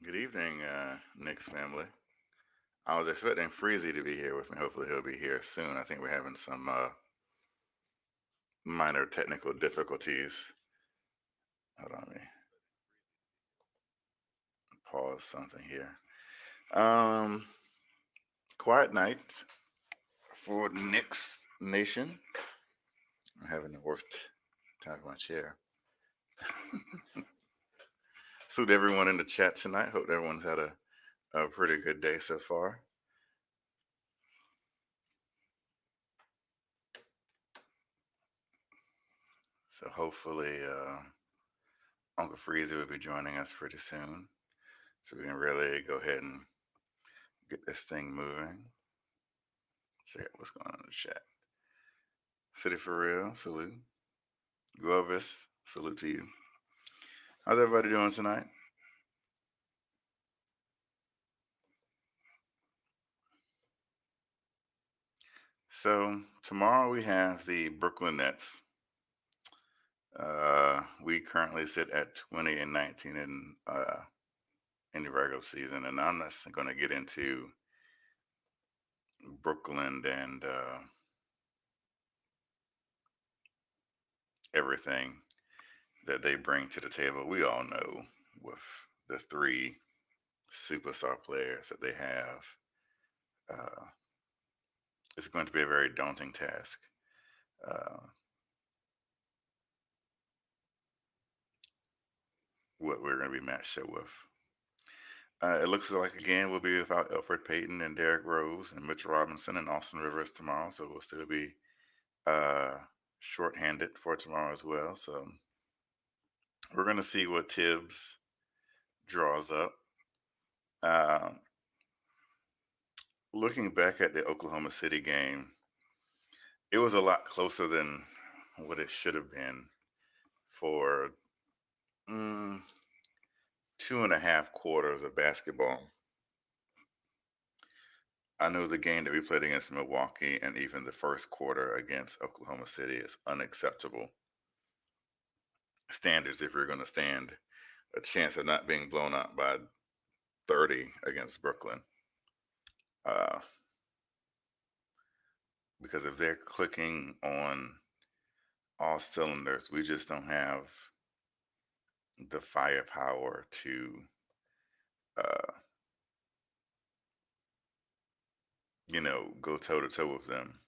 Good evening, Knicks family. I was expecting Freezy to be here with me. Hopefully, he'll be here soon. I think we're having some minor technical difficulties. Hold on, let me pause something here. Um, Quiet night for Knicks Nation. I'm having the worst time with my chair. Salute everyone in the chat tonight. Hope everyone's had a pretty good day so far. So hopefully, Uncle Freezy will be joining us pretty soon, so we can really go ahead and get this thing moving. Check out what's going on in the chat. City for real, salute. Glovis, salute to you. How's everybody doing tonight? So tomorrow we have the Brooklyn Nets. We currently sit at 20 and 19 in the regular season, and I'm not going to get into Brooklyn and everything that they bring to the table. We all know with the three superstar players that they have, uh, it's going to be a very daunting task. Uh, what we're going to be matched up with. It looks like again we'll be without Alfred Payton and Derrick Rose and Mitch Robinson and Austin Rivers tomorrow, so we'll still be uh, shorthanded for tomorrow as well. So we're going to see what Tibbs draws up. Uh, Looking back at the Oklahoma City game, it was a lot closer than what it should have been for mm, 2.5 quarters of basketball. I know the game that we played against Milwaukee and even the first quarter against Oklahoma City is unacceptable standards if you're going to stand a chance of not being blown out by 30 against Brooklyn. Uh, because if they're clicking on all cylinders, we just don't have the firepower to, uh, go toe to toe with them.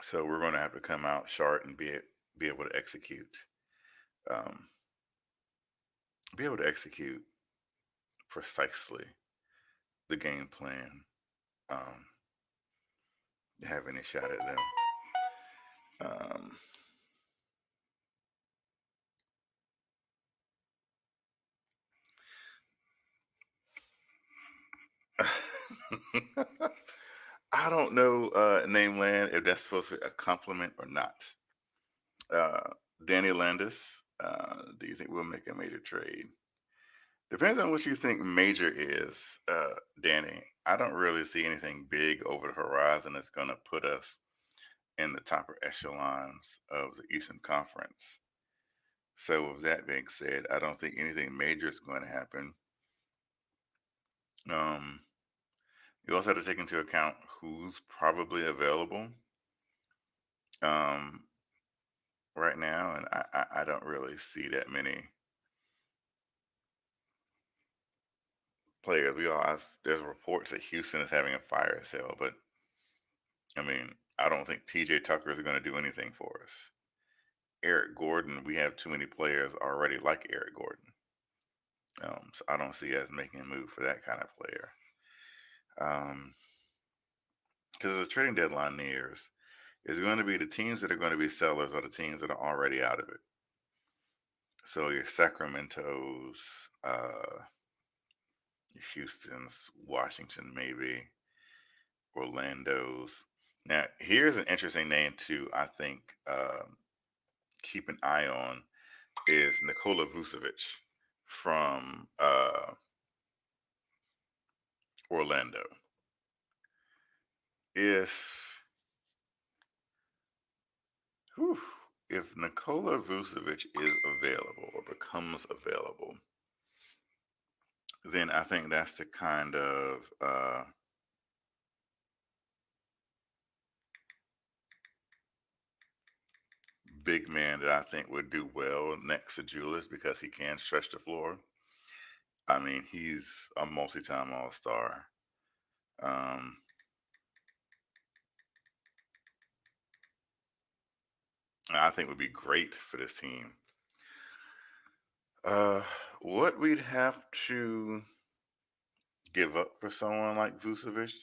So we're going to have to come out sharp and be able to execute. Um, be able to execute precisely the game plan, um, have any shot at them. Um, I don't know, Nameland, if that's supposed to be a compliment or not. Uh, Danny Landis, do you think we'll make a major trade? Depends on what you think major is, Danny. I don't really see anything big over the horizon that's going to put us in the top echelons of the Eastern Conference. So, with that being said, I don't think anything major is going to happen. Um, you also have to take into account who's probably available um, right now, and I don't really see that many players. There's reports that Houston is having a fire sale, but I mean, I don't think PJ Tucker is going to do anything for us. Eric Gordon, we have too many players already like Eric Gordon. So I don't see us making a move for that kind of player. Because as the trading deadline nears, it's going to be the teams that are going to be sellers or the teams that are already out of it. So your Sacramento's, your Houston's, Washington, maybe Orlando's. Now, here's an interesting name to I think keep an eye on is Nikola Vucevic from Orlando. If whew, if Nikola Vucevic is available or becomes available, then I think that's the kind of big man that I think would do well next to Julius because he can stretch the floor. I mean, he's a multi-time All-Star. Um, I think would be great for this team. Uh, what we'd have to give up for someone like Vucevic?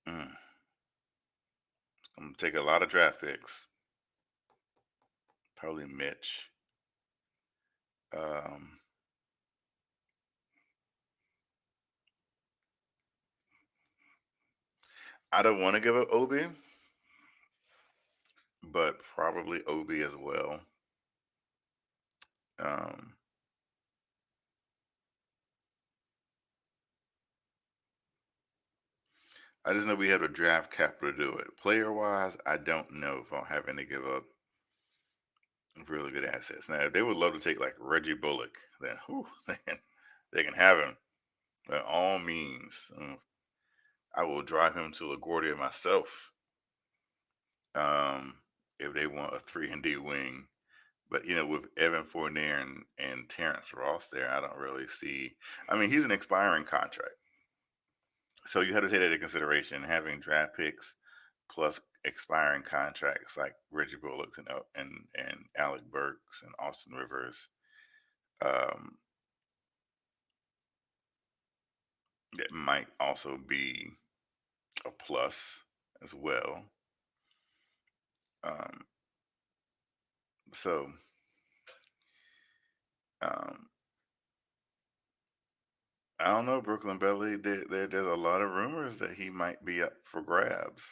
Mm, I'm gonna take a lot of draft picks. Probably Mitch. Um, I don't want to give up Obi, but probably Obi as well. Um, I just know we have the draft capital to do it. Player wise, I don't know if I'll have any give up really good assets. Now, if they would love to take like Reggie Bullock, then whew, they can have him by all means. I will drive him to LaGuardia myself if they want a 3-and-D wing. But with Evan Fournier and Terrence Ross there, I don't really see. I mean, he's an expiring contract, so you have to take that into consideration. Having draft picks plus expiring contracts like Reggie Bullock and Alec Burks and Austin Rivers, um, that might also be a plus as well. Um, so um, I don't know, Brooklyn Belly. There's a lot of rumors that he might be up for grabs.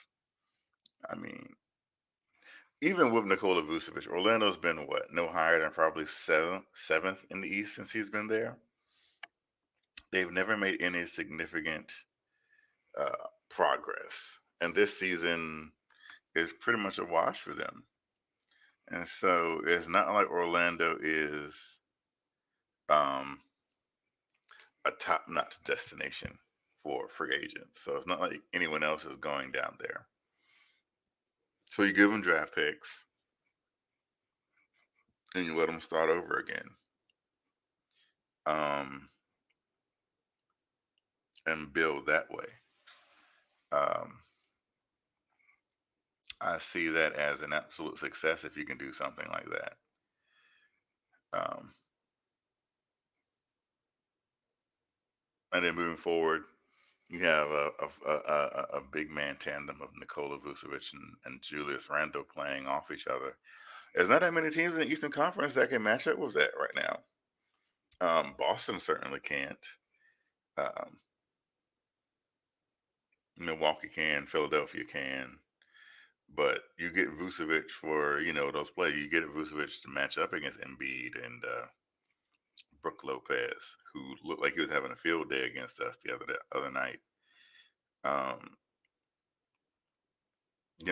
I mean, even with Nikola Vucevic, Orlando's been what, no higher than probably seventh in the East since he's been there. They've never made any significant progress, and this season is pretty much a wash for them. And so it's not like Orlando is um, a top-notch destination for free agents. So it's not like anyone else is going down there. So you give them draft picks and you let them start over again, um, and build that way. Um, I see that as an absolute success if you can do something like that. Um, and then moving forward, you have a big man tandem of Nikola Vucevic and Julius Randle playing off each other. There's not that many teams in the Eastern Conference that can match up with that right now. Boston certainly can't. Um, Milwaukee can, Philadelphia can, but you get Vucevic for those plays. You get Vucevic to match up against Embiid and Brook Lopez, who looked like he was having a field day against us the other night. Um,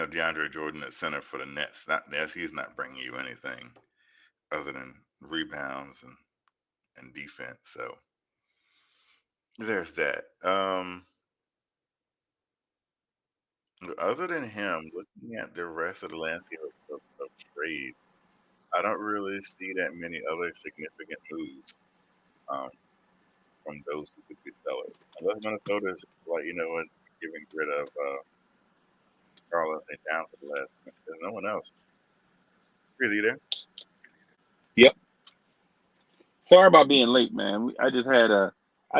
DeAndre Jordan at center for the Nets. Not Nets. He's not bringing you anything other than rebounds and defense. So there's that. Other than him, looking at the rest of the landscape of trades, I don't really see that many other significant moves um, from those who could be sellers. Unless Minnesota's like, what, getting rid of Carlos and Towns at the last minute. There's no one else. Is he there? Yep. Sorry about being late, man. I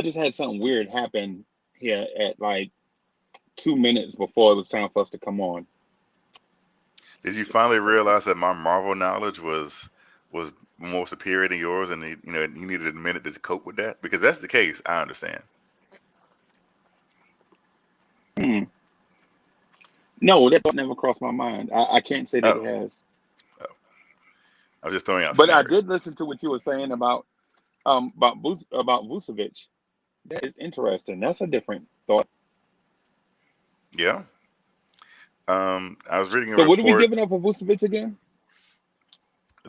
just had something weird happen here at like 2 minutes before it was time for us to come on. Did you finally realize that my Marvel knowledge was more superior than yours, and you needed a minute to cope with that? Because if that's the case, I understand. Hmm. No, that thought never crossed my mind. I can't say that it Oh, has. oh, I was just throwing out But I scenarios. did listen to what you were saying about Vucevic. That is interesting. That's a different thought. Yeah. I was reading a So what are we report giving up for Vucevic again?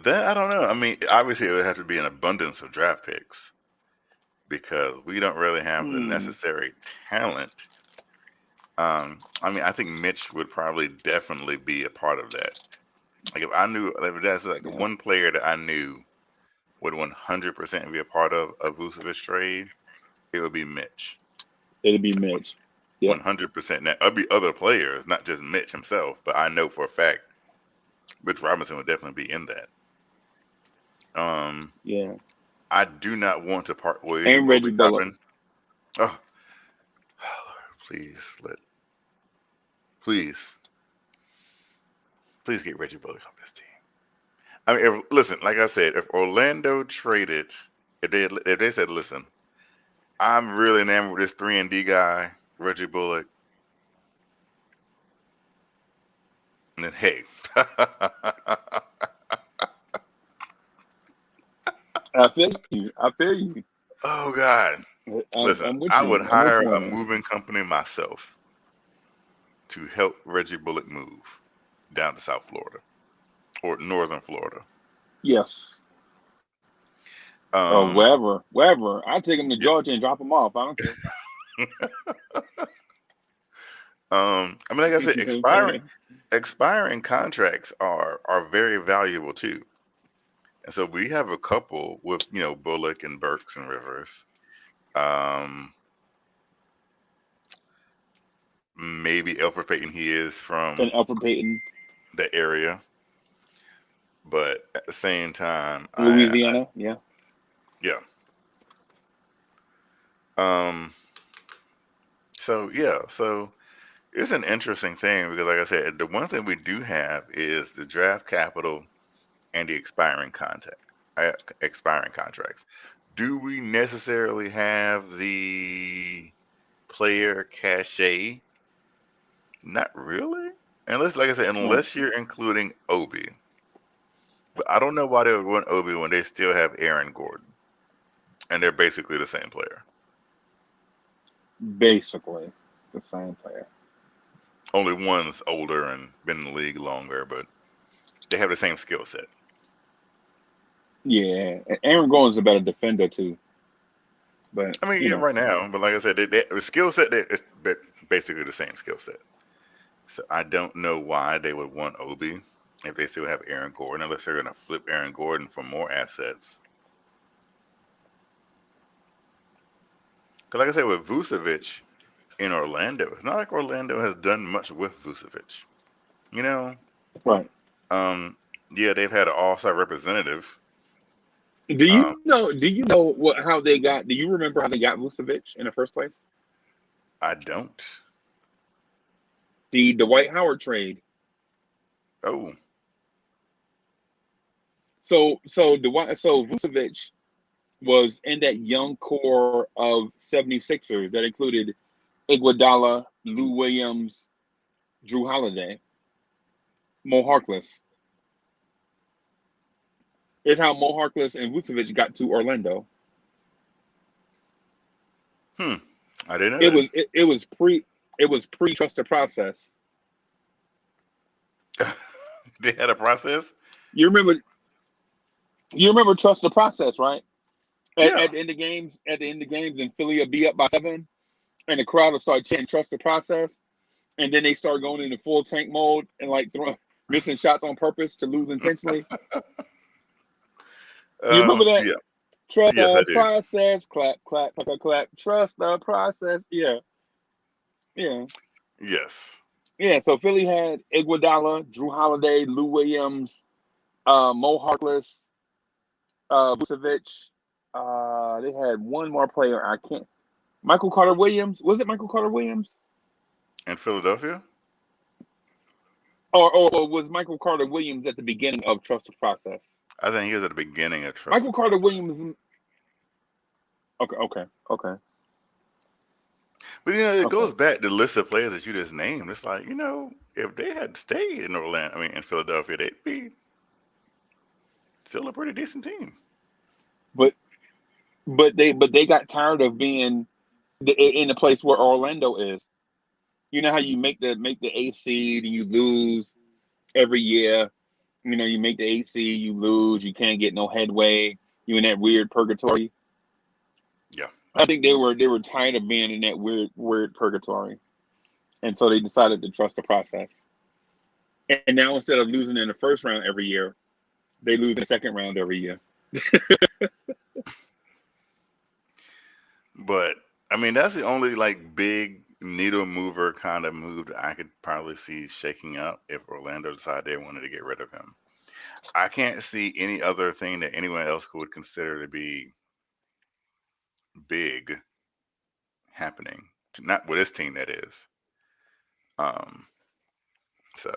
That I don't know. I mean, obviously it would have to be an abundance of draft picks because we don't really have the Hmm. necessary talent. I mean, I think Mitch would probably definitely be a part of that. Like if I knew, like if that's like Yeah, one player that I knew would 100% be a part of a Vucevic trade, it would be Mitch. it'd be Mitch. Yep. 100%. Now, there'll be other players, not just Mitch himself, but I know for a fact Mitch Robinson would definitely be in that. Um, Yeah. I do not want to part ways with And Obi Reggie Bullock. Toppin. Oh, please please, please get Reggie Bullock on this team. I mean, listen, like I said, if Orlando traded, if they said, listen, I'm really enamored with this 3 and D guy, Reggie Bullock, and then hey, I feel you. I feel you. oh God, listen, I'm with I you. would I'm with hire you on a that. moving company myself to help Reggie Bullock move down to South Florida or Northern Florida. Yes. Or Um, wherever. Wherever. I take him to yeah. Georgia and drop him off. I don't care. I mean, like I said, You know what I'm saying? expiring contracts are very valuable too. And so we have a couple with Bullock and Burks and Rivers. Um, maybe Elfrid Payton. He is And from Alfred Payton, the area, but at the same time, Louisiana. Yeah. yeah. Um, so yeah, so it's an interesting thing because, like I said, the one thing we do have is the draft capital and the expiring contracts. Do we necessarily have the player cachet? Not really. Unless, like I said, Right. unless you're including Obi. But I don't know why they would want Obi when they still have Aaron Gordon. And they're basically the same player. Basically the same player. Only one's older and been in the league longer, but they have the same skill set. Yeah. And Aaron Gordon's a better defender too. But I mean, you yeah, know, right now, but like I said, the skill set is basically the same skill set. So I don't know why they would want Obi if they still have Aaron Gordon, unless they're going to flip Aaron Gordon for more assets. Because, like I said, with Vucevic in Orlando, it's not like Orlando has done much with Vucevic. You know, right. um, yeah, they've had an all-star representative. Do Um, you know what how they got do you remember how they got Vucevic in the first place? I don't. The Dwight Howard trade. Oh, So Vucevic was in that young core of 76ers that included Iguodala, Lou Williams, Drew Holiday, Mo Harkless. It's how Mo Harkless and Vucevic got to Orlando. hmm. I didn't It know was it, it was pre trust the process. that. They had a process. You remember you remember trust the process, right? Yeah. At the end of games, in Philly will be up by 7, and the crowd will start chanting trust the process, and then they start going into full tank mode and like throwing missing shots on purpose to lose intentionally. You remember that? Yeah. Trust Yes, I the do. process, clap, clap, clap, clap, clap. Trust the process. Yeah, yeah, Yes. yeah. So Philly had Iguodala, Drew Holiday, Lou Williams, Mo Harkless, Vucevic. They had one more player. I can't. Michael Carter Williams. Was it Michael Carter Williams? In Philadelphia, Or was Michael Carter Williams at the beginning of Trust the Process? I think he was at the beginning of Trust the Michael Carter Process. Williams. Okay, okay, okay, But it okay. goes back to the list of players that you just named. It's like, if they had stayed in Orlando, I mean in Philadelphia, they'd be still a pretty decent team. But they got tired of being in the place where Orlando is. You know how you make the A seed and you lose every year, You make the AC, you lose, you can't get no headway. You in that weird purgatory. Yeah. I think they were tired of being in that weird purgatory, and so they decided to trust the process. And now instead of losing in the first round every year, they lose in the second round every year. But I mean, that's the only like big needle mover kind of move that I could probably see shaking up if Orlando decided they wanted to get rid of him. I can't see any other thing that anyone else would consider to be big happening. Not with this team, that is. Um, so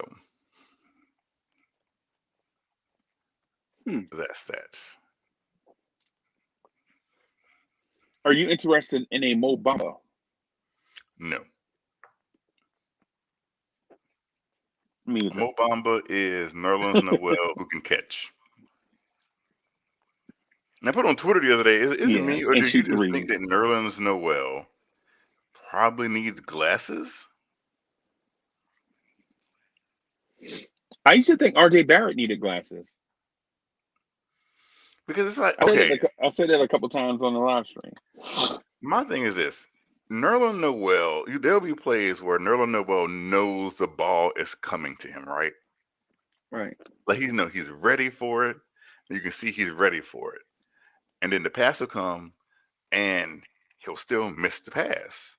Hmm. that's that. Are you interested in a Mo Bamba? No. Me either. Mo Bamba is Nerlens Noel who can catch. And I put on Twitter the other day, is it Yeah, me or and do you shoot just think threes. that Nerlens Noel probably needs glasses? I used to think R.J. Barrett needed glasses. Because it's like, I said okay, that. I said that a couple times on the live stream. my thing is this. Nerlens Noel, there'll be plays where Nerlens Noel knows the ball is coming to him, right? Right. Like he's ready for it. You can see he's ready for it. And then the pass will come and he'll still miss the pass.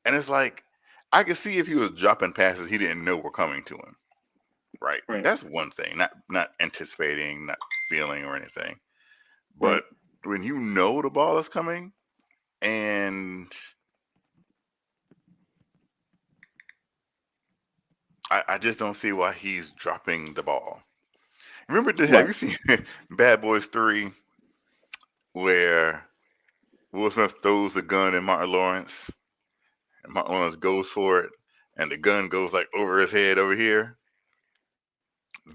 And it's like I could see if he was dropping passes he didn't know were coming to him. Right. Right. That's one thing. Not anticipating, not feeling or anything. Right. But when you know the ball is coming and I just don't see why he's dropping the ball. Remember, have Right. you seen Bad Boys 3 where Will Smith throws the gun at Martin Lawrence and Martin Lawrence goes for it and the gun goes like over his head over here?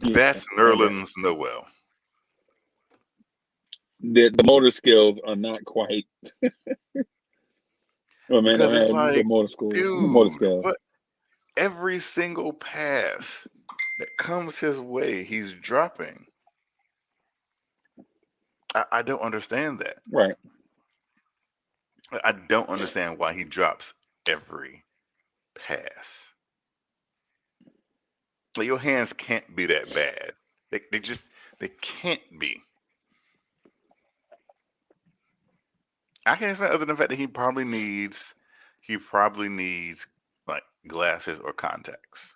Yeah. That's Okay. Nerlens Noel. The motor skills are not quite. Oh man, Because don't it's have the like, motor dude, skills. what every single pass that comes his way, he's dropping. I don't understand that. Right. I don't understand why he drops every pass. Like your hands can't be that bad. They just they can't be. I can't explain other than the fact that he probably needs like glasses or contacts.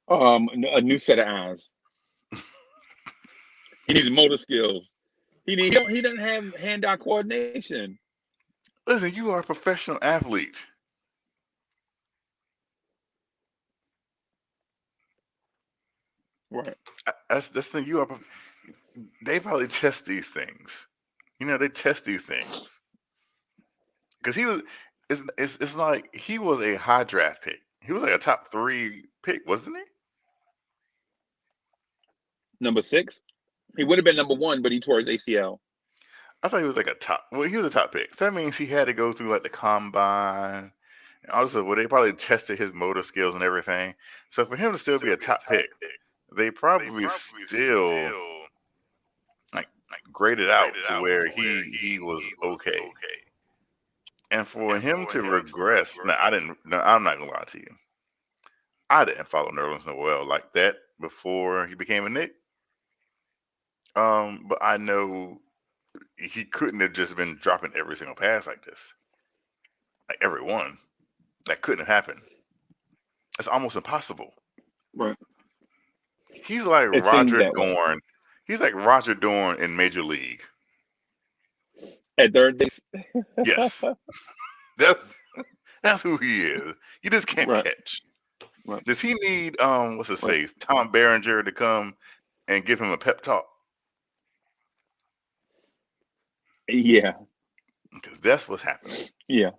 A new set of eyes. He needs motor skills. He doesn't have hand-eye coordination. Listen, you are a professional athlete. Right. That's the thing. They probably test these things. They test these things because he was. It's like he was a high draft pick. He was like a top 3 pick, wasn't he? Number 6. He would have been number 1, but he tore his ACL. I thought he was like a top. Well, he was a top pick. So that means he had to go through like the combine. And also, well, they probably tested his motor skills and everything. So for him to still be a top pick, they probably still like graded out to where he was okay. And for him to regress, now I didn't. No, I'm not gonna lie to you. I didn't follow Nerlens Noel like that before he became a Knick. But I know he couldn't have just been dropping every single pass like this, like every one. That couldn't have happened. It's almost impossible. Right. He's like It seems Roger that way. Dorn. He's like Roger Dorn in Major League. At third base. Yes, that's that's who he is. You just can't Right. catch. Right. Does he need what's his Right. face, Tom Berenger to come and give him a pep talk? Yeah. Because that's what's happening. Yeah.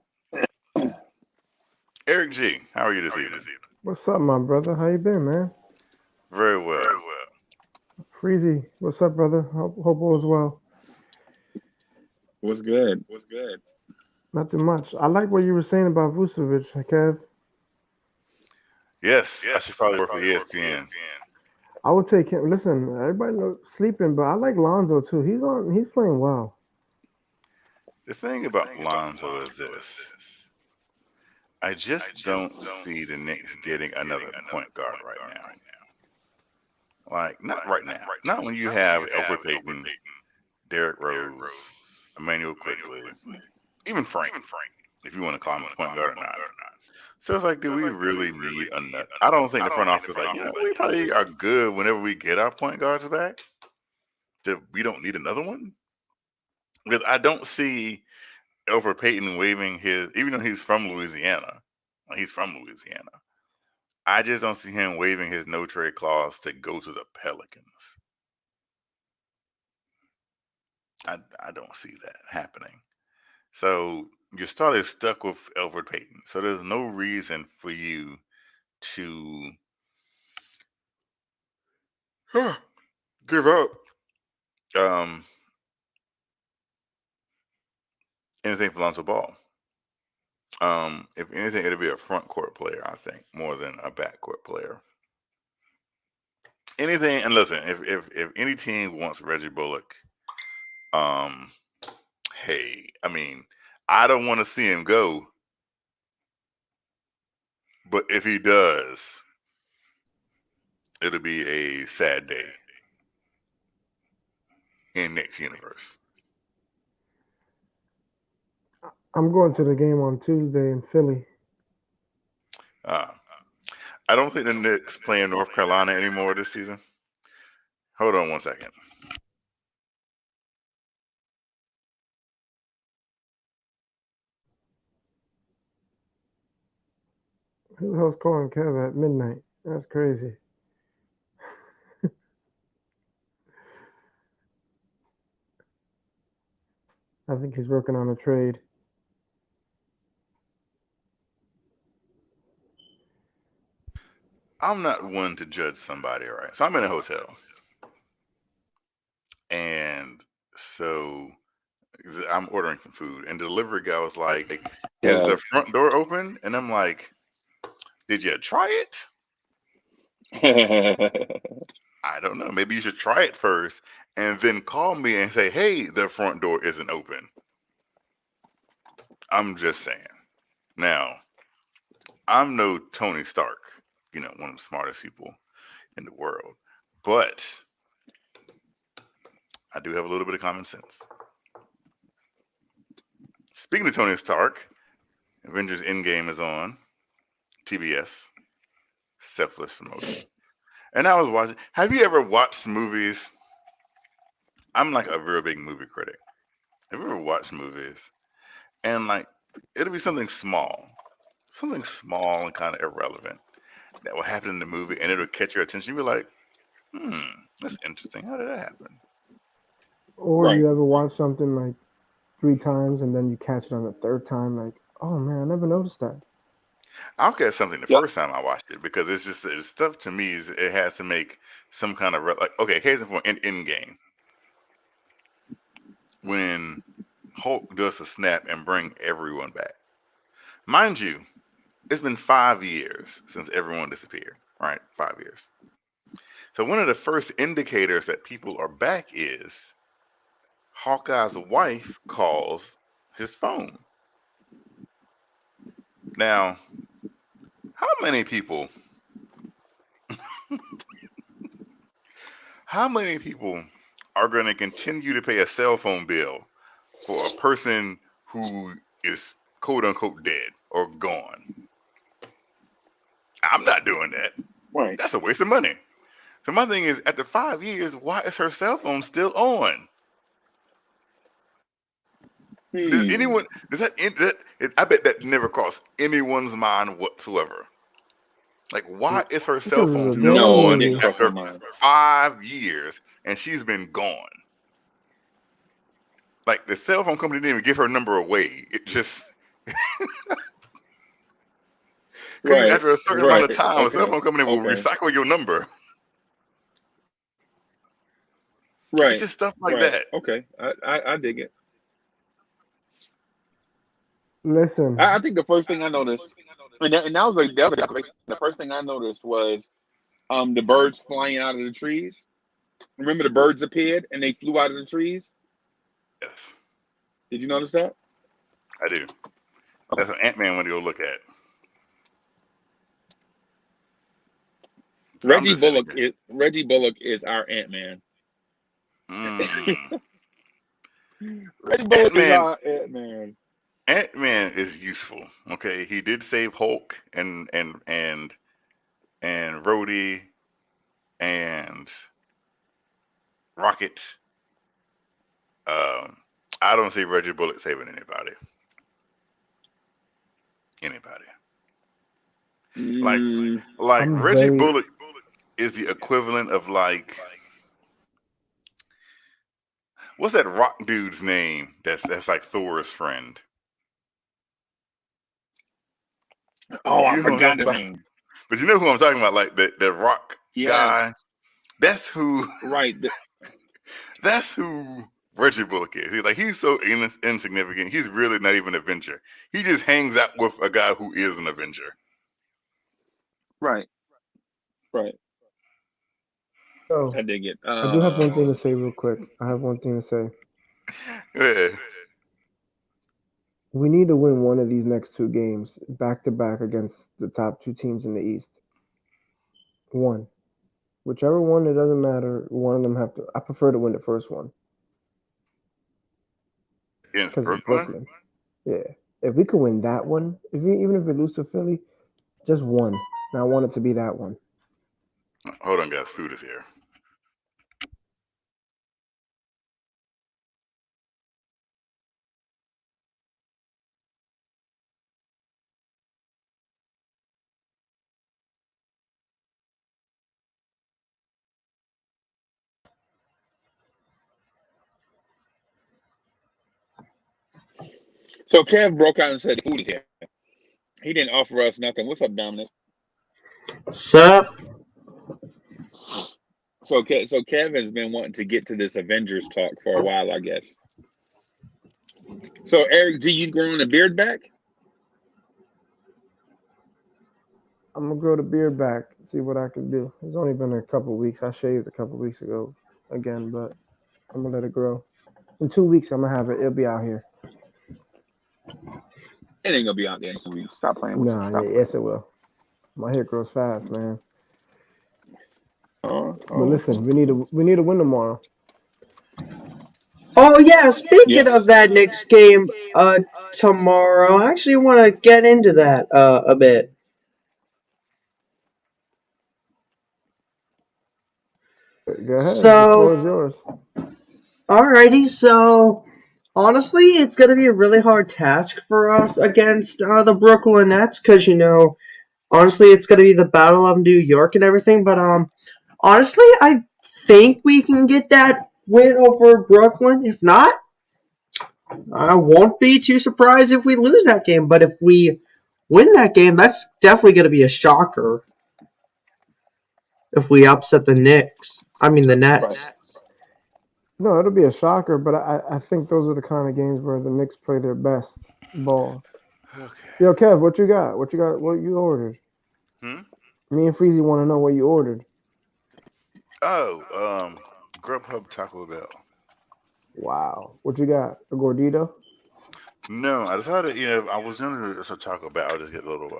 Eric G, how are you this evening? What's up, my brother? How you been, man? Very well. Freezy, what's up, brother? Hope all is well. What's good? Nothing much. I like what you were saying about Vucevic, Kev. Yes, I should probably work for ESPN. I would take him. Listen, everybody know sleeping, but I like Lonzo too. He's playing well. The thing about Lonzo is this. I just don't see the Knicks getting another point guard right now. Like, not right now. Not when you have Elfrid Payton, Derrick Rose, Emmanuel Quigley, even Frank, if you want to call him a point guard or not. So it's like, do we really need another? I don't think the front office is like, we probably are good whenever we get our point guards back. We don't need another one. Because I don't see Elfrid Payton waiving his, even though he's from Louisiana. I just don't see him waiving his no trade clause to go to the Pelicans. I don't see that happening. So you're starting stuck with Elfrid Payton. So there's no reason for you to give up anything for Lonzo Ball. If anything, it'll be a front court player, I think, more than a back court player. Anything, and listen, if any team wants Reggie Bullock, hey, I mean, I don't want to see him go, but if he does, it'll be a sad day in Knicks universe. I'm going to the game on Tuesday in Philly. I don't think the Knicks play in North Carolina anymore this season. Hold on one second. Who the hell's calling Kev at midnight? That's crazy. I think he's working on a trade. I'm not one to judge somebody, right? So I'm in a hotel. And so I'm ordering some food. And the delivery guy was like, is the front door open? And I'm like, did you try it? I don't know. Maybe you should try it first and then call me and say, hey, the front door isn't open. I'm just saying. Now, I'm no Tony Stark, one of the smartest people in the world. But I do have a little bit of common sense. Speaking of Tony Stark, Avengers Endgame is on TBS. Selfless promotion. And I was watching. Have you ever watched movies? I'm like a real big movie critic. Have you ever watched movies? And like, it'll be something small and kind of irrelevant that will happen in the movie, and it'll catch your attention. You'll be like, that's interesting. How did that happen? Or you ever watch something like 3 times and then you catch it on the third time, like, oh man, I never noticed that. I'll catch something the first time I watched it because it's stuff to me. It has to make some kind of okay. Here's the point in Endgame when Hulk does a snap and bring everyone back. Mind you, it's been 5 years since everyone disappeared. Right, 5 years. So one of the first indicators that people are back is Hawkeye's wife calls his phone. Now, how many people are going to continue to pay a cell phone bill for a person who is quote unquote dead or gone? I'm not doing that. Right. That's a waste of money. So my thing is, after 5 years, why is her cell phone still on? Does anyone? I bet that never crossed anyone's mind whatsoever. Like, why is her cell phone still on after 5 years and she's been gone? Like, the cell phone company didn't even give her number away. It just because after a certain amount of time, a cell phone company will recycle your number. Right. It's just stuff like that. Okay, I dig it. Listen, I think the first thing I noticed, and that was like the other observation. The first thing I noticed was the birds flying out of the trees. Remember the birds appeared and they flew out of the trees? Yes, Did you notice that? I do. Okay. That's what Ant-Man went to go look at. So I'm just sitting here. Reggie Bullock is our Ant-Man. Mm. Reggie Bullock is Ant-Man, our Ant-Man. Ant-Man is useful. Okay, he did save Hulk and Rhodey and Rocket. Um, I don't see Reggie Bullock saving anybody. Anybody. Like Mm, like I'm Reggie very. Bullock is the equivalent of like what's that rock dude's name? That's like Thor's friend. oh, You I know who I'm forgot talking his about? name. But you know who I'm talking about? Like the rock guy. Yes, That's who. right. That's who Reggie Bullock is. He's so insignificant. He's really not even an Avenger. He just hangs out with a guy who is an Avenger. Right, right. Oh, I dig it. I do have one thing to say real quick. I have one thing to say. Yeah. We need to win one of these next two games back to back against the top two teams in the East. One. Whichever one, it doesn't matter. One of them have to. I prefer to win the first one Against because it's Brooklyn. Brooklyn. Yeah. If we could win that one, even if we lose to Philly, just one. And I want it to be that one. Hold on, guys. Food is here. So Kev broke out and said the food is here. He didn't offer us nothing. What's up, Dominic? Sup? So Kev has been wanting to get to this Avengers talk for a while, I guess. So Eric, do you growing a beard back? I'm gonna grow the beard back, see what I can do. It's only been a couple weeks. I shaved a couple weeks ago again, but I'm gonna let it grow. In 2 weeks, I'm gonna have it. It'll be out here. It ain't gonna be out there in 2 weeks. Stop playing with you. Nah, Stop yeah, playing yes, it with you. will. My hair grows fast, man. Oh, But oh, listen, we need to win tomorrow. Oh yeah, speaking of yes. that Knicks game tomorrow, I actually want to get into that a bit. Go ahead. The floor So, is yours. alrighty, so honestly, it's going to be a really hard task for us against the Brooklyn Nets because honestly, it's going to be the Battle of New York and everything, but honestly, I think we can get that win over Brooklyn. If not, I won't be too surprised if we lose that game, but if we win that game, that's definitely going to be a shocker if we upset the Knicks. I mean, the Right. Nets. No, it'll be a shocker, but I think those are the kind of games where the Knicks play their best ball. Okay. Yo, Kev, what you got? What you got? What you ordered? Hmm. Me and Freezy want to know what you ordered. Oh, Grubhub Taco Bell. Wow. What you got? A gordito? No, I decided, I was gonna do some Taco Bell. I'll just get a little,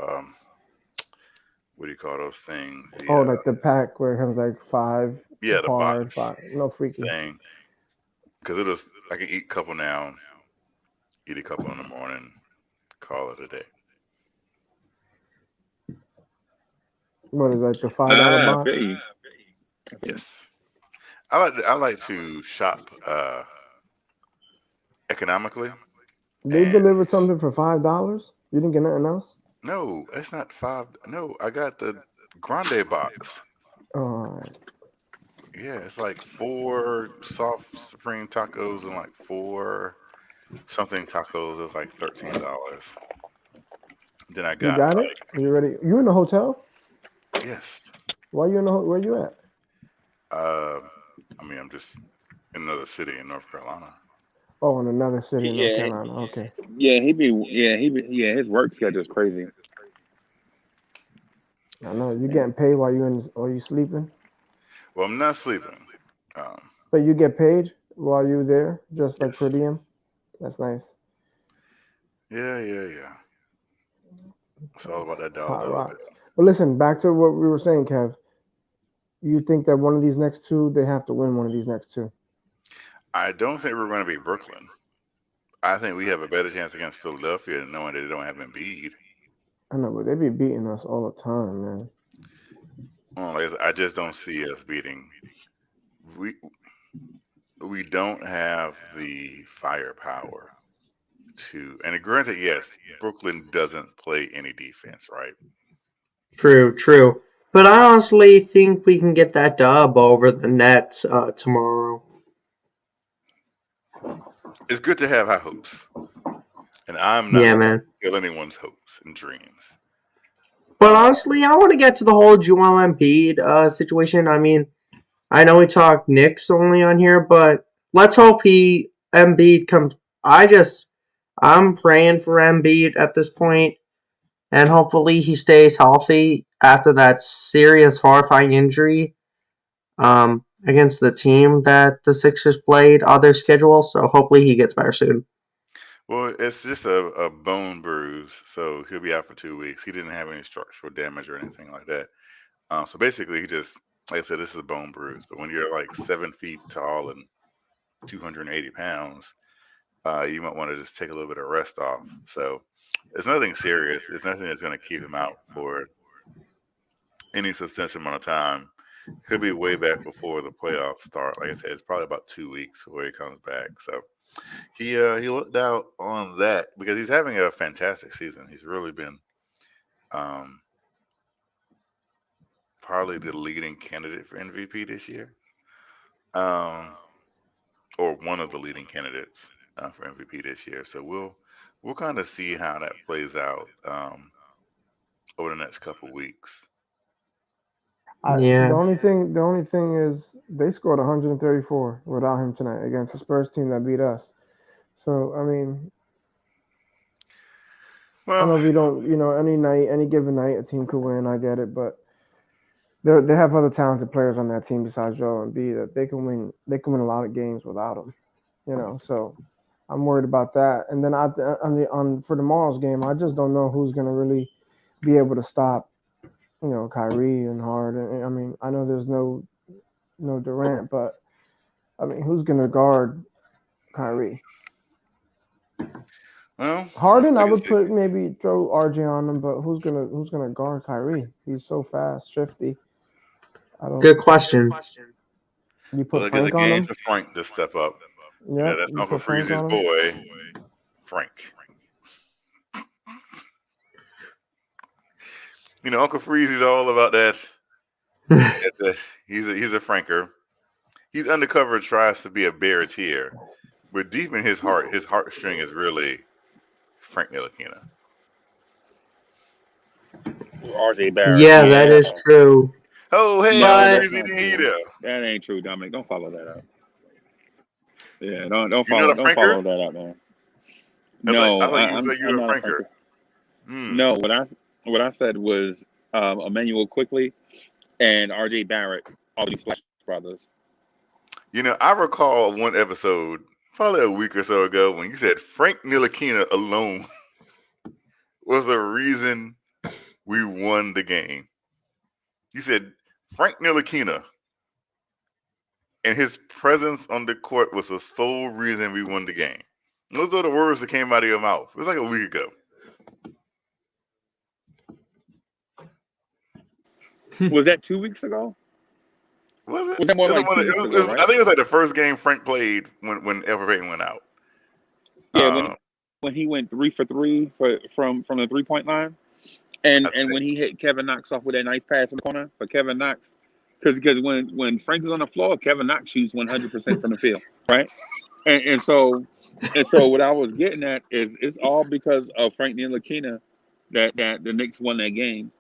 what do you call those things? Oh, like the pack where it comes like five Yeah, the hard, box five. No freaky. thing. Because I can eat a couple now, eat a couple in the morning, call it a day. What is like the $5 I feel box? you. Yes, I like to shop economically, They and delivered something for $5. You didn't get nothing else? no, it's not five. No, I got the grande box. Oh, all right. Yeah, it's like four soft supreme tacos and like four something tacos. It's like $13. Then I You got got it? like You ready? You in the hotel? yes. Why you in the where you at? Uh, I mean, I'm just in another city in North Carolina. Oh, in another city in North Yeah, Carolina. Okay. his work schedule is crazy. I know you getting paid while you sleeping, Well, I'm not sleeping. Um, but you get paid while you there, just like per yes. diem. That's nice. Yeah. It's all about that Hot dollar bill. rocks. But listen, back to what we were saying, Kev. You think that one of these next two, they have to win one of these next two? I don't think we're going to be Brooklyn. I think we have a better chance against Philadelphia, knowing that they don't have Embiid. I know, but they be beating us all the time, man. I just don't see us beating. We we don't have the firepower to. And granted, yes, Brooklyn doesn't play any defense, right? True. But I honestly think we can get that dub over the Nets tomorrow. It's good to have high hopes, and I'm not Yeah, going man. to kill anyone's hopes and dreams. But honestly, I want to get to the whole Joel Embiid situation. I mean, I know we talk Knicks only on here, but let's hope Embiid comes. I'm praying for Embiid at this point, and hopefully he stays healthy after that serious, horrifying injury against the team that the Sixers played on their schedule. So hopefully he gets better soon. Well, it's just a bone bruise, so he'll be out for 2 weeks. He didn't have any structural damage or anything like that. So basically, he just, like I said, this is a bone bruise. But when you're like 7 feet tall and 280 pounds, you might want to just take a little bit of rest off. So it's nothing serious. It's nothing that's going to keep him out for any substantial amount of time. Could be way back before the playoffs start. Like I said, it's probably about 2 weeks before he comes back. So he looked out on that because he's having a fantastic season. He's really been um, probably the leading candidate for MVP this year, um, or one of the leading candidates for MVP this year. So we'll kind of see how that plays out over the next couple weeks. The Yeah. only thing is they scored 134 without him tonight against the Spurs team that beat us. So I mean, I Well, know we don't, any given night, a team could win. I get it, but they have other talented players on that team besides Joel Embiid that they can win. They can win a lot of games without him. So I'm worried about that. And then on for tomorrow's game, I just don't know who's gonna really be able to stop, Kyrie and Harden. I mean, I know there's no Durant, but I mean, who's gonna guard Kyrie? well, let's Harden, I wait and would see. put maybe throw RJ on him, but who's gonna guard Kyrie? He's so fast, shifty. I don't. Good question. You Well, put I guess a Frank on game him. for Frank to step up. Yep, That's you Uncle put Frank Freeze's on him. boy, Frank. Uncle Freeze is all about that. He's a Franker. He's undercover, tries to be a Barreteer, but deep in his heartstring is really Frank Ntilikina. RJ Barrett. Yeah, that Yeah. is true. Oh, hey, Uncle No, But that's Freezy, not didn't he true. there? That ain't true, Dominic. Don't follow that up. Yeah, You're not a don't Franker? follow that up, man. I No, thought you said you I'm were a not a Franker. Franker. Hmm. No, what I said was Emmanuel Quickly and RJ Barrett, all these Splash Brothers. I recall one episode, probably a week or so ago, when you said Frank Ntilikina alone was the reason we won the game. You said Frank Ntilikina and his presence on the court was the sole reason we won the game. Those are the words that came out of your mouth. It was like a week ago. Was that 2 weeks ago? Was it? Was that more It was like one of, 2 weeks ago, I right? think it was like the first game Frank played when Elfrid Payton went out. Yeah, Uh, when he went 3 for 3 from the 3 point line, I and think when he hit Kevin Knox off with that nice pass in the corner for Kevin Knox, because when Frank is on the floor, Kevin Knox shoots 100% from the field, right? And so what I was getting at is it's all because of Frank Ntilikina that the Knicks won that game.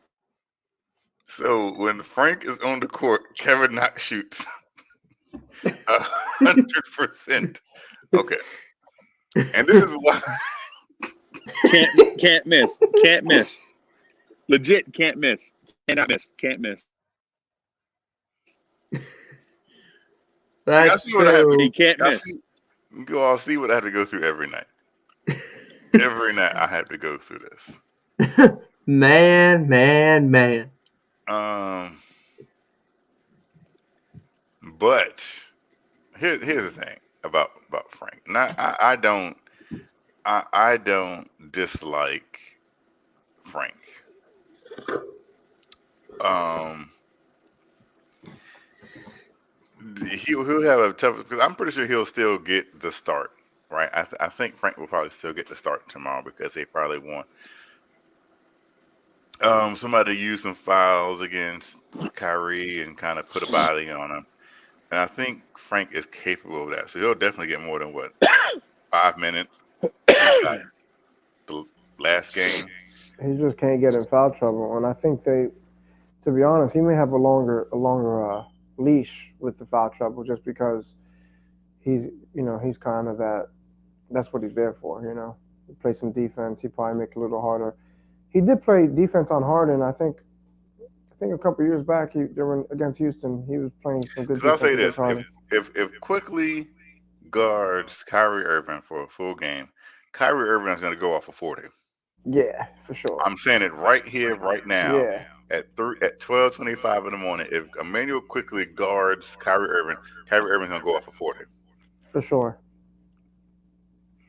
so. When Frank is on the court, Kevin Knox shoots 100%. Okay. And this is why Can't miss. Can't miss. Legit can't miss. Cannot miss. Can't miss. y'all That's see what I have to. He true. can't Y'all miss. see, you all see what I have to go through every night. Every night I have to go through this. Man, man, man. Um, but here's the thing about Frank. Not I don't dislike Frank. Um, he'll have a tough because I'm pretty sure he'll still get the start. Right, I think Frank will probably still get the start tomorrow because they probably want somebody to use some files against Kyrie and kind of put a body on him. And I think Frank is capable of that. So he'll definitely get more than what 5 minutes he got the last game. He just can't get in foul trouble, and I think they, to be honest, he may have a longer leash with the foul trouble just because he's kind of that. That's what he's there for. Play some defense. He probably make it a little harder. He did play defense on Harden. I think a couple years back, they were against Houston. He was playing some good Because I'll defense say against this: if Harden. if quickly guards Kyrie Irving for a full game, Kyrie Irving is going to go off for 40. Yeah, for sure. I'm saying it right here, right now, Yeah, at 12:25 in the morning. If Emmanuel quickly guards Kyrie Irving's going to go off for 40. for sure.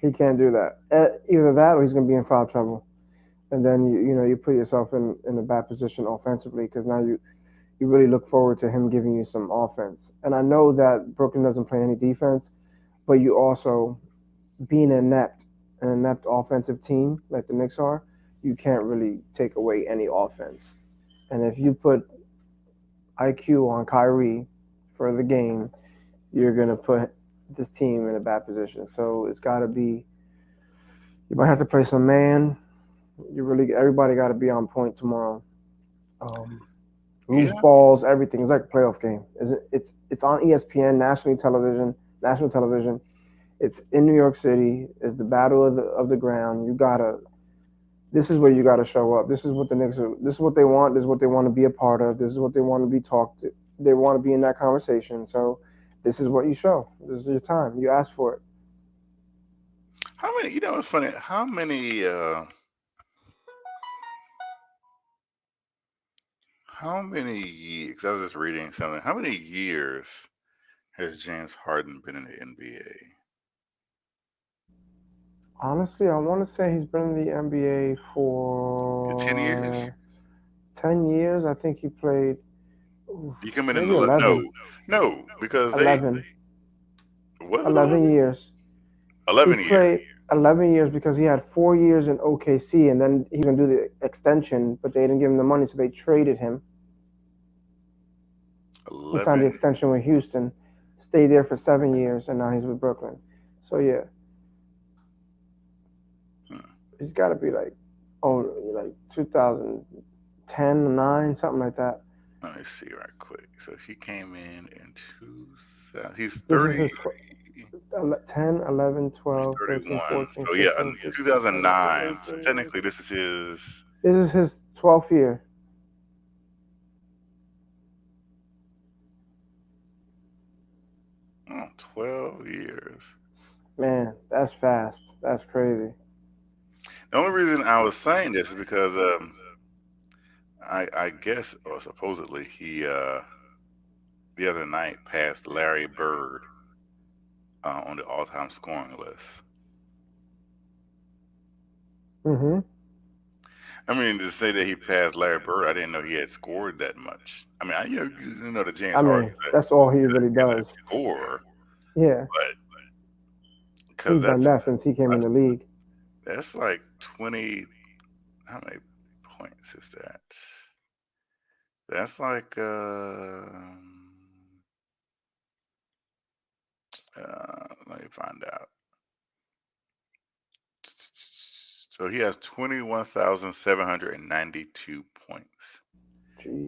He can't do that. Either that or he's going to be in foul trouble. And then you put yourself in a bad position offensively because now you really look forward to him giving you some offense. And I know that Brooklyn doesn't play any defense, but you also being an inept offensive team like the Knicks are, you can't really take away any offense. And if you put IQ on Kyrie for the game, you're gonna put this team in a bad position. So it's got to be. You might have to play some man. Everybody got to be on point tomorrow. Um, Loose Yeah, balls, everything. It's like a playoff game. It's on ESPN, national television. It's in New York City. It's the battle of the ground. You gotta. This is where you gotta show up. This is what the Knicks are. This is what they want. This is what they want to be a part of. This is what they want to be talked to. They want to be in that conversation. So, this is what you show. This is your time. You ask for it. how many? You know, it's funny. How many years? 'Cause I was just reading something. How many years has James Harden been in the NBA? Honestly, I want to say he's been in the NBA 10 years? for 10 years. I think he played You come in maybe the no, 11, no, because they 11, was it 11 11? years. He 11 years. played 11 years because he had 4 years in OKC, and then he was going to do the extension, but they didn't give him the money, so they traded him. He signed the 11. extension with Houston, stayed there for 7 years, and now he's with Brooklyn. So yeah, Hmm. he's got to be oh, like 2010, 9, something like that. Let me see right quick. So he came in 2000. He's This is 30. his 10, 11, He's 12, 13, 31. 14, So yeah, 15, in 16, 17, 2009. So 18, 19. technically, this is his This is his 12th year. 12 years. Man, that's fast. That's crazy. The only reason I was saying this is because I guess or supposedly he the other night passed Larry Bird on the all-time scoring list. Hmm. I mean, to say that he passed Larry Bird, I didn't know he had scored that much. I mean, you know that James I Harden mean, that's all he really is a does. scorer, Yeah, but because he's done that since he came in that's the league. that's like 20. How many points is that? That's like let me find out. So he has 21,792 points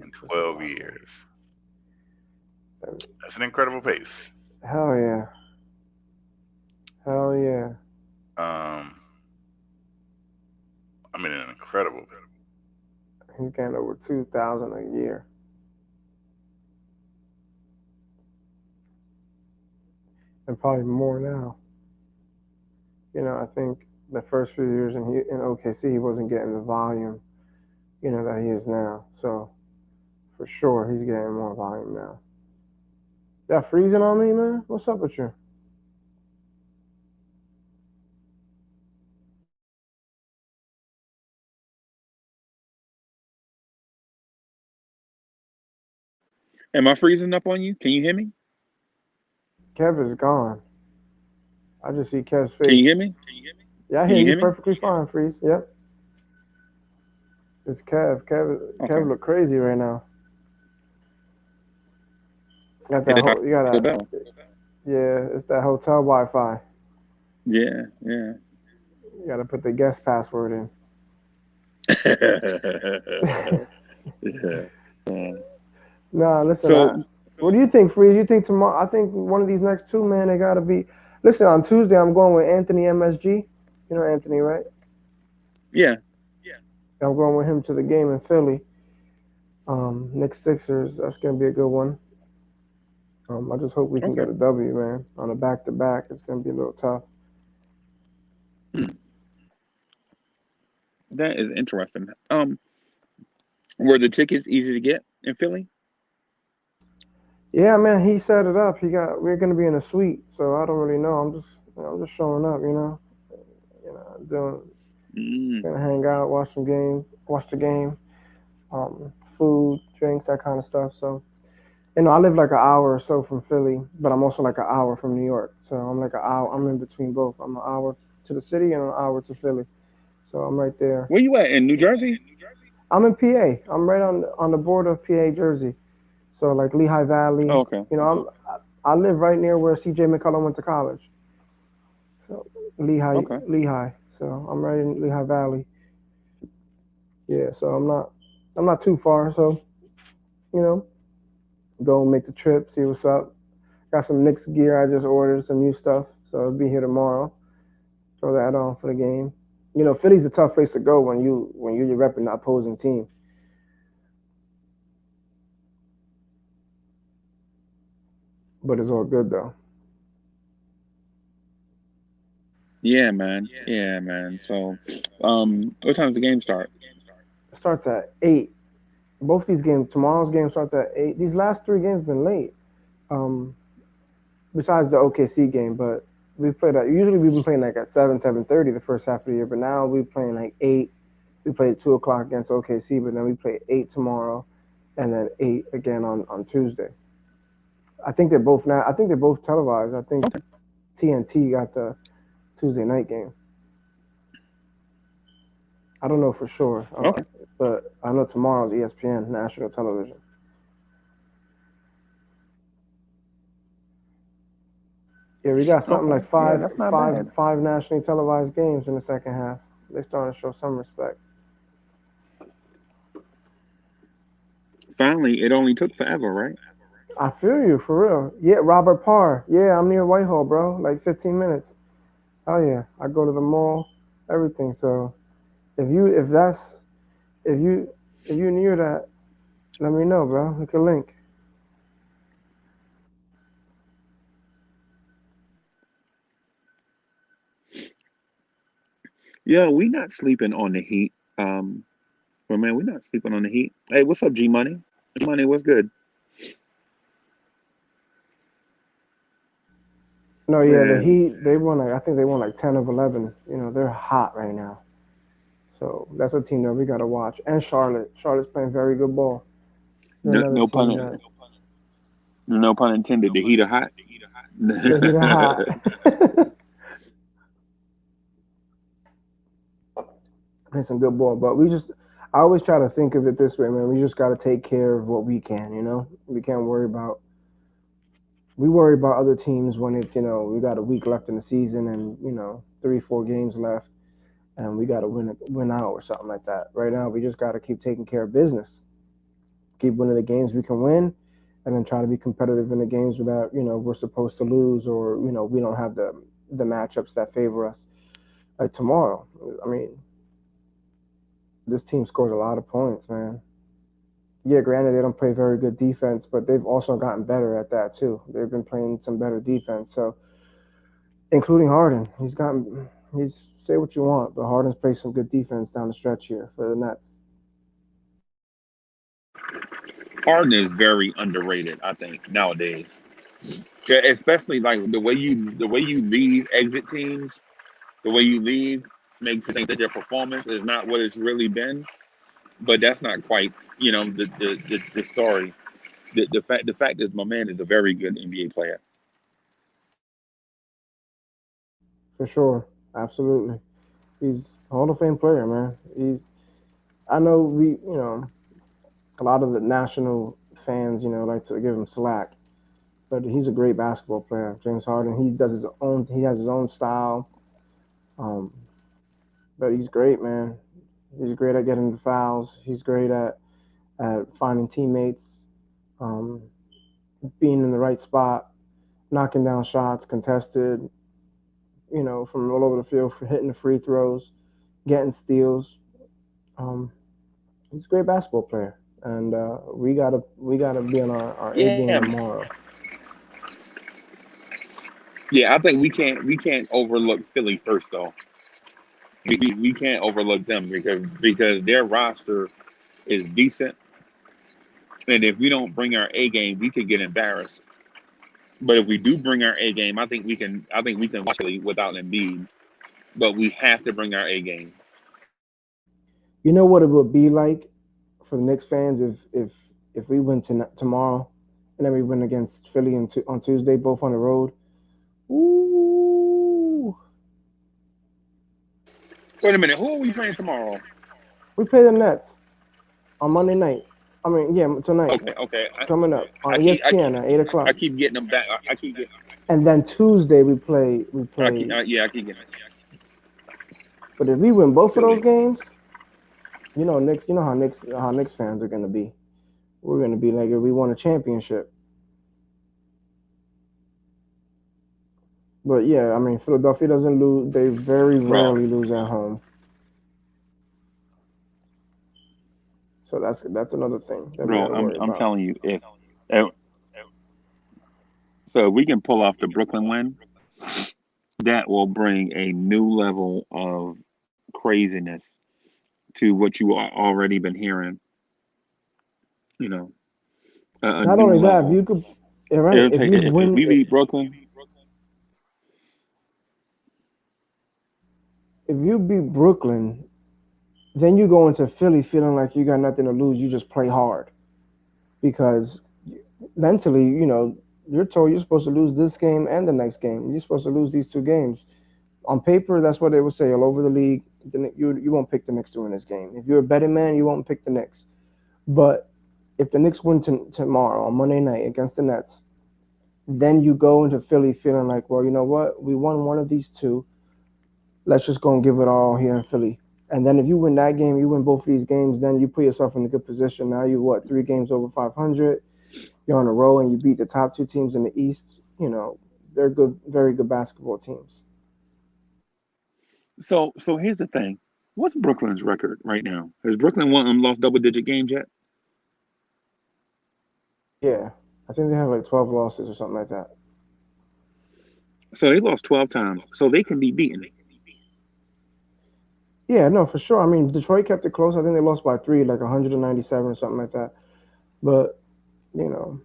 in Jesus 12 Almighty. years. That's an incredible pace. Hell yeah. Hell yeah. Um, I mean, an incredible. He's getting over 2,000 a year, and probably more now. I think the first few years in OKC, he wasn't getting the volume, that he is now. So for sure, he's getting more volume now. Yeah, freezing on me, man. What's up with you? Am I freezing up on you? Can you hear me? Kev is gone. I just see Kev's Can you face. hear me? Yeah, I Can hear you you hear me? perfectly fine, Freeze. Yep, it's Kev. Kev Okay. look crazy right now. Got Is that it whole. You got the that. bell? Yeah, it's that hotel Wi-Fi. Yeah, yeah. You got to put the guest password in. Yeah. Nah, listen. So What do you think, Freeze? You think tomorrow? I think one of these next two, man, they got to be. Listen, on Tuesday, I'm going with Anthony MSG. You know Anthony, right? yeah, I'm going with him to the game in Philly. Knicks Sixers. That's gonna be a good one. I just hope we can okay. get a W, man. On a back to back, it's gonna be a little tough. Hmm. That is interesting. Were the tickets easy to get in Philly? Yeah, man, he set it up. We're gonna be in a suite, so I don't really know. I'm just showing up, doing, Mm, gonna hang out, watch the game, food, drinks, that kind of stuff. So, I live like an hour or so from Philly, but I'm also like an hour from New York. So I'm like an hour. I'm in between both. I'm an hour to the city and an hour to Philly. So I'm right there. where you at in New Jersey? I'm in PA. I'm right on the border of PA, Jersey. So like Lehigh Oh, Valley. okay. I live right near where C.J. McCollum went to college. So Okay. Lehigh. So I'm right in Lehigh Valley. Yeah. So I'm not too far. So you know, go and make the trip, see what's up. Got some Knicks gear. I just ordered some new stuff, so it'll be here tomorrow. Throw that on for the game. Philly's a tough place to go when you're repping the opposing team, but it's all good though. Yeah, man. Yeah, man. So, what time does the game start? It starts at 8. Both these games, tomorrow's game starts at 8. These last three games been late. Um, Besides the OKC game, but we played at usually we've been playing like at 7:30 the first half of the year, but now we're playing like 8. We played 2 o'clock against OKC, but then we play 8 tomorrow, and then 8 again on Tuesday. I think they're both now. I think they're both televised. I think Okay. TNT got the Tuesday night game. I don't know for sure, Okay. but I know tomorrow's ESPN national television. Yeah, we got something Okay. like Yeah, five, that's not five, bad. five nationally televised games in the second half. They're starting to show some respect. Finally, it only took forever, right? I feel you for real. Yeah, Robert Parr. Yeah, I'm near Whitehall, bro. Like 15 minutes. Oh yeah, I go to the mall, everything. So if that's if you if you near that, let me know, bro. We can link. Yeah, we not sleeping on the Heat. Well, man, we not sleeping on the Heat. Hey, what's up, G Money? G Money, what's good? No, yeah, the Man, Heat. They won like I think they won like 10 of 11. They're hot right now. So that's a team that we gotta watch. And Charlotte. Charlotte's playing very good ball. They're no, another no team pun, that no pun intended. The Heat are hot. the Heat are hot. Play some good ball. But I always try to think of it this way, man. We just got to take care of what we can, We can't we worry about other teams when we got a week left in the season and, 3, 4 games left and we got to win out or something like that. Right now, we just got to keep taking care of business, keep winning the games we can win, and then try to be competitive in the games that, we're supposed to lose or, we don't have the matchups that favor us. like tomorrow. I mean, this team scores a lot of points, man. Yeah, granted they don't play very good defense, but they've also gotten better at that too. They've been playing some better defense. So, including Harden, he's say what you want, but Harden's played some good defense down the stretch here for the Nets. Harden is very underrated, I think, nowadays. Yeah, especially like the way you leave exit teams, the way you leave makes you think that your performance is not what it's really been. But that's not quite, the story. The fact is, my man is a very good NBA player. For sure, absolutely. He's a Hall of Fame player, man. He's I know a lot of the national fans, like to give him slack, but he's a great basketball player. James Harden, he has his own style. Um, but he's great, man. He's great at getting the fouls. He's great at finding teammates, um, being in the right spot, knocking down shots, contested, from all over the field for hitting the free throws, getting steals. Um, he's a great basketball player, and we gotta be on our A Yeah, game tomorrow. yeah. I think we can't overlook Philly first though. We can't overlook them because their roster is decent, and if we don't bring our A game, we could get embarrassed. But if we do bring our A game, I think we can watch Philly without Embiid. But we have to bring our A game. You know what it would be like for the Knicks fans if we win tomorrow, and then we win against Philly on Tuesday, both on the road. Ooh, Wait a minute, who are we playing tomorrow? we play the Nets on Monday night. I mean, yeah, tonight Okay, okay. coming up I on keep I ESPN keep at 8 o'clock, I keep getting them back. I keep getting. and then Tuesday we play. Yeah, I keep getting But if we win both of those Philly. games, Knicks, how Knicks fans are gonna be. We're gonna be like if we won a championship. But yeah, I mean Philadelphia doesn't lose. They very Bro, rarely lose at home. So that's another thing that we got bro, to I'm worry I'm about. telling you, if so, we can pull off the Brooklyn win. That will bring a new level of craziness to what you are already been hearing. You know, a Not new only that, if level. you could, yeah, right, It'll if take you if win, we beat Brooklyn. if you beat Brooklyn, then you go into Philly feeling like you got nothing to lose. You just play hard because mentally, you're told you're supposed to lose this game and the next game. You're supposed to lose these two games. On paper, that's what they would say all over the league. You won't pick the Knicks to win this game. If you're a betting man, you won't pick the Knicks. But if the Knicks win tomorrow on Monday night against the Nets, then you go into Philly feeling like, well, you know what? We won one of these two. Let's just go and give it all here in Philly. And then if you win that game, you win both of these games, then you put yourself in a good position. Now you what? 3 games over 500. You're on a roll, and you beat the top two teams in the East. They're good, very good basketball teams. So here's the thing. What's Brooklyn's record right now? Has Brooklyn lost double digit games yet? Yeah, I think they have like 12 losses or something like that. So they lost 12 times. So they can be beaten. Yeah, no, for sure. I mean, Detroit kept it close. I think they lost by three, like 197 or something like that. But you know,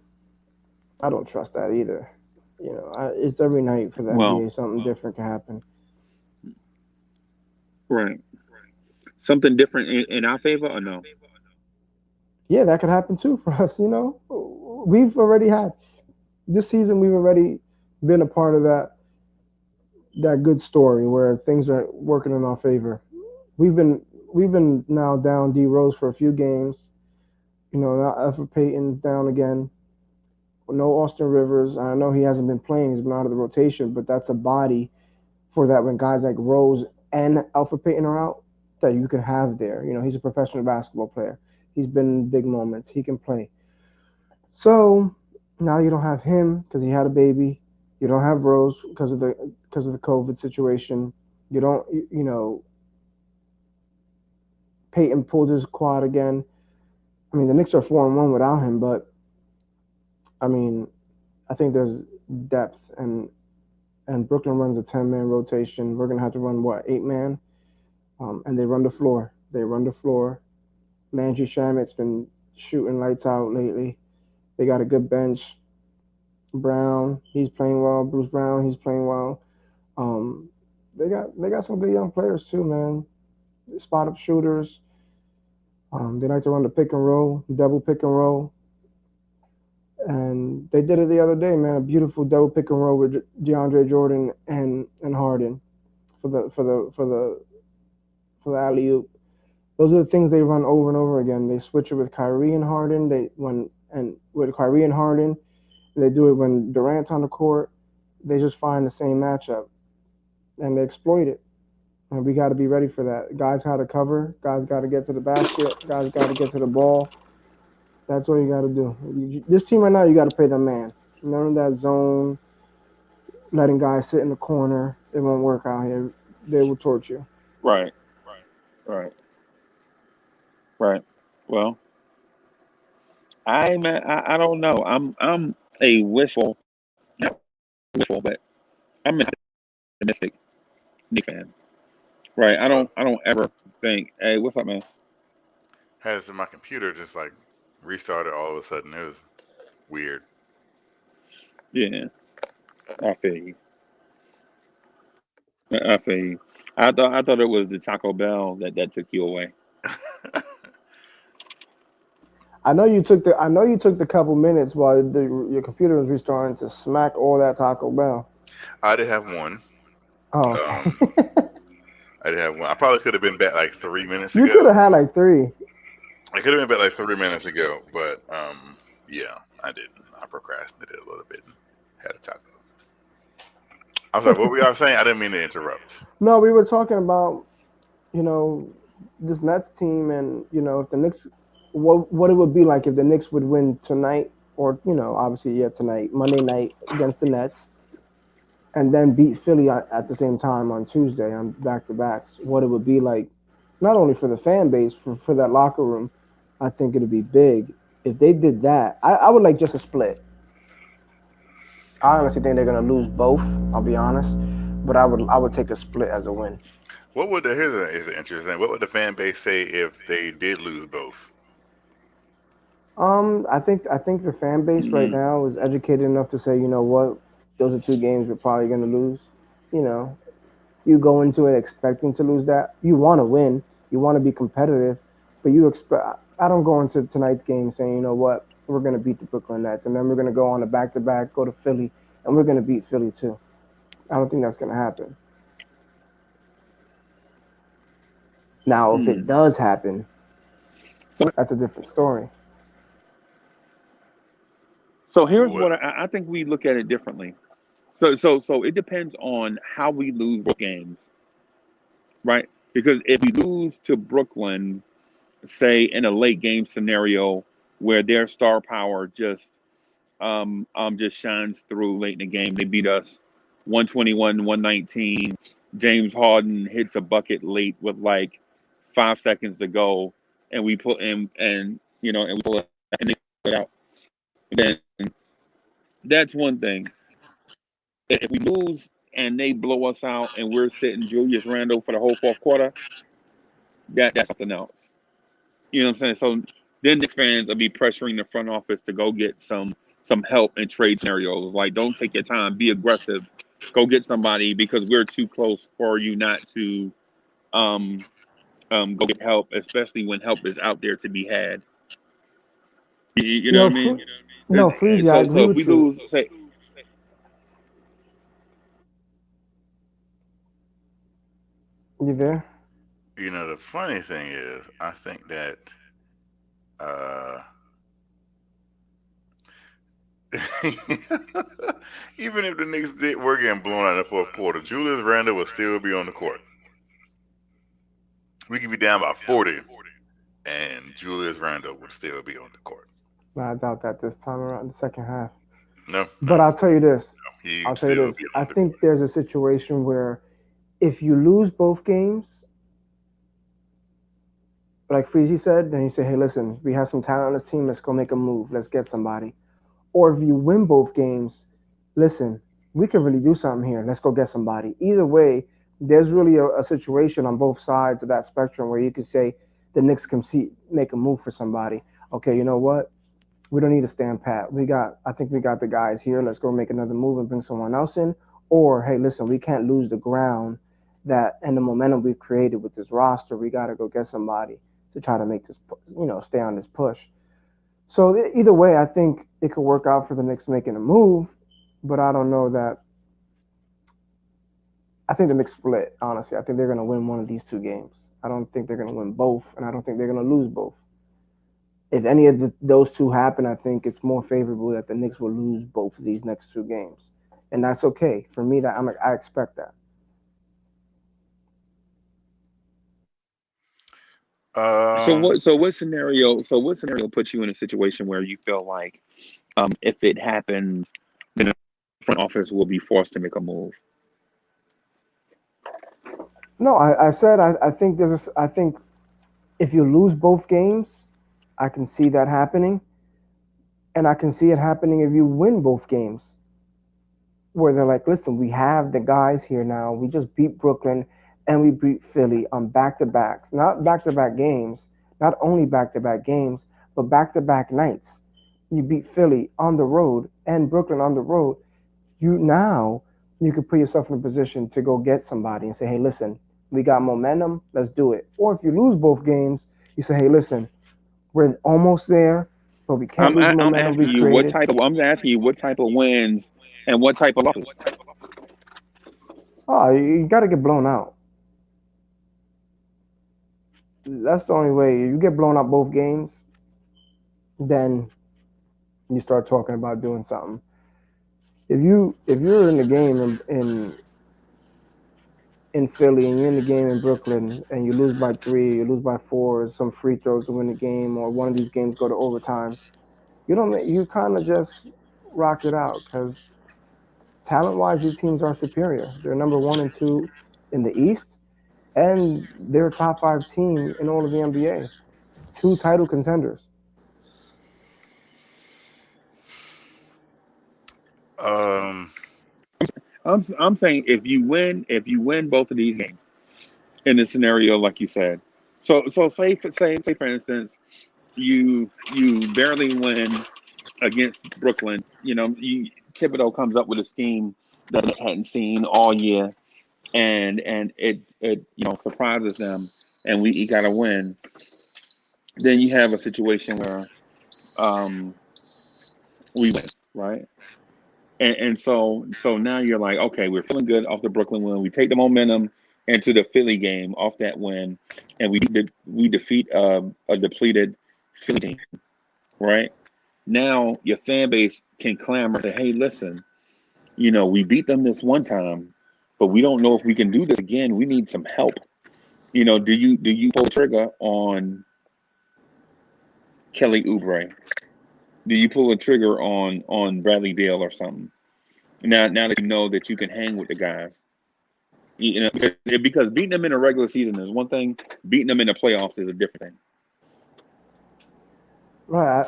I don't trust that either. It's every night for the Well, NBA. Something different can happen. right. Something different in our favor or no? Yeah, that could happen too for us. We've already had this season. We've already been a part of that good story where things are working in our favor. We've been we've been now down D Rose for a few games. Now Alfred Payton's down again. No Austin Rivers. I know he hasn't been playing. He's been out of the rotation, but that's a body for that when guys like Rose and Alfred Payton are out that you could have there. He's a professional basketball player. He's been in big moments. He can play. So now you don't have him because he had a baby. You don't have Rose because of the COVID situation. You don't, Peyton pulled his quad again. I mean, the Knicks are 4-1 without him, but I mean, I think there's depth, and Brooklyn runs a 10-man rotation. We're gonna have to run what 8-man, and they run the floor. They run the floor. Landry Shamit's been shooting lights out lately. They got a good bench. Brown, he's playing well. Bruce Brown, he's playing well. Um, they got some good young players too, man. Spot up shooters. They like to run the pick and roll, double pick and roll, and they did it the other day, man. A beautiful double pick and roll with DeAndre Jordan and Harden for the alley oop. Those are the things they run over and over again. They switch it with Kyrie and Harden. With Kyrie and Harden, they do it when Durant's on the court. They just find the same matchup and they exploit it. And we got to be ready for that. Guys got to cover. Guys got to get to the basket. Guys got to get to the ball. That's all you got to do. This team right now, you got to play the man. None of that zone, letting guys sit in the corner. It won't work out here. They will torch you. Right. Right. Right. Well, I don't know. I'm a not wishful, but I'm an optimistic Knicks fan. Right. I Well, don't ever think, hey, what's up, man? has my computer just like restarted all of a sudden? It was weird. Yeah, I feel you. I feel you. I thought it was the Taco Bell that took you away. I know you took the couple minutes while your computer was restarting to smack all that Taco Bell. I did have one. Oh, Um, okay. I did have one. I probably could have been back like 3 minutes You could ago. have had like three. I could have been back like 3 minutes ago, but yeah, I didn't. I procrastinated a little bit and had a taco. I'm sorry. What were y'all saying? I didn't mean to interrupt. No, we were talking about you know this Nets team, and if the Knicks, what it would be like if the Knicks would win tonight, or obviously yeah tonight, Monday night against the Nets, and then beat Philly at the same time on Tuesday on back to backs. What it would be like, not only for the fan base, for that locker room. I think it'd be big if they did that. I would like just a split. I honestly think they're gonna lose both. I'll be honest, but I would take a split as a win. What would the here's is interesting. What would the fan base say if they did lose both? I think the fan base right Mm-hmm. now is educated enough to say, you know what, those are two games we're probably gonna lose. You know, you go into it expecting to lose that. You want to win. You want to be competitive, but you expect. I don't go into tonight's game saying, you know what, we're gonna beat the Brooklyn Nets, and then we're gonna go on a back to back, go to Philly, and we're gonna beat Philly too. I don't think that's gonna happen. Now, if it Hmm. does happen, So that's a different story. so here's What? what I think we look at it differently. So it depends on how we lose both games, right? Because if we lose to Brooklyn, say in a late game scenario where their star power just shines through late in the game, they beat us 121-119. James Harden hits a bucket late with like 5 seconds to go, and we put and we pull it and they pull it out. Then that's one thing. If we lose and they blow us out and we're sitting Julius Randle for the whole fourth quarter, that's something else. You know what I'm saying? So then Knicks fans will be pressuring the front office to go get some help in trade scenarios. Like, don't take your time, be aggressive, go get somebody because we're too close for you not to um go get help, especially when help is out there to be had. You know what Yo, I mean? no, Freezy, I So agree if we with you. lose, say, You there? The funny thing is, I think that uh, even if the Knicks were getting blown out in the fourth quarter, Julius Randle would still be on the court. We could be down by 40, and Julius Randle would still be on the court. Nah, I doubt that this time around the second half. No, no, But I'll tell you this. I'll he'd tell you still this. be I on the court. think there's a situation where If you lose both games, like Freezy said, then you say, hey, listen, we have some talent on this team. Let's go make a move. Let's get somebody. Or if you win both games, listen, we can really do something here. Let's go get somebody. Either way, there's really a situation on both sides of that spectrum where you could say the Knicks can make a move for somebody. Okay, you know what? We don't need to stand pat. I think we got the guys here. Let's go make another move and bring someone else in. Or hey, listen, we can't lose the ground that and the momentum we've created with this roster. We got to go get somebody to try to make this, stay on this push. So either way, I think it could work out for the Knicks making a move, but I don't know that. I think the Knicks split. Honestly, I think they're going to win one of these two games. I don't think they're going to win both, and I don't think they're going to lose both. If any of those two happen, I think it's more favorable that the Knicks will lose both of these next two games, and that's okay for me. I expect that. So Um, what? So what scenario? So what scenario puts you in a situation where you feel like, if it happens, then the front office will be forced to make a move? No, I said I think I think if you lose both games, I can see that happening, and I can see it happening if you win both games. Where they're like, listen, we have the guys here now. We just beat Brooklyn and we beat Philly on back to backs, not back to back games, not only back to back games, but back to back nights. You beat Philly on the road and Brooklyn on the road. You can put yourself in a position to go get somebody and say, hey, listen, we got momentum. Let's do it. Or if you lose both games, you say, hey, listen, we're almost there, but we can't lose the I'm momentum asking we've you what created. type of. I'm asking you what type of wins and what type of losses. Oh, you got to get blown out. That's the only way. If you get blown out both games, then you start talking about doing something. If you're in the game in Philly and you're in the game in Brooklyn and you lose by three, you lose by four, some free throws to win the game, or one of these games go to overtime, you kind of just rock it out because talent wise, these teams are superior. They're number one and two in the East, and they're a top five team in all of the NBA. Two title contenders. um, I'm saying if you win both of these games in this scenario, like you said. So say for instance, you barely win against Brooklyn. Thibodeau comes up with a scheme that they hadn't seen all year, and it surprises them, and we got to win. Then you have a situation where um we win, right? And so now you're like, okay, we're feeling good off the Brooklyn win. We take the momentum into the Philly game off that win, and we defeat a depleted Philly team, right? Now your fan base can clamor, say, hey, listen, we beat them this one time, but we don't know if we can do this again. We need some help. Do you pull the trigger on Kelly Oubre? Do you pull a trigger on Bradley Beal or something? Now that you know that you can hang with the guys, because beating them in a regular season is one thing, beating them in the playoffs is a different thing. Right.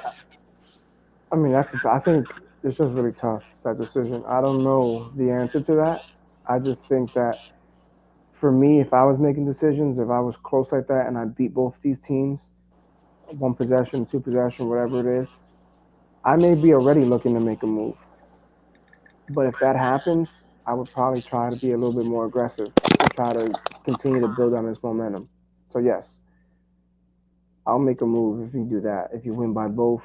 I mean, I think it's just really tough, that decision. I don't know the answer to that. I just think that for me, if I was making decisions, if I was close like that and I beat both these teams, one possession, two possession, whatever it is, I may be already looking to make a move. But if that happens, I would probably try to be a little bit more aggressive to try to continue to build on this momentum. So yes, I'll make a move if you do that. If you win by both,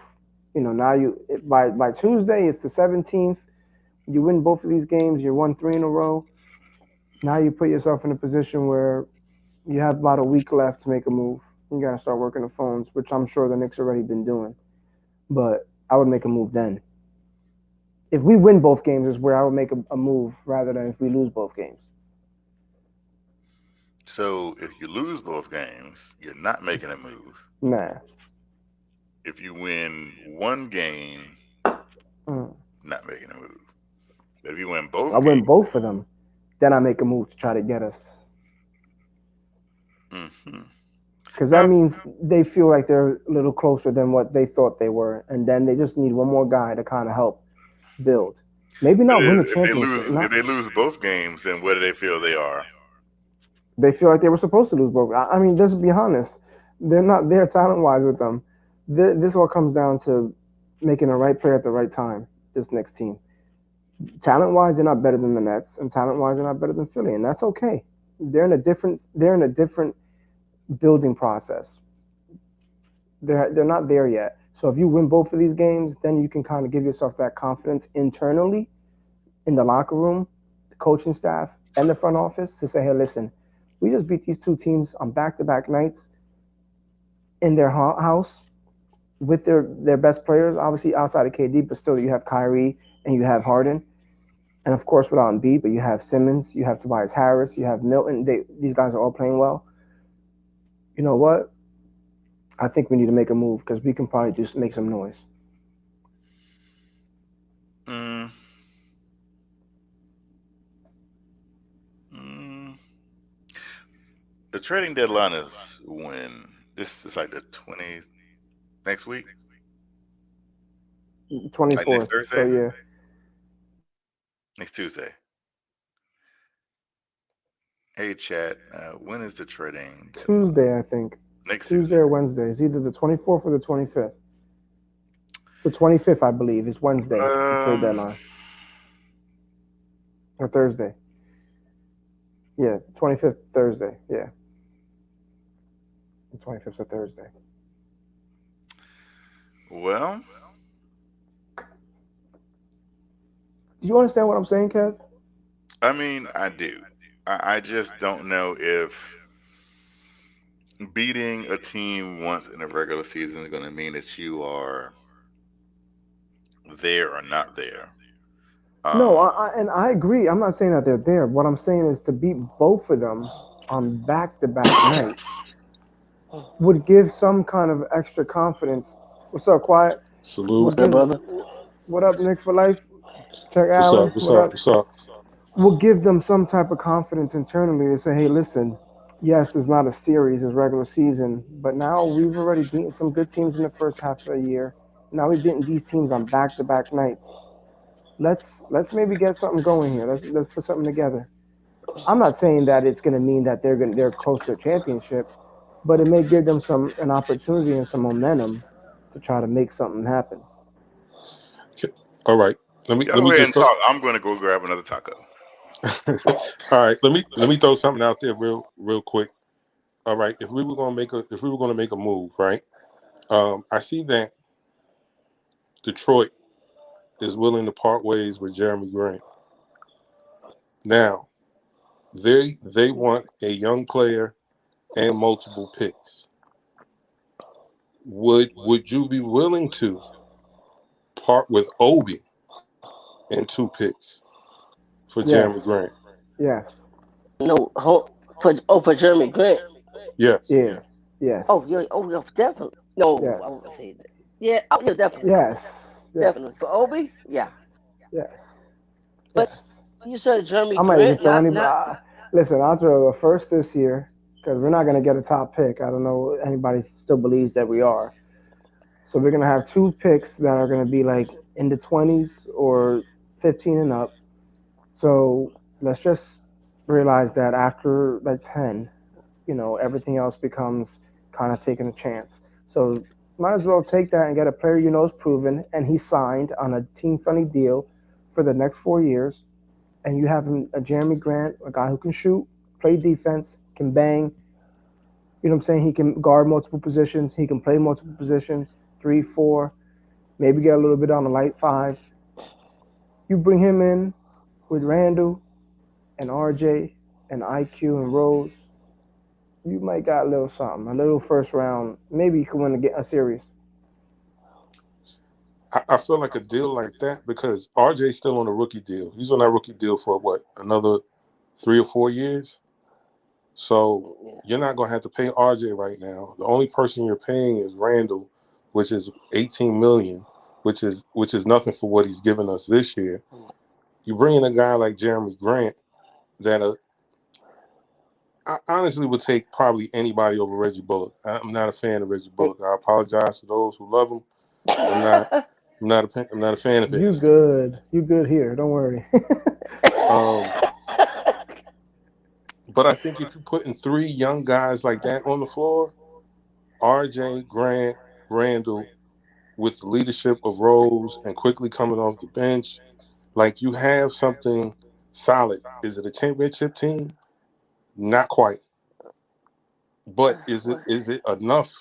now by Tuesday it's the 17th. You win both of these games, you won three in a row. Now you put yourself in a position where you have about a week left to make a move. You got to start working the phones, which I'm sure the Knicks already been doing. But I would make a move then. If we win both games, is where I would make a move rather than if we lose both games. so if you lose both games, you're not making a move. Nah. If you win one game, Mm. not making a move. But if you win I both win games, both of them. then I make a move to try to get us. Mm-hmm. Because that means they feel like they're a little closer than what they thought they were, and then they just need one more guy to kind of help build. Maybe But not win the if they championship. lose, if Not they lose both games, then where do they feel they are? they feel like they were supposed to lose both. I mean, just be honest, they're not there talent wise with them. This all comes down to making the right player at the right time. This next team, talent wise, they're not better than the Nets, and talent wise, they're not better than Philly, and that's okay. They're in a different building process. They're not there yet. So if you win both of these games, then you can kind of give yourself that confidence internally in the locker room, the coaching staff, and the front office to say, hey, listen, we just beat these two teams on back-to-back nights in their house with their best players, obviously outside of KD, but still you have Kyrie and you have Harden, and of course without Embiid, but you have Simmons, you have Tobias Harris, you have Milton. These guys are all playing well. You know what? I think we need to make a move because we can probably just make some noise. Mm, mm. The trading deadline is when? This is like the 20th next week, like next 24th. So Thursday, yeah, next Tuesday. Hey, chat. When is the trading deadline? Tuesday I think. Next Tuesday Tuesday. or Wednesday. It's either the 24th or the 25th. The 25th, I believe, is Wednesday, the trade Um, deadline, or Thursday. Yeah, 25th, Thursday. Yeah, the 25th is a Thursday. well, Do you understand what I'm saying, Kev? I mean, I do. I just don't know if beating a team once in a regular season is going to mean that you are there or not there. No, Um, and I agree. I'm not saying that they're there. What I'm saying is to beat both of them on back-to-back nights would give some kind of extra confidence. What's up, Quiet? Salute. Would What's up, give. brother? What up, Nick for life? Chuck What's Allen. up? What's What up? up? What's up? Will give them some type of confidence internally to say, hey, listen, yes, there's not a series, it's regular season, but now we've already beaten some good teams in the first half of the year. Now we've beaten these teams on back-to-back nights. Let's maybe get something going here. Let's put something together. I'm not saying that it's going to mean that they're close to a championship, but it may give them an opportunity and some momentum to try to make something happen. Okay. All right. Let me y'all let go me ahead just and throw. talk. I'm going to go grab another taco. All right. Let me throw something out there real quick. All right. If we were gonna make a move, right? I see that Detroit is willing to part ways with Jeremy Grant. Now they want a young player and multiple picks. Would you be willing to part with Obi and 2 picks for Yes, Jeremy Grant? yes, No, for Jeremy Grant. Yes. yeah, yes, Oh yeah, definitely. No, yes, I would say that. Yeah, oh yeah, definitely, yes, definitely yes, for Obi. Yeah, yes, but yes. you said Jeremy I might even Grant, throw not anybody. not. Listen, I'll throw a first this year because we're not going to get a top pick. I don't know if anybody still believes that we are. So we're going to have 2 picks that are going to be like in the 20s or 15 and up. So let's just realize that after like 10, everything else becomes kind of taking a chance. So might as well take that and get a player you know is proven and he signed on a team friendly deal for the next 4 years. And you have a Jeremy Grant, a guy who can shoot, play defense, can bang. You know what I'm saying? He can guard multiple positions. He can play multiple positions, 3, 4, maybe get a little bit on the light 5. You bring him in with Randall and RJ and IQ and Rose. You might got a little something, a little first round. Maybe you can win a series. I feel like a deal like that because RJ's still on a rookie deal. He's on that rookie deal for what, another 3 or 4 years? So Yeah, you're not gonna have to pay RJ right now. The only person you're paying is Randall, which is 18 million, which is nothing for what he's given us this year. You bring in a guy like Jeremy Grant. that I honestly would take probably anybody over Reggie Bullock. I'm not a fan of Reggie Bullock. I apologize to those who love him, but I'm not a fan of You his. good? You good here? Don't worry. Um, but I think if you're putting three young guys like that on the floor, RJ, Grant, Randall, with the leadership of Rose and quickly coming off the bench, like you have something solid. Is it a championship team? Not quite. But is it enough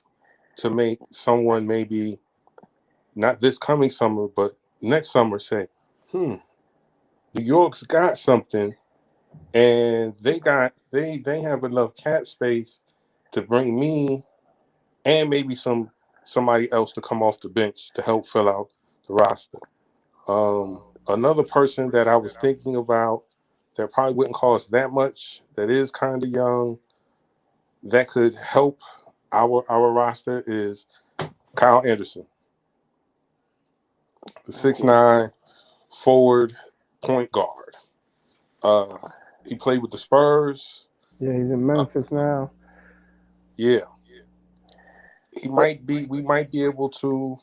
to make someone maybe not this coming summer, but next summer say, New York's got something and they have enough cap space to bring me and maybe somebody else to come off the bench to help fill out the roster. Another person that I was thinking about that probably wouldn't cost that much, that is kind of young, that could help our roster is Kyle Anderson, the 6'9" forward point guard. Uh, he played with the Spurs. Yeah, he's in Uh, Memphis now. yeah, he But might be. We might be able to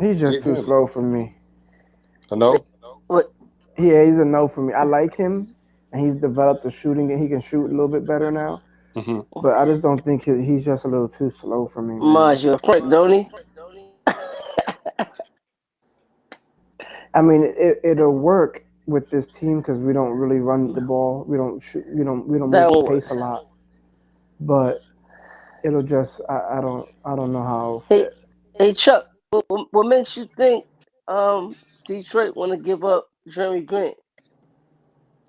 He's just get too him. slow for me. No. but Yeah, he's a no for me. I like him, and he's developed the shooting, and he can shoot a little bit better now. Mm-hmm. But I just don't think he's just a little too slow for me, man. mind you, Frank, don't he? I mean, it'll work with this team because we don't really run the ball. We don't shoot. We don't move That the won't work. pace a lot. But it'll just I don't know how it'll Hey, fit. hey, Chuck, what makes you think Detroit want to give up Jeremy Grant?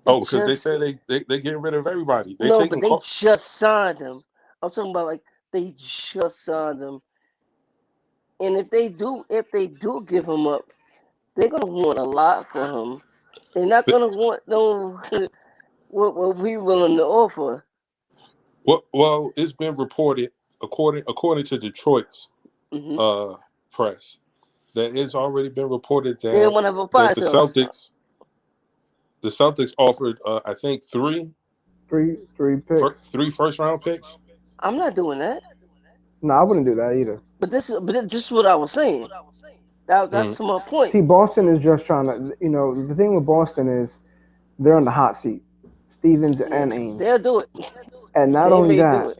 They Oh, because they just said they getting rid of everybody. They no, but taking they call. just signed him. I'm talking about like they just signed him, and if they do give him up, they're gonna want a lot for him. They're not gonna want no what we willing to offer. Well, it's been reported according to Detroit's Hmm. uh, press that it's already been reported They that want to have a that fire sale. The Celtics offered I think Three picks. three first round picks. I'm not doing that. No, I wouldn't do that either. But this is what I was saying. That's Mm. to my point. See, Boston is just trying to. The thing with Boston is they're on the hot seat. Stevens Yeah, and Ames, they'll do it. and not They only may do that, it.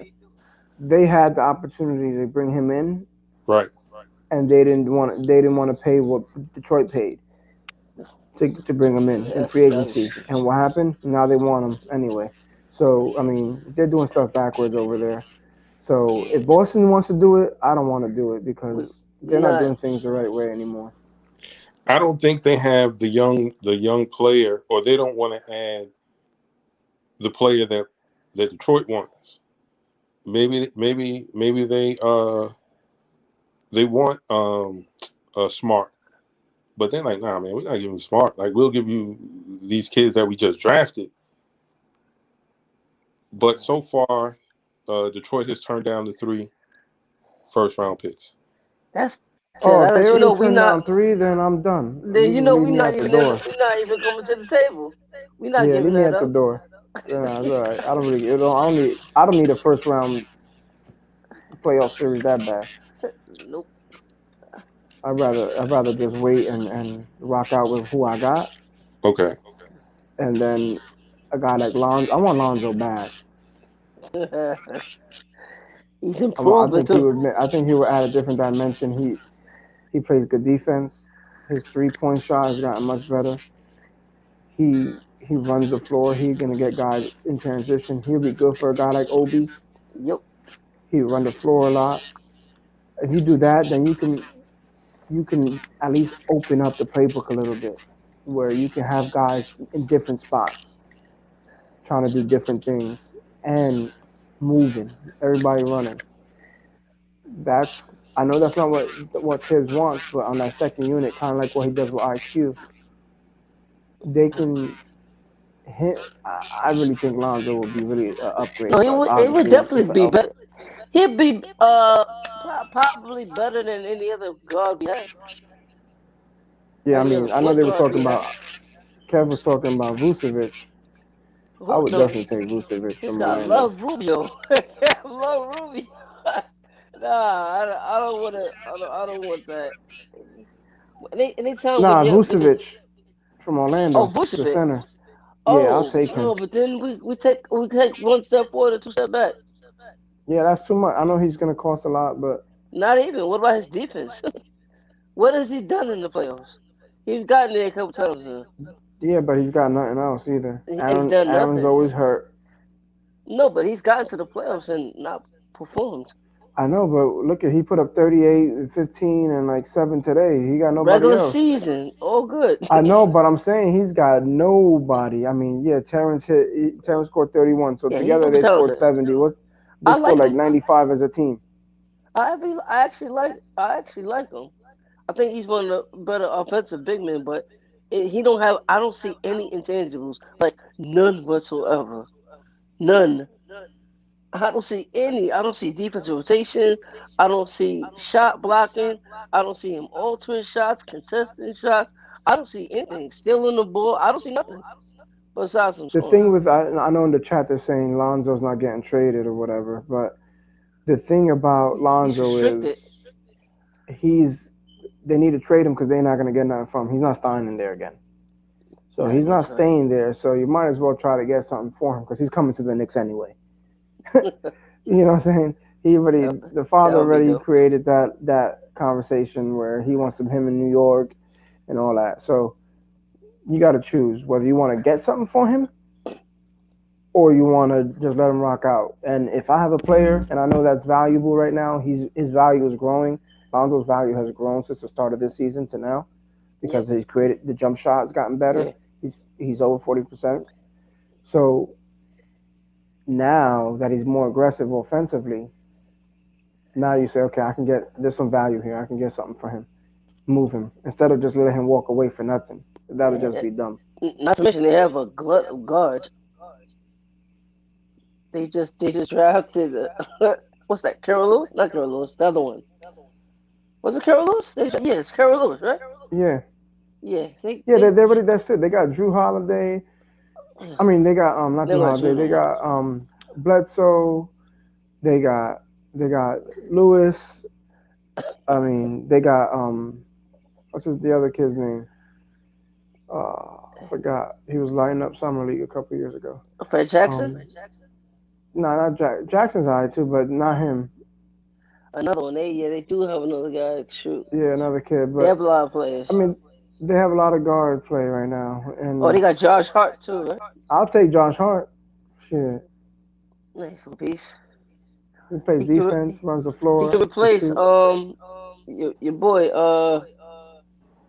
they had the opportunity to bring him in, Right. and they didn't want to pay what Detroit paid to bring him in free That's agency. And what happened? Now they want him anyway. So I mean, they're doing stuff backwards over there. So if Boston wants to do it, I don't want to do it we because we they're not not. doing things the right way anymore. I don't think they have the young player, or they don't want to add the player that Detroit wants. Maybe they want Smart, but they're like, nah, man, we're not giving you Smart. Like, we'll give you these kids that we just drafted. But so far, Detroit has turned down the three first round picks. That's Oh, if that they lets you already know we turned not. down three, then I'm done. Then You you can know leave me out the door. we not even coming to the table. We not Yeah, leave giving me that at the up. door. It's all right. I don't really. I don't need a first round playoff series that bad. Nope. I'd rather just wait and rock out with who I got, Okay. and then a guy like Lonzo. I want Lonzo bad. He's I improving think he too. would. I think he would add a different dimension. He plays good defense. His 3-point shot has gotten much better. He runs the floor. He's gonna get guys in transition. He'll be good for a guy like Obi. Yep. He run the floor a lot. If you do that, then you can at least open up the playbook a little bit, where you can have guys in different spots trying to do different things and moving. Everybody running. That's I know that's not what Tibbs wants, but on that second unit, kind of like what he does with IQ, they can hit. I really think Lonzo will be really an upgrade No, for us. it would Obviously, definitely if be better. He'd be probably better than any other guard we have. yeah, I Any other mean, I know point they were guard talking we have. about. Kev was talking about Vucevic. I Who would no? definitely take Vucevic This from guy Orlando. love Rubio. Love Rubio. Nah, I don't want to. I don't want that. Anytime Nah, when you Vucevic from oh Orlando, the Vucevic. center. Yeah, I'll Oh take him. no, but then we take one step forward and two step back. Yeah, that's too much. I know he's gonna cost a lot, but Not even. What about his defense? What has he done in the playoffs? He's gotten there a couple times now. yeah, but he's got nothing else either. He's done Aaron's nothing. always hurt. No, but he's gotten to the playoffs and not performed. I know, but look at he put up 38, and 15, and like 7 today. He got nobody Regular else. season, all good. I know, but I'm saying he's got nobody. I mean, yeah, Terrence scored 31, so Yeah, he's together super they scored talented. 70. What they I scored like like him. 95 as a team. I actually like him. I think he's one of the better offensive big men, but he don't have. I don't see any intangibles, like none whatsoever. None. I don't see any. I don't see defensive rotation. I don't see shot blocking. I don't see him altering shots, contesting shots. I don't see anything. Stealing the ball. I don't see nothing besides some The scoring. thing with I know in the chat they're saying Lonzo's not getting traded or whatever, but the thing about He's Lonzo restricted. is he's they need to trade him because they're not going to get nothing from him. He's not staying in there again. So Nah, he's he's not not trying. staying there. So you might as well try to get something for him because he's coming to the Knicks anyway. You know what I'm saying? that, The that father would be already dope. created that conversation where he wants him in New York and all that. So you got to choose whether you want to get something for him or you want to just let him rock out. And if I have a player and I know that's valuable right now, his value is growing. Lonzo's value has grown since the start of this season to now Yep. because he's created the jump shot has gotten better. Yeah. He's over 40%. So now that he's more aggressive offensively, now you say, okay, I can get there's some value here. I can get something for him. Move him instead of just letting him walk away for nothing. That'll just Yeah. be dumb. Not to mention they have a glut of guards. They just drafted what's that? Carol Lewis? Not Carol Lewis. The other one. Was it Carol Lewis? Yes, Carol Lewis, right? Yeah, Yeah. They yeah. they They already that's it. They got Drew Holiday. I mean, they got not they Drew weren't Holiday. shooting no They more. got Bledsoe. They got Lewis. I mean, they got what's the other kid's name? I forgot. He was lighting up summer league a couple years ago. Fred Jackson, Um, no, not Jackson's alright too, but not him. another one. They do have another guy that can shoot. Yeah, another kid. They have But a lot of I players. mean, they have a lot of guard play right now, Oh, they and got Josh Hart too, right? I'll take Josh Hart. Shit, Nice little piece. he plays He could defense, runs the he floor, could can replace shoot. your boy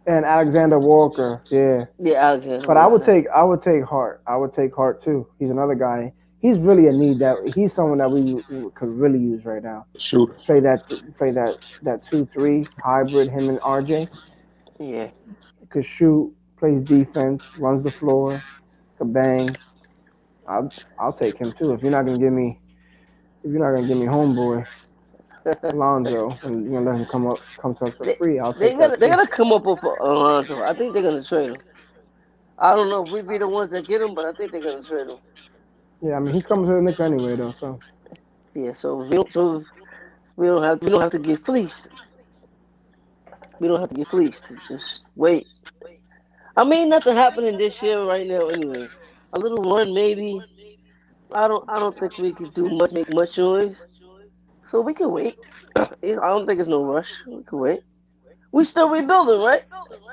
And Alexander Walker, yeah. yeah, Alexander But Walker. I would take Hart. I would take Hart too. He's another guy. He's really a need that he's someone that we could really use right now. Shooter. Play that 2-3 hybrid. Him and RJ Yeah. could shoot, plays defense, runs the floor, could bang. I'll take him too. If you're not gonna give me homeboy Lonzo and you're gonna let him come to us for they free, I'll they take that gotta they too. gotta come up with Alonzo. I think they're gonna trade him. I don't know if we be the ones that get him, but I think they're gonna trade him. Yeah, I mean he's coming to the Knicks anyway though. So Yeah, we don't have to get fleeced. We don't have to get fleeced. Just wait. I mean, nothing happening this year right now anyway. A little run maybe. I don't think we could make much noise. So we can wait. I don't think it's no rush. We can wait. We still rebuilding, right?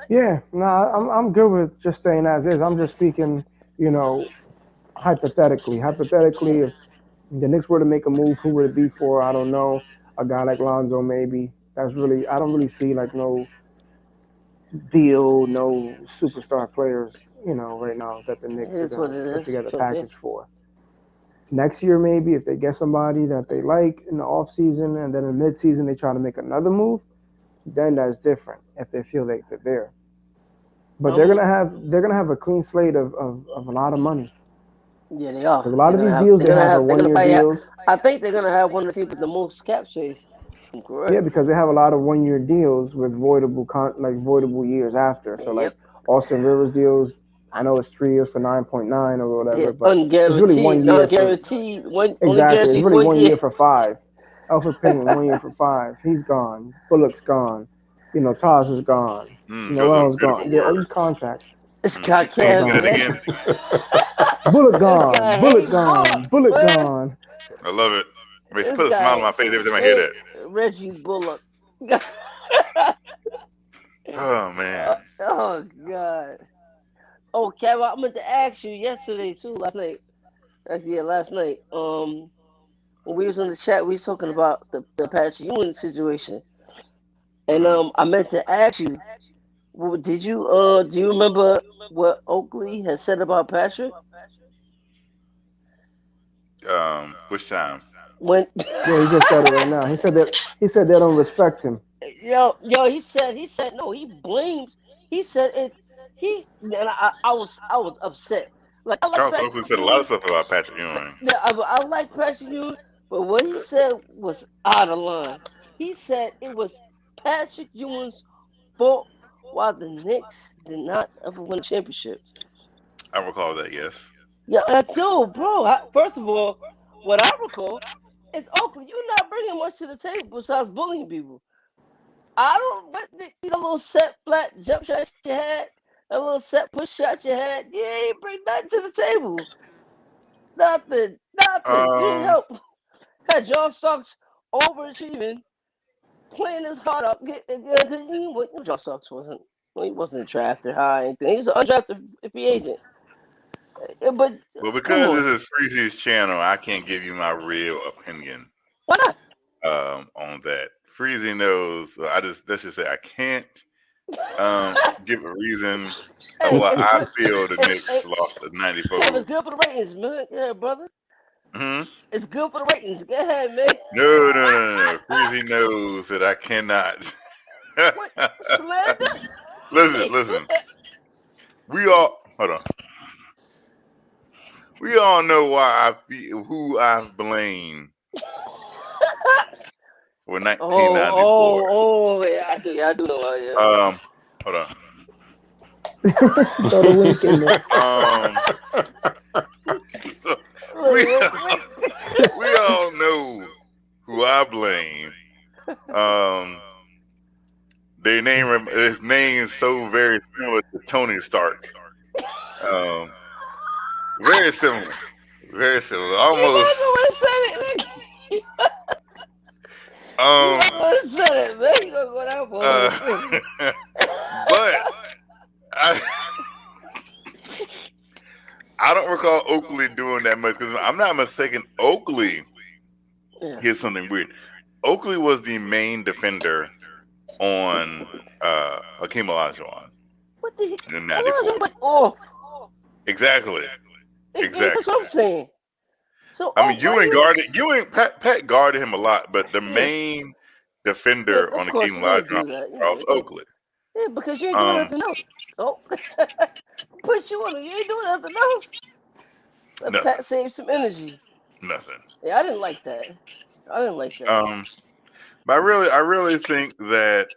yeah, no, I'm good with just staying as is. I'm just speaking, you know, hypothetically. Hypothetically, if the Knicks were to make a move, who would it be for? I don't know. A guy like Lonzo, maybe. That's really I don't really see like no deal, no superstar players, right now that the It Knicks are is what gonna it put is. together a Okay. package for. Next year, maybe if they get somebody that they like in the off season, and then in mid season they try to make another move, then that's different. If they feel like they're there, but I'm they're gonna have a clean slate of a lot of money Yeah, they are. because a lot of these deals they have are They're one gonna year probably have. deals. I think they're gonna have one of the teams with the most cap space. If I'm Yeah, correct. because they have a lot of 1 year deals with voidable voidable years after. So like Yep. Austin Rivers deals I know it's 3 years for 9.9 or whatever, Yeah, but it's really 1 unguaranteed, year for non-guaranteed, only exactly. It's guaranteed really 1 1 year. year for 5. Alfred Payton 1 year for 5. He's gone. Bullock's gone. You know, Taz is gone. Those are Noel's gone. beautiful Yeah, all these words. contracts. This guy Can you They're say can't, that gone. again? Bullock This gone. guy Bullock hates Bullock, gone. Bullock man. gone. I love it. Makes This put a smile on guy my face every time I hear hate that. Reggie Bullock. Oh man. Oh God. Oh, Kev, I meant to ask you yesterday too. Last night. Yeah, last night. When we was on the chat, we was talking about the Patrick Ewing situation, and Mhm. I meant to ask you, did you do you remember what Oakley had said about Patrick Which time? when? Yeah, he just said it right now. He said they don't respect him. Yo, he said no, he blames. He said it. And I was upset. Like I like Charles Oakley Patrick said a lot Ewing. of stuff about Patrick Ewing. Yeah, I like Patrick Ewing, but what he said was out of line. He said it was Patrick Ewing's fault why the Knicks did not ever win championships. I recall that. Yes. Yeah, yo, bro. First of all, what I recall is Oakley. You're not bringing much to the table besides bullying people. I don't. What the little set flat jump shot you had, that little set push shot you had. You ain't bring nothing to the table. Nothing. Nothing. You didn't Um. help. Had John Starks overachieving, playing his heart up. John Starks wasn't. Well, he wasn't drafted high or anything. He was an undrafted free agent. But Well, come because on, this is Freezy's channel, I can't give you my real opinion why not? on that. Freezy knows. Let's just say I can't give a reason of Hey, why it's I good. feel the Hey, Knicks lost the Kev, '94. it's good for the ratings, man. Yeah, brother. Hmm. It's good for the ratings. Go ahead, man. No. Freezy knows that I cannot. What slander? Listen. We all hold on. We all know why I feel who I blame for 1994. Yeah, I do know. Yeah. Hold on. Throw the link in there. So we Wait. we all know who I blame. Um, they name him. His name is so very similar to Tony Stark. Um, very similar. Very similar. You might Almost. as well said it. You Um. might as well said it, man. You gonna go down for a whole thing. But I I don't recall Oakley doing that much because I'm not mistaken. Oakley, Yeah. here's something weird. Oakley was the main defender on Hakeem Olajuwon What the in Elijah '94. went off. Exactly. That's what I'm saying. So I mean, why you? Pat guarded him a lot, but the Yeah, main yeah. defender on Of course, Hakeem you ain't Olajuwon do was that. Charles Oakley. Yeah, because you ain't doing Um, nothing else. Oh, put you on him. You ain't doing nothing else. Let nothing, Pat save some energy. nothing. Yeah, I didn't like that. I didn't like that. But I really think that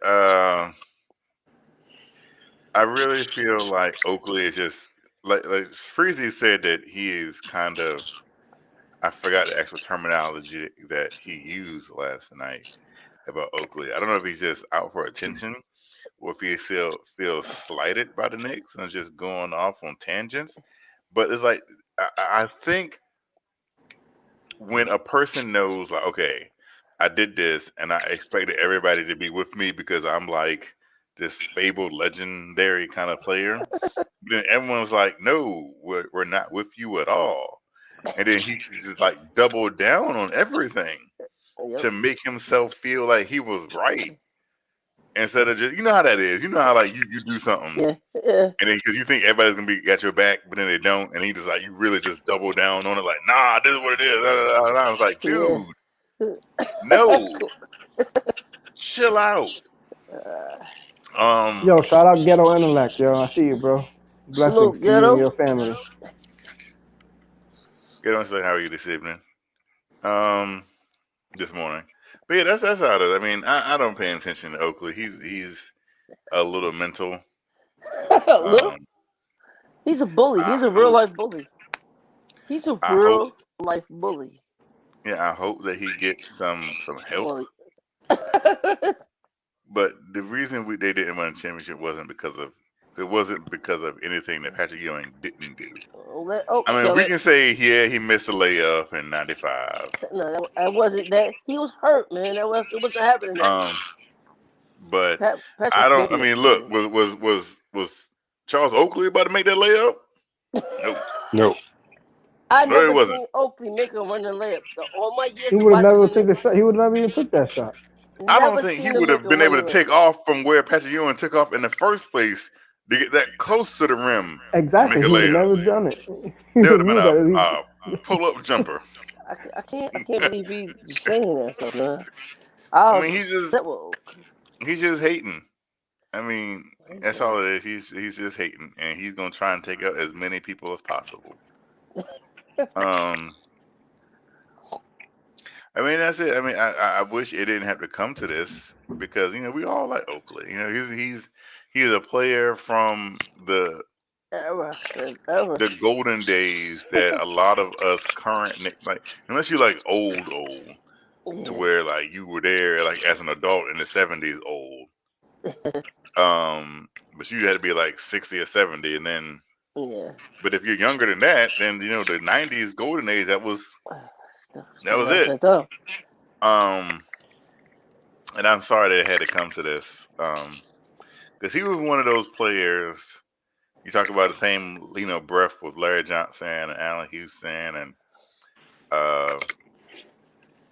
I really feel like Oakley is just like Freezy said that he is kind of, I forgot the actual terminology that he used last night about Oakley. I don't know if he's just out for attention or if he still feels slighted by the Knicks and is just going off on tangents. But it's like I think when a person knows, like, okay, I did this and I expected everybody to be with me because I'm like this fabled legendary kind of player. Then everyone's like, no, we're not with you at all. And then he just like doubled down on everything Yep. to make himself feel like he was right. Instead of just, you know how that is. You know how like you do something Yeah. and then because you think everybody's gonna be got your back, but then they don't, and he just like you really just double down on it, like, nah, this is what it is. I was like, Yeah. dude, no, chill out. Um, Yo, shout out Ghetto Intellect, yo. I see you, bro. Blessings Salute, to you and ghetto. your family. get on say how are you this evening? Um, this morning. But yeah, that's how it is. I mean, I don't pay attention to Oakley. He's a little mental. Little. Um, He's a bully. I He's a real hope, life bully. He's a I hope, real life bully. yeah, I hope that he gets some help. Bully. But the reason they didn't win the championship it wasn't because of anything that Patrick Ewing didn't do. I mean, we can say, yeah, he missed a layup in '95. No, that wasn't that. He was hurt, man. It wasn't happening that way. But I Patrick don't. I Ewing mean, is look, crazy. was Charles Oakley about to make that layup? No, No. I no, it never wasn't. seen Oakley make a running layup. All my years He of would have watching never the took the Knicks, shot. He would have never even took that shot. I don't never think he seen him would make have a been able to running layup. take off from where Patrick Ewing took off in the first place to get that close to the rim Exactly. to He make would a have layup. never done it. He That would would have have knew been that. a pull-up jumper. I can't believe he's saying that stuff, man. I I was mean, upset with Oakley. he's just hating. I mean, that's all it is. He's just hating, and he's gonna try and take out as many people as possible. Um, I mean, that's it. I mean, I wish it didn't have to come to this because we all like Oakley. He's a player from Ever. the golden days that a lot of us current like, unless you like old to Yeah. where like you were there like as an adult in the 70s old. But you had to be like 60 or 70, and then Yeah. but if you're younger than that, then the 90s golden age that was it. And I'm sorry that it had to come to this. Because he was one of those players. You talk about the same, breath with Larry Johnson and Allen Houston and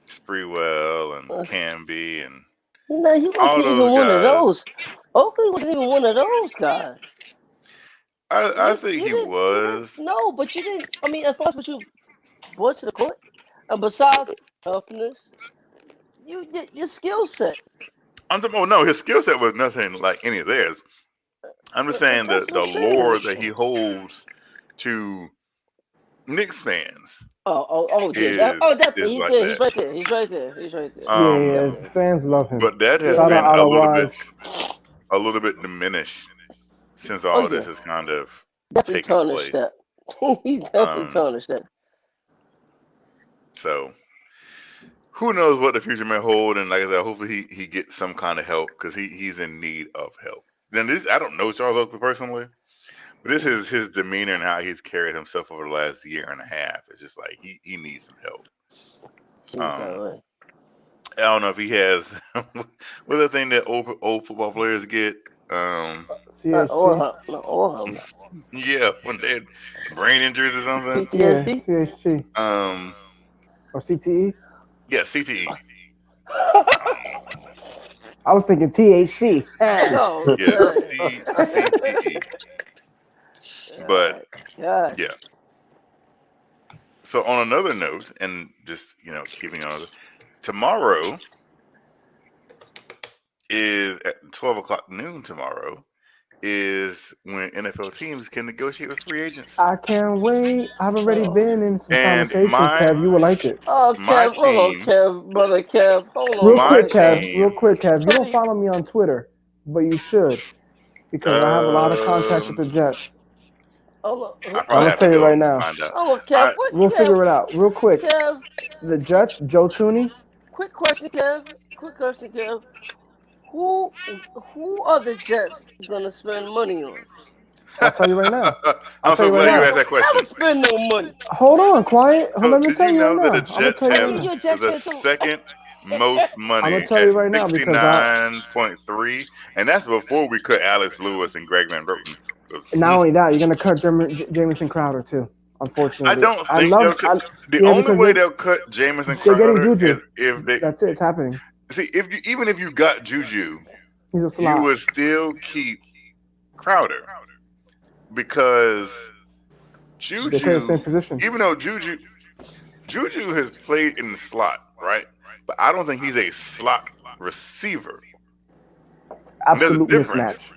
Sprewell and Canby and No, he all wasn't even those one of guys. those. Oakley wasn't even one of those guys. I think he was. No, but you didn't. I mean, as far as what you brought to the court, besides toughness, your skill set. No, his skill set was nothing like any of theirs. I'm just saying That's the what I'm saying. lore that he holds to Knicks fans. Definitely. Is like He's that. right there. He's right there. Yeah, fans love him. But that has Shout been out a little bit diminished since all this has kind of definitely taken tarnished place. that. He definitely tarnished that. So who knows what the future may hold? And like I said, hopefully he gets some kind of help because he's in need of help. Then I don't know Charles Oakley personally, but this is his demeanor and how he's carried himself over the last year and a half. It's just like he needs some help. I don't know if he has what's the thing that old football players get. CHG. Yeah, when they had brain injuries or something. PTSD. Yeah, CHG. Or CTE. Yeah, CTE. I was thinking THC. Oh, yeah, CTE. But yeah. So on another note, and just keeping on, tomorrow is at 12:00 noon. Tomorrow is when NFL teams can negotiate with free agents. I can't wait. I've already been in some conversations, Kev. You will like it. Oh, Kev, hold on, Kev, brother Kev. Hold on. Real quick, Kev. You don't follow me on Twitter, but you should. Because I have a lot of contacts with the Jets. I'm going to tell you right now. Kev, we'll figure it out. Real quick. Kev. The Jets, Joe Tooney. Quick question, Kev. Who are the Jets going to spend money on? I'll tell you right now. I'm so glad you asked that question. Never spend no money. Hold on, quiet. Let me tell you right now. Did you know that the Jets have the second most money I'm gonna tell you right now because 69.3, and that's before we cut Alex Lewis and Greg Van Roten. Not only that, you're gonna cut Jamison Crowder too. Unfortunately, I don't think they'll cut. The only way they'll cut Jamison Crowder is if they. That's it. It's happening. See, even if you got Juju, you would still keep Crowder because Juju, they play the same position. Even though Juju has played in the slot, right? But I don't think he's a slot receiver. Absolute mismatch.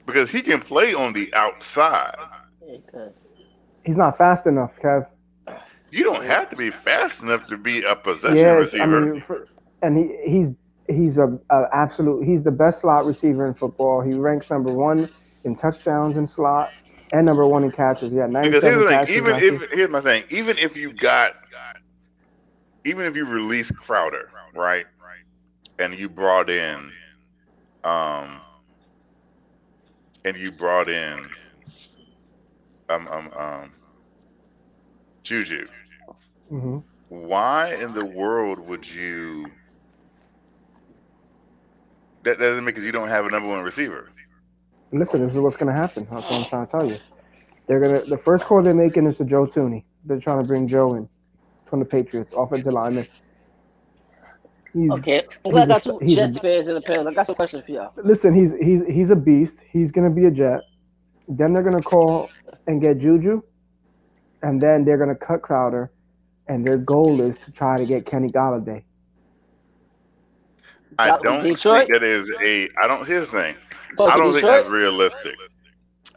Because he can play on the outside. He's not fast enough, Kev. You don't have to be fast enough to be a possession receiver. I mean, he's the best slot receiver in football. He ranks number 1 in touchdowns in slot. and number one in catches. Yeah, Because here's 97 the thing, catches last year. here's my thing, even if you release Crowder, right, and you brought in, um, and you brought in, um, um, um, Juju, Hmm. why in the world would you? That doesn't make, because you don't have a number one receiver. Listen, this is what's gonna happen. That's what I'm trying to tell you. The first call they're making is to Joe Tooney. They're trying to bring Joe in from the Patriots, offensive lineman. He's Okay, I'm glad he's I a got two he's a Jets fans in the panel. I got some questions for y'all. listen. He's a beast. He's gonna be a Jet. Then they're gonna call and get Juju, and then they're gonna cut Crowder, and their goal is to try to get Kenny Galladay. I don't think Detroit? that is a. I don't. Here's the thing. Going I to don't think that's Detroit? realistic.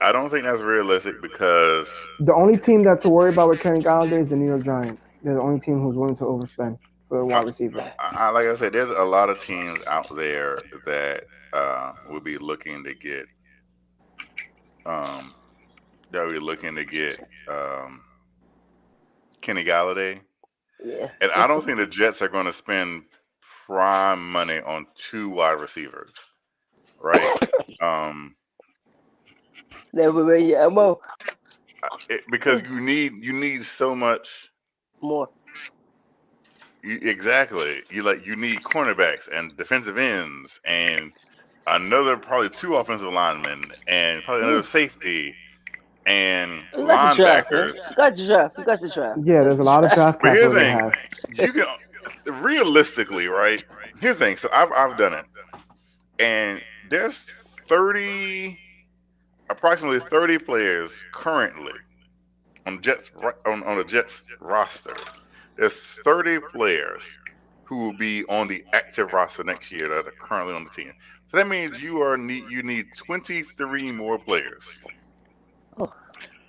I don't think that's realistic because The only team that's to worry about with Kenny Galladay is the New York Giants. They're the only team who's willing to overspend for a wide receiver. like I said, there's a lot of teams out there that will be looking to get um that will be looking to get Kenny Galladay, Yeah. and I don't think the Jets are going to spend prime money on two wide receivers, right? Um, Never yeah, more. because you need so much. More. Exactly. You need cornerbacks and defensive ends and another probably two offensive linemen and probably another safety and You got the draft, man. linebackers. You got the draft. You got the draft. Yeah, You got there's a the lot of draft. draft But here's capital the they thing, have. you can realistically, right? Here's the thing. So I've done it, and there's 30, approximately 30 players currently on on the Jets roster. There's 30 players who will be on the active roster next year that are currently on the team. So that means you need 23 more players. Oh,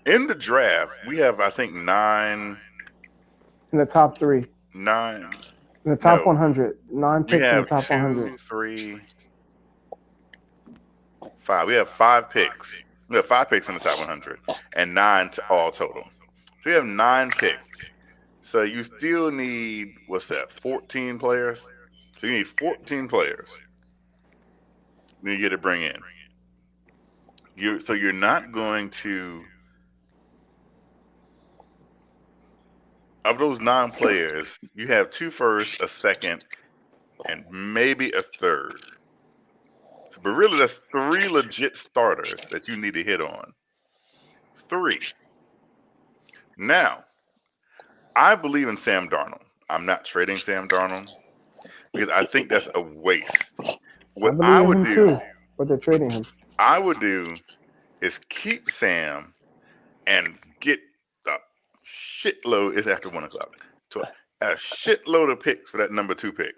In the draft, we have I think In the top three, nine. in the top No, 100, nine we picks in the have top 100. 5. We have 5 picks. We have 5 picks in the top 100 and nine all total. So we have 9 picks. So you still need, what's that, 14 players? So you need 14 players you get to bring in. So you're not going to, of those 9 players, you have 2 firsts, a second, and maybe a third. So, but really, that's 3 legit starters that you need to hit on. 3. Now, I believe in Sam Darnold. I'm not trading Sam Darnold because I think that's a waste. I What believe in him too, but they're trading him. I would do is keep Sam and get a shitload. It's after 1:00. A shitload of picks for that number 2 pick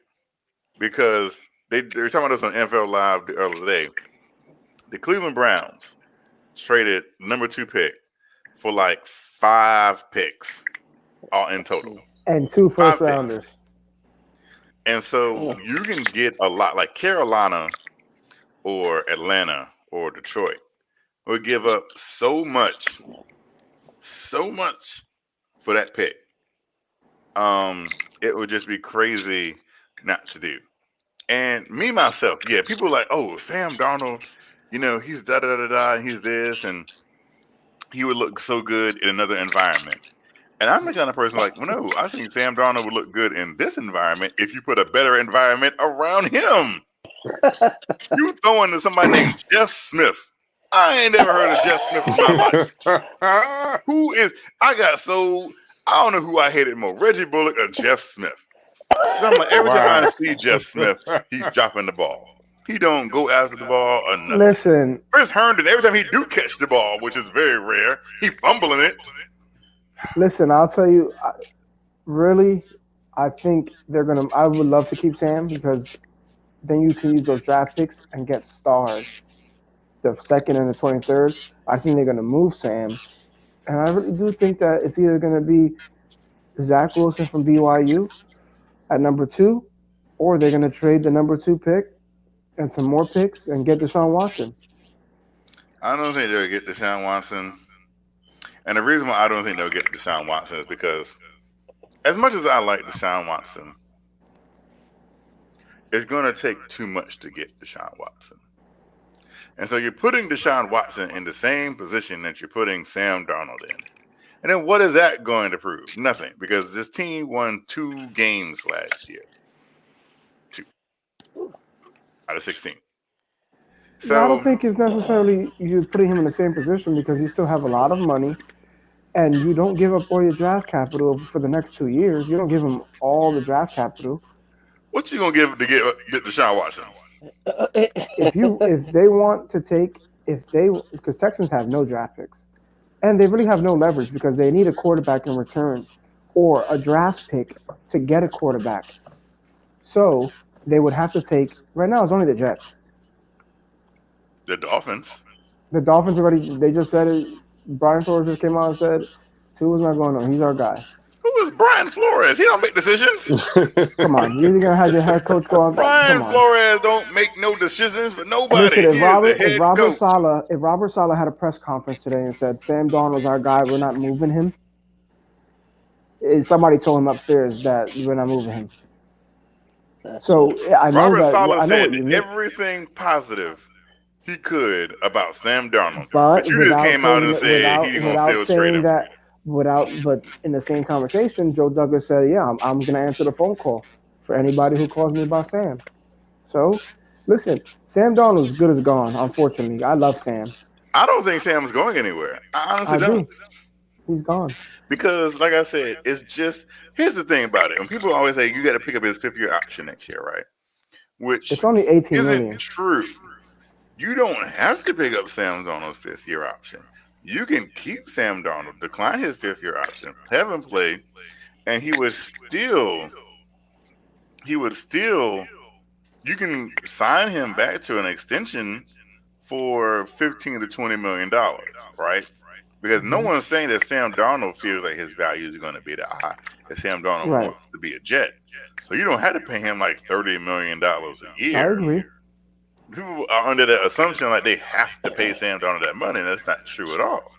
because they were talking about this on NFL Live the other day. The Cleveland Browns traded number 2 pick for like 5 picks all in total. And 2 first 5 picks. rounders. And so you can get a lot, like Carolina or Atlanta or Detroit would give up so much for that pick. It would just be crazy not to do. And me myself, yeah, people are like, oh, Sam Darnold, he's da da da da, he's this, and he would look so good in another environment. And I'm the kind of person like, well, no, I think Sam Darnold would look good in this environment if you put a better environment around him. You throwing to somebody named Jeff Smith. I ain't never heard of Jeff Smith in my life. Who is? I don't know who I hated more, Reggie Bullock or Jeff Smith. Because I'm like, every time I see Jeff Smith, he's dropping the ball. He don't go after the ball or nothing. Listen, Chris Herndon, every time he do catch the ball, which is very rare, he fumbling it. listen, I'll tell you, really, I think they're gonna. I would love to keep Sam because then you can use those draft picks and get stars. The second and the 23rd. I think they're gonna move Sam, and I really do think that it's either gonna be Zach Wilson from BYU at number 2, or they're gonna trade the number 2 pick and some more picks and get Deshaun Watson. I don't think they'll get Deshaun Watson. And the reason why I don't think they'll get Deshaun Watson is because, as much as I like Deshaun Watson, it's going to take too much to get Deshaun Watson. And so you're putting Deshaun Watson in the same position that you're putting Sam Darnold in. And then what is that going to prove? Nothing, because this team won 2 games last year. 2 out of 16. So Yeah, I don't think it's necessarily you putting him in the same position because you still have a lot of money and you don't give up all your draft capital for the next 2 years. You don't give him all the draft capital. what you going to give to get Deshaun Watson? If they want to take because Texans have no draft picks and they really have no leverage because they need a quarterback in return or a draft pick to get a quarterback. So they would have to take right now. It's only the Jets. The Dolphins. The Dolphins already. They just said it. Brian Flores just came out and said Tua's not going on. He's our guy. Who is Brian Flores? He don't make decisions. Come on, you're gonna have your head coach go on. Brian Come on. Flores don't make no decisions with nobody. Listen, He is the head coach. If Robert Saleh had a press conference today and said Sam Darnold's our guy, we're not moving him. Somebody told him upstairs that we're not moving him. So I know Robert that. Saleh I know said what you mean. everything positive he could about Sam Darnold, But you just came out and said he's gonna still trade him. But in the same conversation, Joe Douglas said, "Yeah, I'm gonna answer the phone call for anybody who calls me about Sam." So, listen, Sam Darnold's good as gone. Unfortunately, I love Sam. I don't think Sam's going anywhere. I honestly I don't. do. He's gone. Because, like I said, it's just here's the thing about it. When people always say you got to pick up his 5th-year option next year, right? Which It's only 18 isn't million. true. You don't have to pick up Sam Darnold's 5th-year option. You can keep Sam Darnold, decline his 5th-year option, have him play, and he would still. You can sign him back to an extension for $15 to $20 million, right? Because no one's saying that Sam Darnold feels like his values are going to be that high. If Sam Darnold Right. wants to be a Jet, so you don't have to pay him like $30 million a I year. agree. People are under the assumption like they have to pay Sam Darnold that money, and that's not true at all.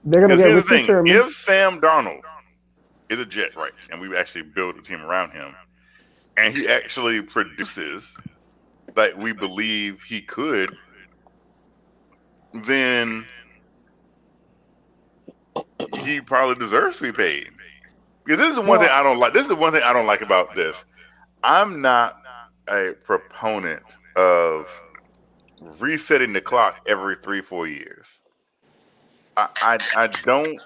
They're gonna Because get here's the Richard thing: Sherman. if Sam Darnold is a Jet, right, and we actually build a team around him, and he actually produces like we believe he could, then he probably deserves to be paid. Because this is the one thing I don't like. This is the one thing I don't like about this. I'm not a proponent of resetting the clock every 3-4 years. I don't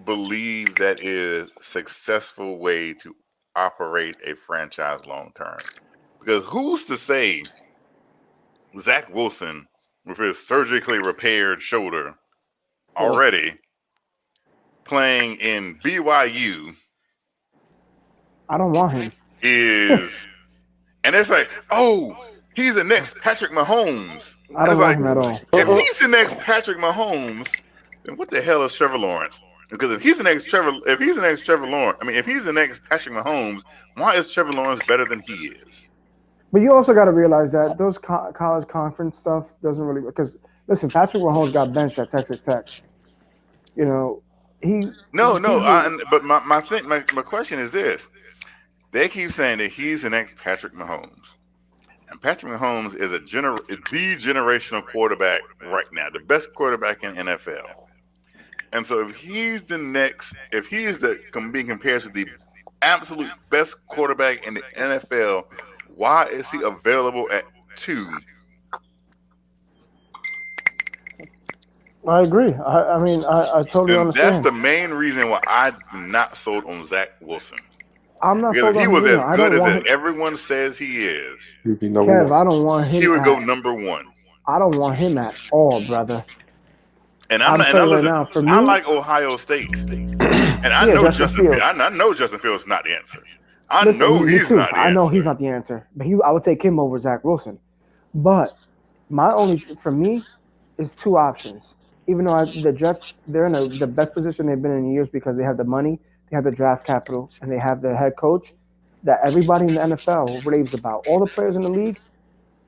believe that is a successful way to operate a franchise long term. Because who's to say Zach Wilson, with his surgically repaired shoulder already, playing in BYU, I don't want him. is, and it's like, oh, he's the next Patrick Mahomes. I don't want him at all. If he's the next Patrick Mahomes, then what the hell is Trevor Lawrence? Because if he's the next Trevor Lawrence, if he's the next Patrick Mahomes, why is Trevor Lawrence better than he is? But you also got to realize that those college conference stuff doesn't really because listen, Patrick Mahomes got benched at Texas Tech. You know, but my question is this: they keep saying that he's the next Patrick Mahomes, and Patrick Mahomes is the generational quarterback right now, the best quarterback in NFL. And so if he's being compared to the absolute best quarterback in the NFL, why is he available at 2? I agree. I totally And understand. that's the main reason why I'm not sold on Zach Wilson. I'm not Because sold if he on was him. as good as everyone says he is, He'd be number Kev, one. I don't want him. he would go number 1. I don't want him at all, brother. And For me, I like Ohio State, and I know Justin Fields. I know Justin Fields is not the answer. I know he's not the answer. I know he's not the answer, but I would take him over Zach Wilson. But for me, is 2 options. Even though the Jets, they're in the best position they've been in years because they have the money, they have the draft capital, and they have the head coach that everybody in the NFL raves about. All the players in the league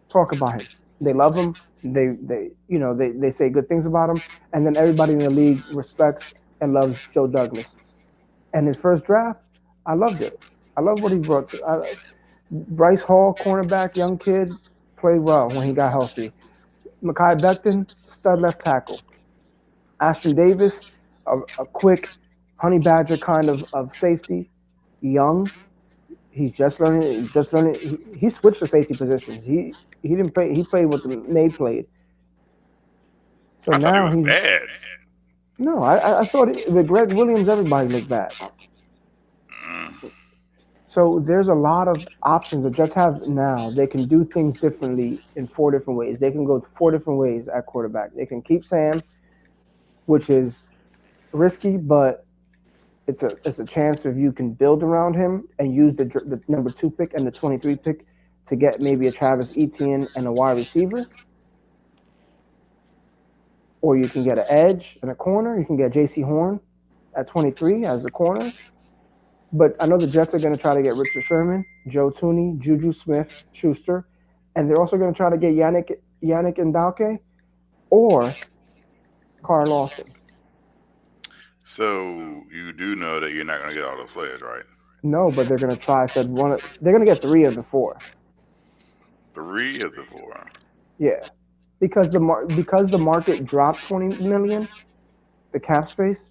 talk about him. They love him. They say good things about him, and then everybody in the league respects and loves Joe Douglas. And his first draft, I loved it. I love what he brought to. Bryce Hall, cornerback, young kid, played well when he got healthy. Mekhi Becton, stud left tackle. Ashton Davis, a quick honey badger kind of safety, young. He's just learning. Just learning. He switched to safety positions. He didn't play. He played what the Nate played. So I thought he now was he's bad. no. I thought with Greg Williams, everybody looked bad. Mm. So there's a lot of options the Jets have now. They can do things differently in four different ways. They can go four different ways at quarterback. They can keep Sam, which is risky, but it's a chance if you can build around him and use the number 2 pick and the 23 pick to get maybe a Travis Etienne and a wide receiver, or you can get an edge and a corner. You can get J.C. Horn at 23 as a corner. But I know the Jets are going to try to get Richard Sherman, Joe Tooney, Juju Smith-Schuster, and they're also going to try to get Yannick Ndalke or Carl Lawson. So you do know that you're not going to get all those players, right? No, but they're going to try. I said one. They're going to get 3 of the 4. 3 of the 4. Yeah, because the market dropped 20 million, the cap space.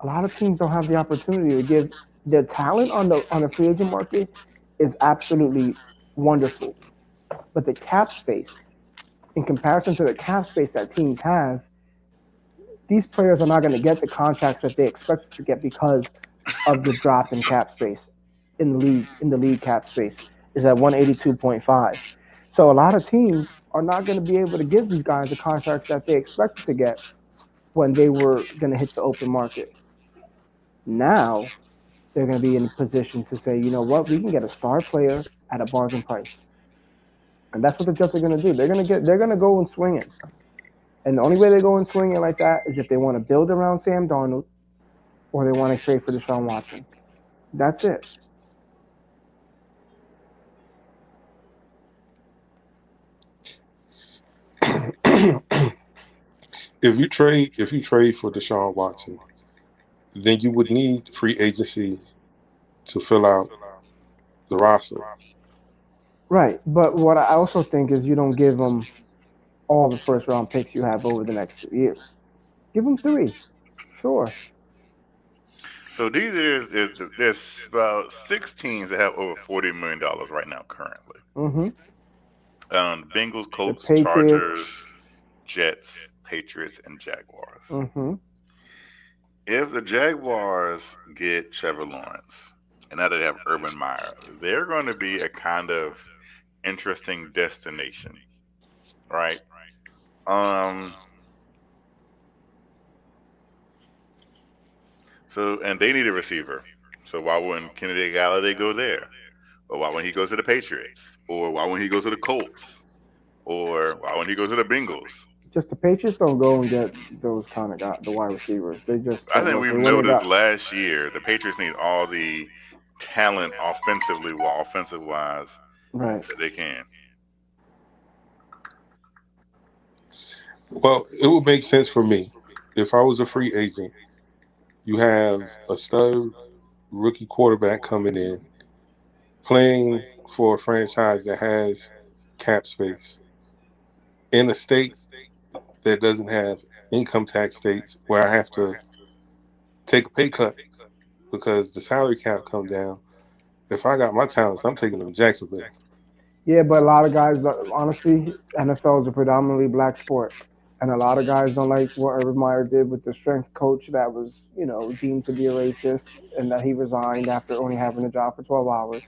A lot of teams don't have the opportunity to give their talent on the free agent market is absolutely wonderful, but the cap space in comparison to the cap space that teams have, these players are not going to get the contracts that they expected to get because of the drop in cap space in the league. In the league, cap space is at 182.5. So a lot of teams are not going to be able to give these guys the contracts that they expected to get when they were going to hit the open market. Now they're going to be in a position to say, you know what, we can get a star player at a bargain price, and that's what the Jets are going to do. They're going to go and swing it. And the only way they go and swing it like that is if they want to build around Sam Darnold or they want to trade for Deshaun Watson. That's it. If you trade for Deshaun Watson, then you would need free agency to fill out the roster. Right. But what I also think is you don't give them all the first round picks you have over the next 2 years. Give them 3. Sure. So there's about 6 teams that have over $40 million right now currently. Mm-hmm. Bengals, The Colts, Patriots. Chargers, Jets, Patriots, and Jaguars. Mm-hmm. If the Jaguars get Trevor Lawrence, and now they have Urban Meyer, they're going to be a kind of interesting destination, right? Um. So and they need a receiver. So why wouldn't Kennedy Galladay go there? Or why wouldn't he go to the Patriots? Or why wouldn't he go to the Colts? Or why wouldn't he go to the Bengals? Just the Patriots don't go and get those kind of the wide receivers. They just I don't think look. we've They went and noticed got last year the Patriots need all the talent offensively, while offensive wise right. that they can. Well, it would make sense for me if I was a free agent. You have a stud rookie quarterback coming in, playing for a franchise that has cap space in a state that doesn't have income tax states where I have to take a pay cut because the salary cap come down. If I got my talents, I'm taking them to Jacksonville. Yeah, but a lot of guys, honestly, NFL is a predominantly black sport, and a lot of guys don't like what Urban Meyer did with the strength coach that was, deemed to be a racist, and that he resigned after only having a job for 12 hours.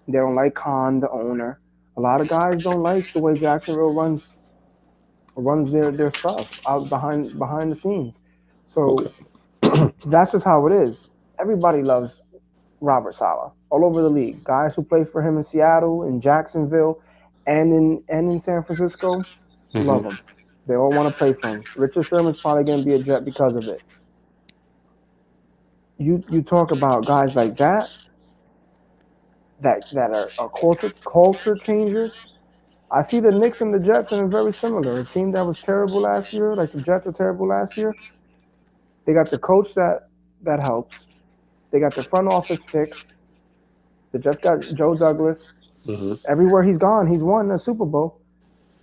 They don't like Khan, the owner. A lot of guys don't like the way Jacksonville runs their stuff out behind the scenes. So Okay. that's just how it is. Everybody loves Robert Sala all over the league. Guys who play for him in Seattle, in Jacksonville, and in San Francisco Hmm. love him. They all want to play for him. Richard Sherman's probably going to be a Jet because of it. You talk about guys like that are culture changers. I see the Knicks and the Jets, and it's very similar. A team that was terrible last year, like the Jets were terrible last year, they got the coach that helps. They got the front office fixed. The Jets got Joe Douglas. Hmm. Everywhere he's gone, he's won a Super Bowl.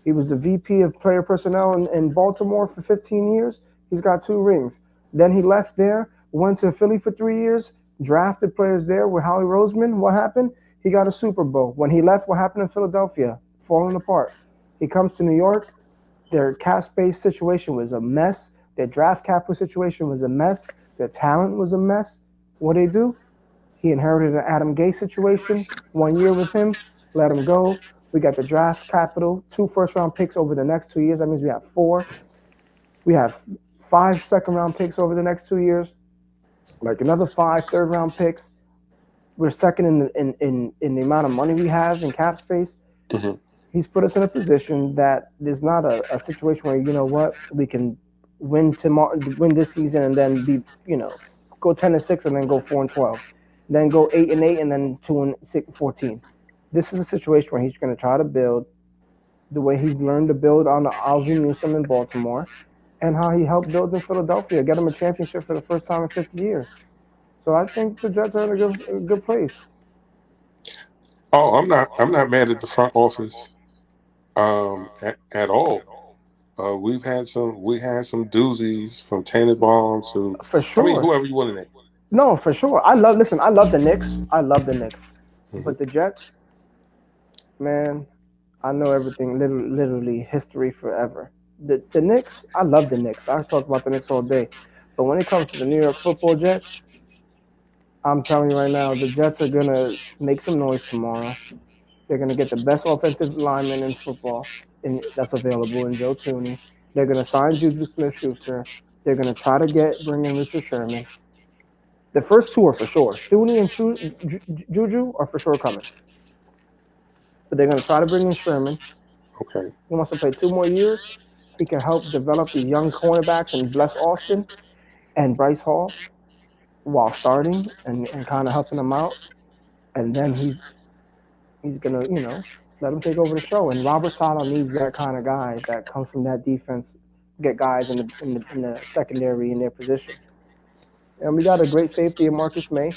He was the VP of player personnel in Baltimore for 15 years. He's got 2 rings. Then he left there, went to Philly for 3 years, drafted players there with Howie Roseman. What happened? He got a Super Bowl. When he left, what happened in Philadelphia? Falling apart. He comes to New York. Their cap space situation was a mess. Their draft capital situation was a mess. Their talent was a mess. What they do? He inherited an Adam Gase situation. 1 year with him, let him go. We got the draft capital, 2 first round picks over the next 2 years. That means we have four. We have 5 second round picks over the next 2 years, like another 5 third round picks. We're second in the amount of money we have in cap space. Hmm. He's put us in a position that there's not a situation where you know what we can win tomorrow, win this season, and then be go 10-6 and then go 4-12, then go 8-8 and then 2-6, 14. This is a situation where he's going to try to build the way he's learned to build on Ozzie Newsome in Baltimore, and how he helped build in Philadelphia, get him a championship for the first time in 50 years. So I think the Jets are in a good place. Oh, I'm not mad at the front office at all. We had some doozies from Tannenbaum to, For I mean, sure. whoever you want to name. No, for sure. Listen, I love the Knicks. I love the Knicks. Hmm. But the Jets, man, I know everything, literally history forever. The Knicks, I love the Knicks. I talk about the Knicks all day. But when it comes to the New York Football Jets, I'm telling you right now, the Jets are gonna make some noise tomorrow. They're gonna get the best offensive lineman in football that's available in Joe Tooney. They're gonna sign Juju Smith-Schuster. They're gonna try to bring in Richard Sherman. The first two are for sure. Thuney and Juju are for sure coming. But they're going to try to bring in Sherman. Okay. He wants to play 2 more years. He can help develop these young cornerbacks and Bless Austin and Bryce Hall while starting and kind of helping them out. And then he's gonna let him take over the show. And Robert Sala needs that kind of guy that comes from that defense, get guys in the secondary in their position. And we got a great safety in Marcus May,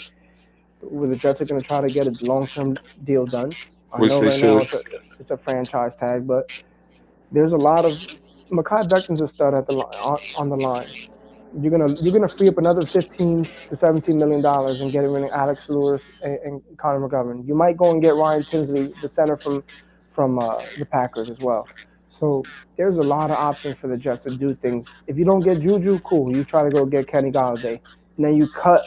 where the Jets are going to try to get a long-term deal done. I Which know they right now should. it's a franchise tag, but there's a lot of Mekhi Becton's a stud on the line. You're gonna free up another 15 to 17 million dollars and get rid of Alex Lewis and Connor McGovern. You might go and get Ryan Tinsley, the center from the Packers as well. So there's a lot of options for the Jets to do things. If you don't get Juju, cool. You try to go get Kenny Galladay, and then you cut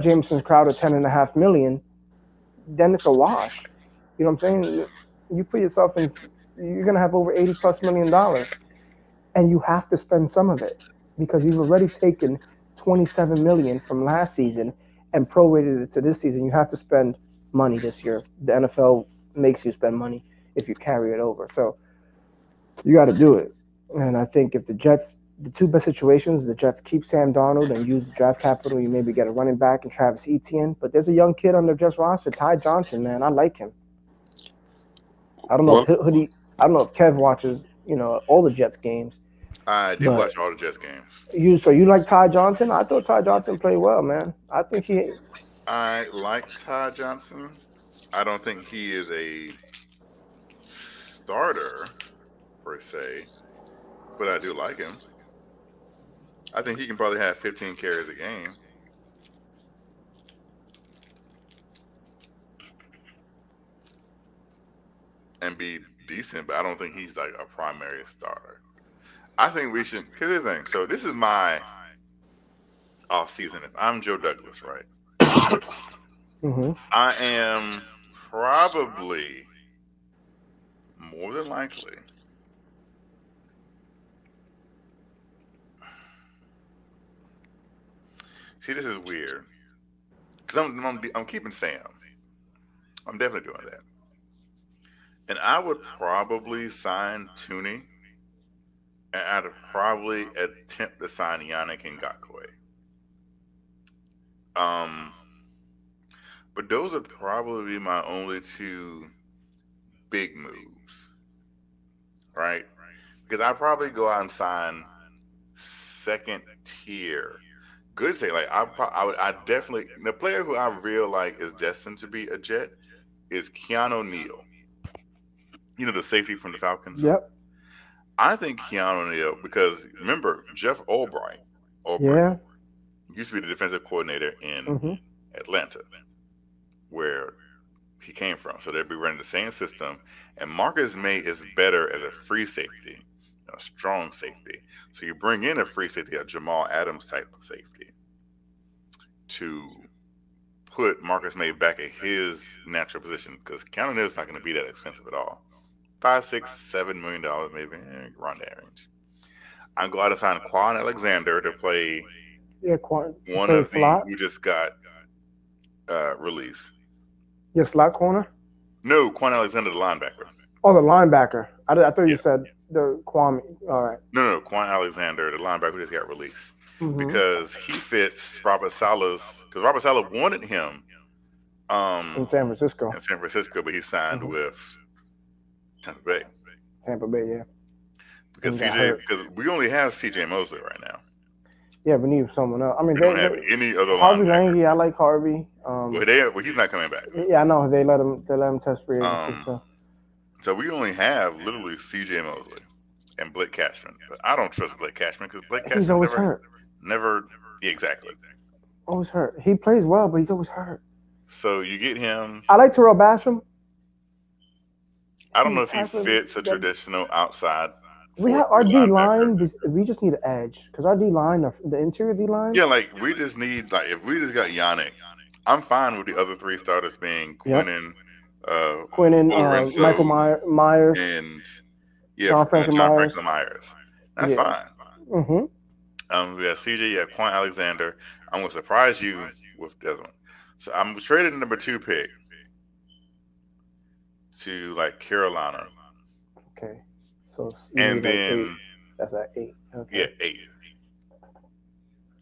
Jameson Crowder 10.5 million, then it's a wash. You know what I'm saying? You put yourself in, you're gonna have over 80 plus million dollars, and you have to spend some of it because you've already taken 27 million from last season and prorated it to this season. You have to spend money this year. The NFL makes you spend money if you carry it over. So you got to do it. And I think if the two best situations, the Jets keep Sam Darnold and use the draft capital. You maybe get a running back and Travis Etienne. But there's a young kid on the Jets roster, Ty Johnson. Man, I like him. I don't know if Well, Hoodie. I don't know if Kev watches, all the Jets games. I did But watch all the Jets games. you like Ty Johnson? I thought Ty Johnson played well, man. I think he. I like Ty Johnson. I don't think he is a starter per se, but I do like him. I think he can probably have 15 carries a game and be decent, but I don't think he's like a primary starter. I think we should, because here's the thing. So this is my off season. If I'm Joe Douglas, right? Hmm. I am probably more than likely see this is weird because I'm keeping Sam. I'm definitely doing that, and I would probably sign Tooney, and I'd probably attempt to sign Yannick Ngakoue. Um, but those would probably be my only two big moves. right? Because I'd probably go out and sign second tier. Good say like I definitely the player who I feel like is destined to be a Jet is Keanu Neal. You know the safety from the Falcons. Yep. I think Keanu Neal because remember Jeff Albright Yeah. used to be the defensive coordinator in Hmm. Atlanta, where he came from. So they'd be running the same system. And Marcus May is better as a free safety, a strong safety. So you bring in a free safety, a Jamal Adams type of safety, to put Marcus May back at his natural position because Keanu Neal's not going to be that expensive at all. $5, $6, $7 million maybe, around that range. I'm going to sign Quan Alexander to play Yeah. To one play of the slot. who just got released. Your slot corner. No, Quan Alexander, the linebacker. Oh, the linebacker. I thought you Yeah. said the Kwame. All right. No, Quan Alexander, the linebacker who just got released. Mm-hmm. Because he fits Robert Saleh's, because Robert Saleh wanted him In San Francisco. in San Francisco, but he signed Mhm. with Tampa Bay. Tampa Bay, yeah. Because And got hurt. because we only have CJ Mosley right now. Yeah, we need someone else. I mean, We don't have any other Harvey linebacker. Lange, I like Harvey. Well, he's not coming back. Yeah, I know they let him test free agency. So we only have literally CJ Mosley and Blake Cashman. But I don't trust Blake Cashman because Blake Cashman He's always hurt. never exactly. Always hurt. He plays well, but he's always hurt. So you get him. I like Terrell Basham. I don't know if he fits a traditional outside. We have our D line. We just need an edge because our D line, the interior D line. Yeah, like we just need if we just got Yannick, I'm fine with the other three starters being Quinnen, Lorenzo, Michael Myers, and John Franklin Myers. That's fine. Mm-hmm. We got CJ, you have Quan Alexander. I'm gonna surprise you with this one. So I'm trading number 2 pick to Carolina. Okay. So and then that's at 8. Okay. Yeah, 8.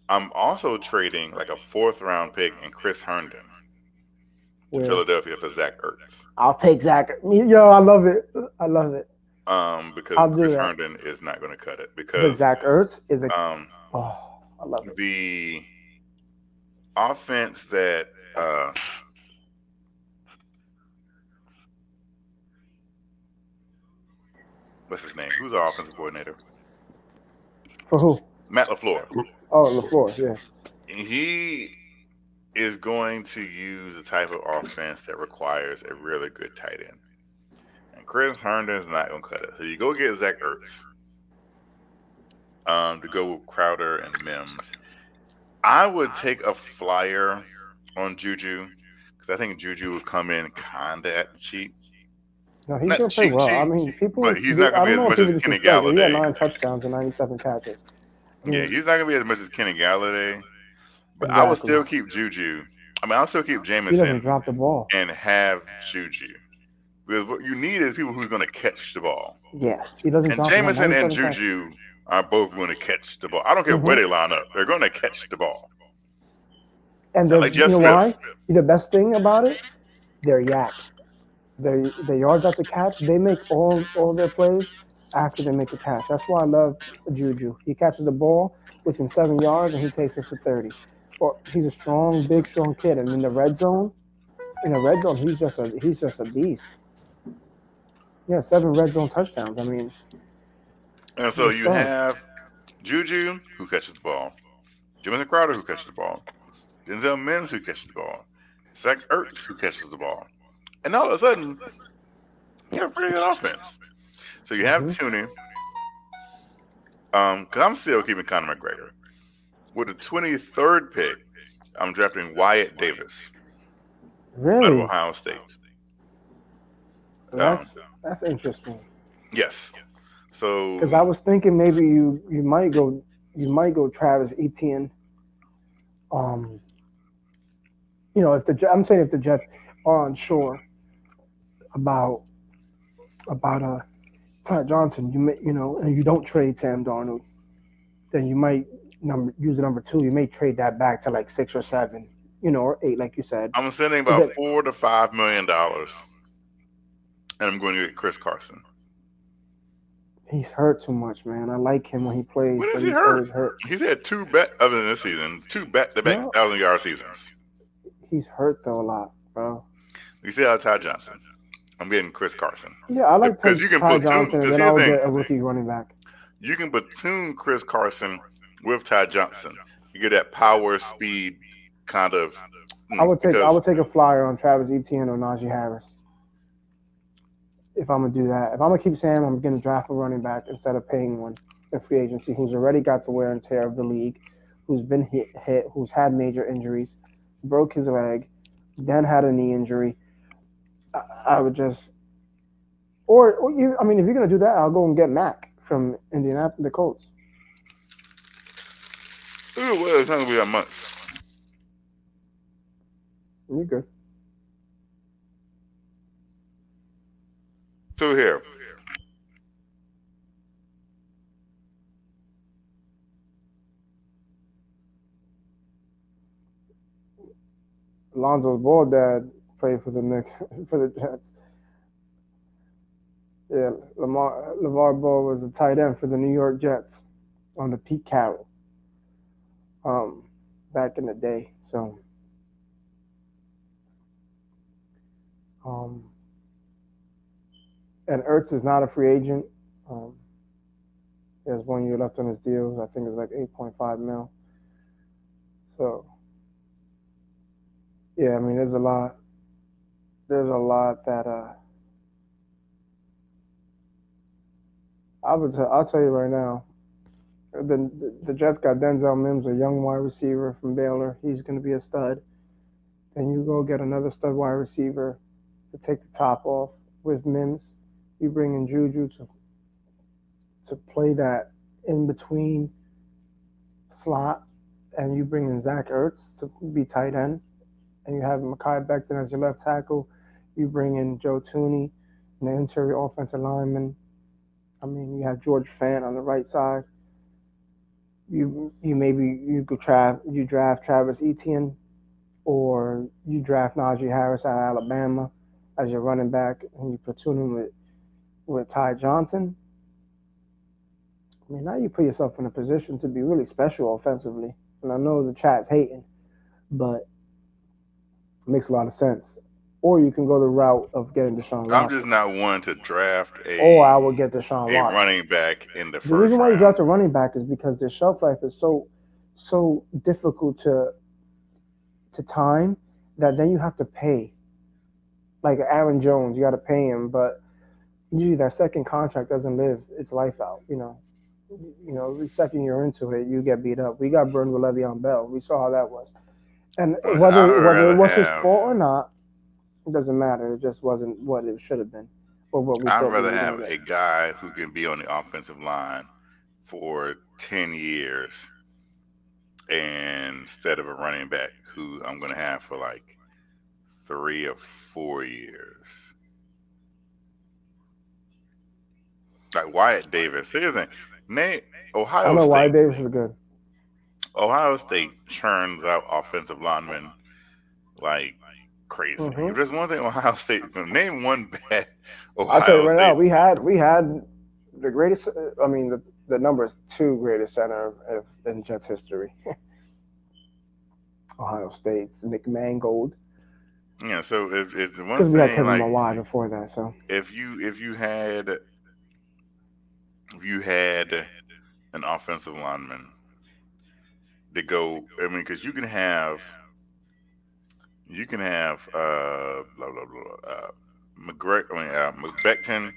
I'm also trading a 4th round pick and Chris Herndon to Philadelphia for Zach Ertz. I'll take Zach. Yo, I love it. I love it. Because Chris Herndon is not going to cut it because Zach Ertz is a. I love it. The offense that what's his name? Who's our offensive coordinator? For who? Matt LaFleur. Oh, LaFleur, yeah. He is going to use a type of offense that requires a really good tight end. And Chris Herndon is not going to cut it. So you go get Zach Ertz to go with Crowder and Mims. I would take a flyer on Juju because I think Juju would come in kind of at the cheap. No, he's going to play well. I mean, people. But he's not going to be as much as Kenny Galladay. He had 9 touchdowns and 97 catches. Yeah, he's not going to be as much as Kenny Galladay. But I would still keep Juju. I mean, I'll still keep Jameson. He doesn't drop the ball. And have Juju. Because what you need is people who's going to catch the ball. Yes, he doesn't drop the ball. And Jameson and Juju are both going to catch the ball. I don't care where they line up. They're going to catch the ball. And you know why? The best thing about it, they're yak. The yards after catch, they make all their plays after they make the catch. That's why I love Juju. He catches the ball within 7 yards and he takes it for 30. Or he's a big, strong kid. And in the red zone, he's just a beast. Yeah, 7 red zone touchdowns. I mean, and so you have Juju who catches the ball, Jamison Crowder who catches the ball, Denzel Mims who catches the ball, Zach Ertz who catches the ball, and all of a sudden you have a pretty good offense. So you have Tooney. Because I'm still keeping Conor McGregor. With the 23rd pick, I'm drafting Wyatt Davis. Really? Out of Ohio State. That's interesting. Yes. So because I was thinking maybe you might go Travis Etienne. If the Jets are unsure about Ty Johnson, and you don't trade Sam Darnold, then you might use the number 2. You may trade that back to 6 or 7, or 8, like you said. I'm sending about $4 to $5 million, and I'm going to get Chris Carson. He's hurt too much, man. I like him when he plays, When is but he he's hurt? always hurt. He's had other than this season, two back-to-back No, 1,000-yard seasons. he's hurt though a lot, bro. You see how Ty Johnson. I'm getting Chris Carson. Yeah, I like Because you can Ty platoon. Johnson, and Because then I here's the would thing. get a rookie running back. You can platoon Chris Carson with Ty Johnson. You get that power, speed kind of. I would Because take a flyer on Travis Etienne or Najee Harris if I'm gonna do that. If I'm gonna keep saying I'm gonna draft a running back instead of paying one in free agency who's already got the wear and tear of the league, who's been hit, who's had major injuries, broke his leg, then had a knee injury. I would just, I mean, if you're gonna do that, I'll go and get Mac from Indianapolis, the Colts. well, it's not gonna be that much. You're good. So here, Lonzo Ball dad played for the Knicks for the Jets. Yeah, LeVar Ball was a tight end for the New York Jets on the Pete Carroll, back in the day. So, um, and Ertz is not a free agent. Um, he has 1 year left on his deal. I think it's like 8.5 mil. So, yeah, I mean, there's a lot. There's a lot that I'll tell you right now. The Jets got Denzel Mims, a young wide receiver from Baylor. He's going to be a stud. Then you go get another stud wide receiver to take the top off with Mims. You bring in Juju to play that in between slot, and you bring in Zach Ertz to be tight end, and you have Mekhi Becton as your left tackle. You bring in Joe Tooney, an interior offensive lineman. I mean, you have George Fant on the right side. You draft Travis Etienne, or you draft Najee Harris out of Alabama as your running back, and you platoon him with Ty Johnson. I mean, now you put yourself in a position to be really special offensively. And I know the chat's hating, but it makes a lot of sense. Or you can go the route of getting Deshaun I'm just Watson. not one to draft Or I would get Deshaun a Watson. running back in the The first reason why you round. draft a running back is because their shelf life is so difficult to time that then you have to pay. Like Aaron Jones, you got to pay him, but usually that second contract doesn't live its life out. The second you're into it, you get beat up. We got burned with Le'Veon Bell. We saw how that was, and I would whether it rather was his have. fault or not, it doesn't matter. It just wasn't what it should have been, or what we I'd thought we rather were have gonna a get. guy who can be on the offensive line for 10 years instead of a running back who I'm going to have for like 3 or 4 years. Like Wyatt Davis. Here's the thing. Nate, I Ohio know why State. Davis is good. Ohio State churns out offensive linemen like crazy. If Hmm there's one thing Ohio State, name one bad I'll tell you Ohio right now, State. we had the greatest. I mean, the number two greatest center in Jets history. Ohio State's Nick Mangold, Yeah, so if it's the one because we had thing Kevin like Mawai before that. So if you had an offensive lineman to go, I mean, because you can have blah blah blah McBecton,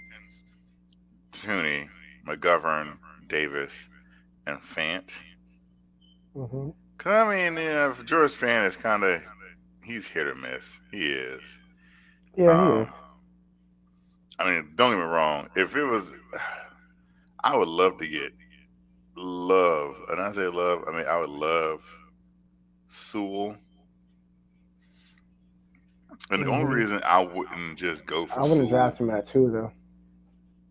Tooney, McGovern, Davis, and Fant. hmm Cause I mean, George Fant is kind of he's hit or miss. He is. yeah, he is. Um, I mean, don't get me wrong. If it was, I would love to get love, and I say love. I mean, I would love Sewell. And the only hmm reason I wouldn't just go for I wouldn't Sewell, draft him at two though,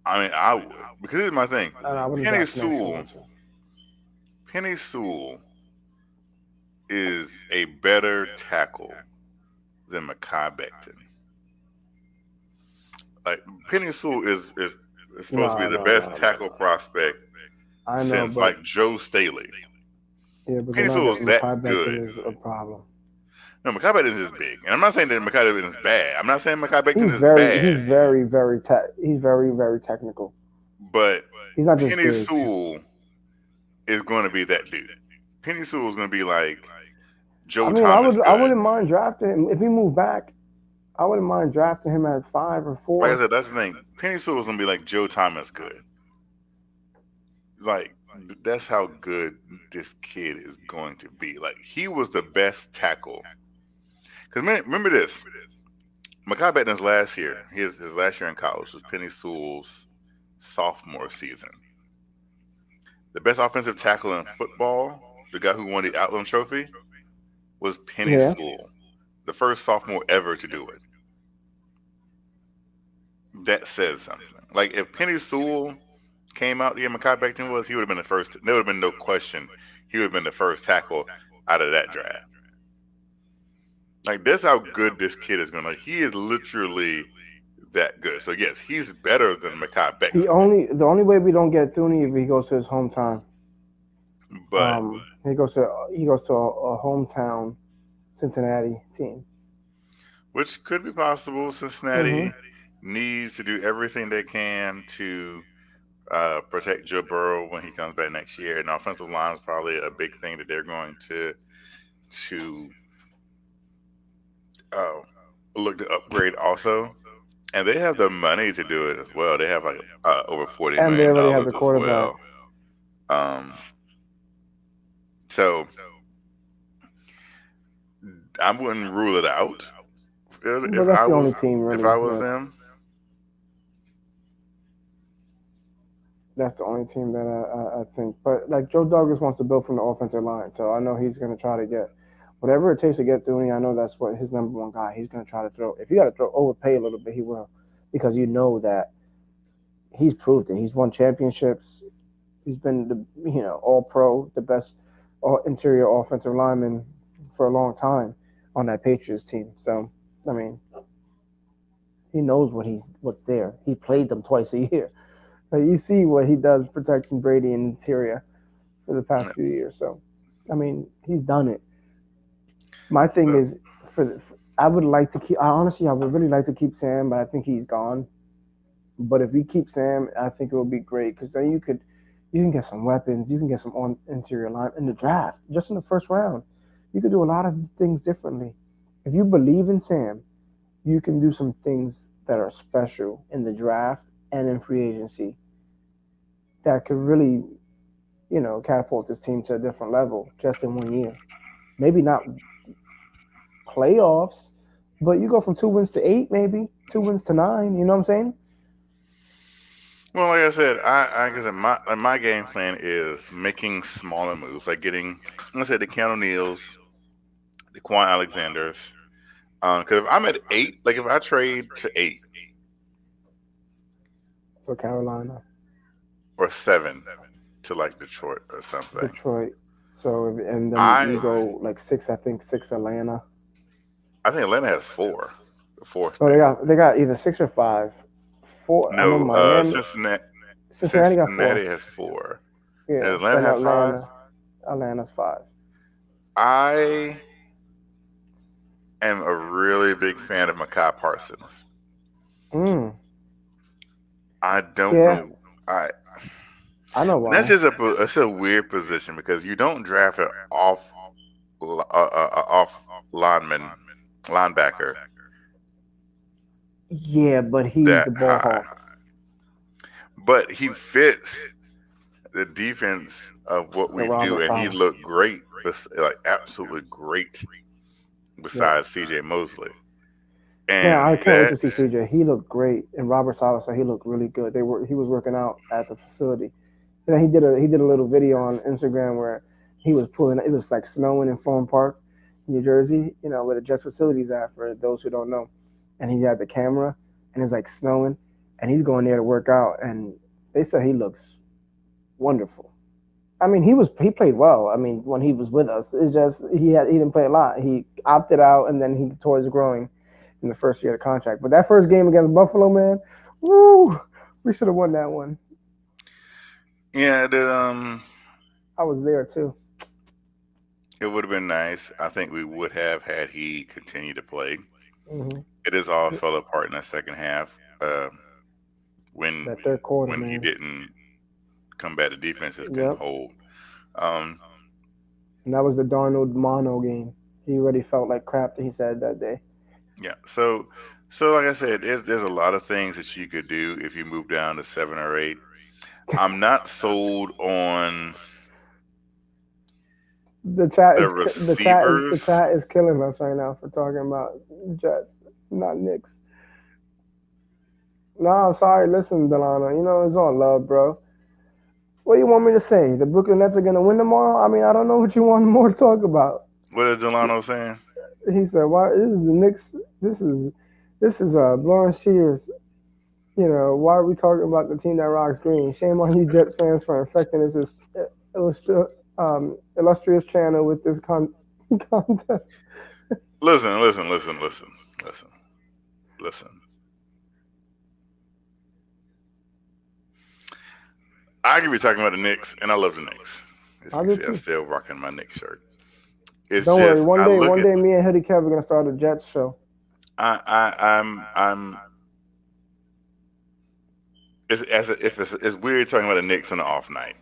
I mean, I would because here's my thing. and I wouldn't Penny draft him at two Sewell, also. Penny Sewell is a better tackle than Mekhi Becton. Like Penny Sewell is is supposed to be No, the no, best no, no, tackle no. prospect I know, since but like Joe Staley. yeah, but they're Penny not Sewell's getting that Makai good. Becton is a problem. No, Makai Becton is big, and I'm not saying that Makai Becton is bad. I'm not saying Makai Becton He's is very, bad, he's very, very he's very, very technical. but He's not just Penny big. Sewell is going to be that dude. Penny Sewell is going to be like I Joe mean, Thomas I good. wouldn't mind drafting him if he moved back. I wouldn't mind drafting him at 5 or 4. Like I said, that's the thing. Penny Sewell is going to be like Joe Thomas good. Like that's how good this kid is going to be. Like he was the best tackle. Because remember this, Makai Becton's last year, his last year in college was Penny Sewell's sophomore season. The best offensive tackle in football, the guy who won the Outland Trophy, was Penny Yeah. Sewell, the first sophomore ever to do it. That says something. Like if Penny Sewell came out the year Makai Becton was, he would have been the first. There would have been no question. He would have been the first tackle out of that draft. Like that's how good this kid is going to. He is literally that good. So yes, he's better than Makai Becton. The only way we don't get Thuney if he goes to his hometown. But he goes to a hometown Cincinnati team, which could be possible. Cincinnati needs to do everything they can to protect Joe Burrow when he comes back next year. And offensive line is probably a big thing that they're going to look to upgrade also. And they have the money to do it as well. They have like over $40 and they million already have the as quarterback. well. So I wouldn't rule it out But that's the only team really. if I was them. That's the only team that I think. But like Joe Douglas wants to build from the offensive line, so I know he's going to try to get whatever it takes to get Thuney. I know that's what his number one guy. He's going to try to throw. If you got to throw overpay a little bit, he will, because you know that he's proved it. He's won championships. He's been the all pro, the best interior offensive lineman for a long time on that Patriots team. So I mean, he knows what's there. He played them twice a year. You see what he does protecting Brady in interior for the past few years. So, I mean, he's done it. My thing is, I would like to keep. I would really like to keep Sam, but I think he's gone. But if we keep Sam, I think it would be great, because then you can get some weapons, you can get some on interior line in the draft, just in the first round. You could do a lot of things differently. If you believe in Sam, you can do some things that are special in the draft and in free agency that could really, catapult this team to a different level just in 1 year. Maybe not playoffs, but you go from 2 wins to 8, maybe 2 wins to 9. You know what I'm saying? Well, like I said, I guess my game plan is making smaller moves, like getting, like I said, the Keanu Neals, the Quan Alexanders. Because if I'm at 8, like if I trade to 8 For Carolina or 7 to like Detroit or something, Detroit. So and then you go like 6. I think 6 Atlanta. I think Atlanta has 4. The fourth. Oh, they got either 6 or 5. 4. I know No, Miami. Cincinnati got 4. Cincinnati has 4. Yeah. Does Atlanta Then have 5? Atlanta's 5. I am a really big fan of Micah Parsons. I don't know. I know why. That's just a weird position, because you don't draft an off linebacker. Yeah, but he's the ball hawk. But he fits the defense of what we do, and he looked great, like absolutely great, besides C.J. Mosley. And I can't wait to see CJ. He looked great, and Robert Saleh said he looked really good. He was working out at the facility, and then he did a little video on Instagram where he was pulling. It was like snowing in Fawn Park, New Jersey, where the Jets facilities are, for those who don't know. And he had the camera, and it's like snowing, and he's going there to work out, and they said he looks wonderful. I mean, he played well. I mean, when he was with us, it's just he didn't play a lot. He opted out, and then he tore his groin in the first year of the contract. But that first game against Buffalo, man, woo, We should have won that one. Yeah, I was there too. it would have been nice. I think we would have had he continued to play. Hmm. It is all fell apart in the second half when That third quarter, when he man. didn't combat the defenses couldn't Yep. hold. Um, And that was the Darnold mono game. He already felt like crap that he said that day. yeah. So like I said, there's a lot of things that you could do if you move down to 7 or 8. I'm not sold on the The receivers. chat is killing us right now for talking about Jets, not Knicks. No, I'm sorry. Listen, Delano, you know it's all love, bro. What do you want me to say? The Brooklyn Nets are gonna win tomorrow? I mean, I don't know what you want more to talk about. What is Delano saying? He said, "Why? This is the Knicks. This is blowing shears. You know, why are we talking about the team that rocks green? Shame on you, Jets fans, for infecting this illustrious channel with this contest." Listen. I could be talking about the Knicks, and I love the Knicks. As you I can do see, I'm too. still rocking my Knicks shirt. It's Don't worry. just I look One at day, me and Hoodie Kev are gonna start a Jets show. I'm it's weird talking about the Knicks on an off night,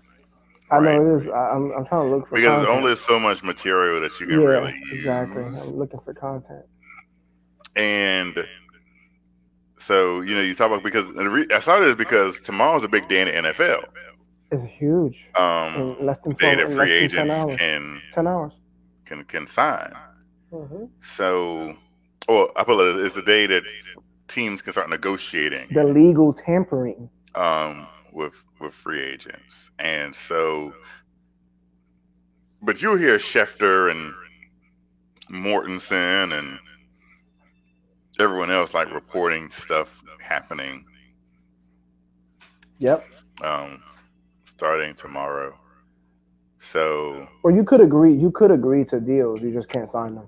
I know right? it is. I'm trying to look for Because there's content. only so much material that you can Yeah, really exactly. use, I'm looking for content. and so you talk about because I saw this because tomorrow's a big day in the NFL. It's huge. Um, In less than the day 12, that in free less than 10 agents hours. 10 hours. can sign. Hmm. So, well, I put it's the day that teams can start negotiating The legal tampering. with free agents, and so, but you'll hear Schefter and Mortensen and everyone else like reporting stuff happening Yep. um, starting tomorrow. So Or you could agree. You could agree to deals. You just can't sign them.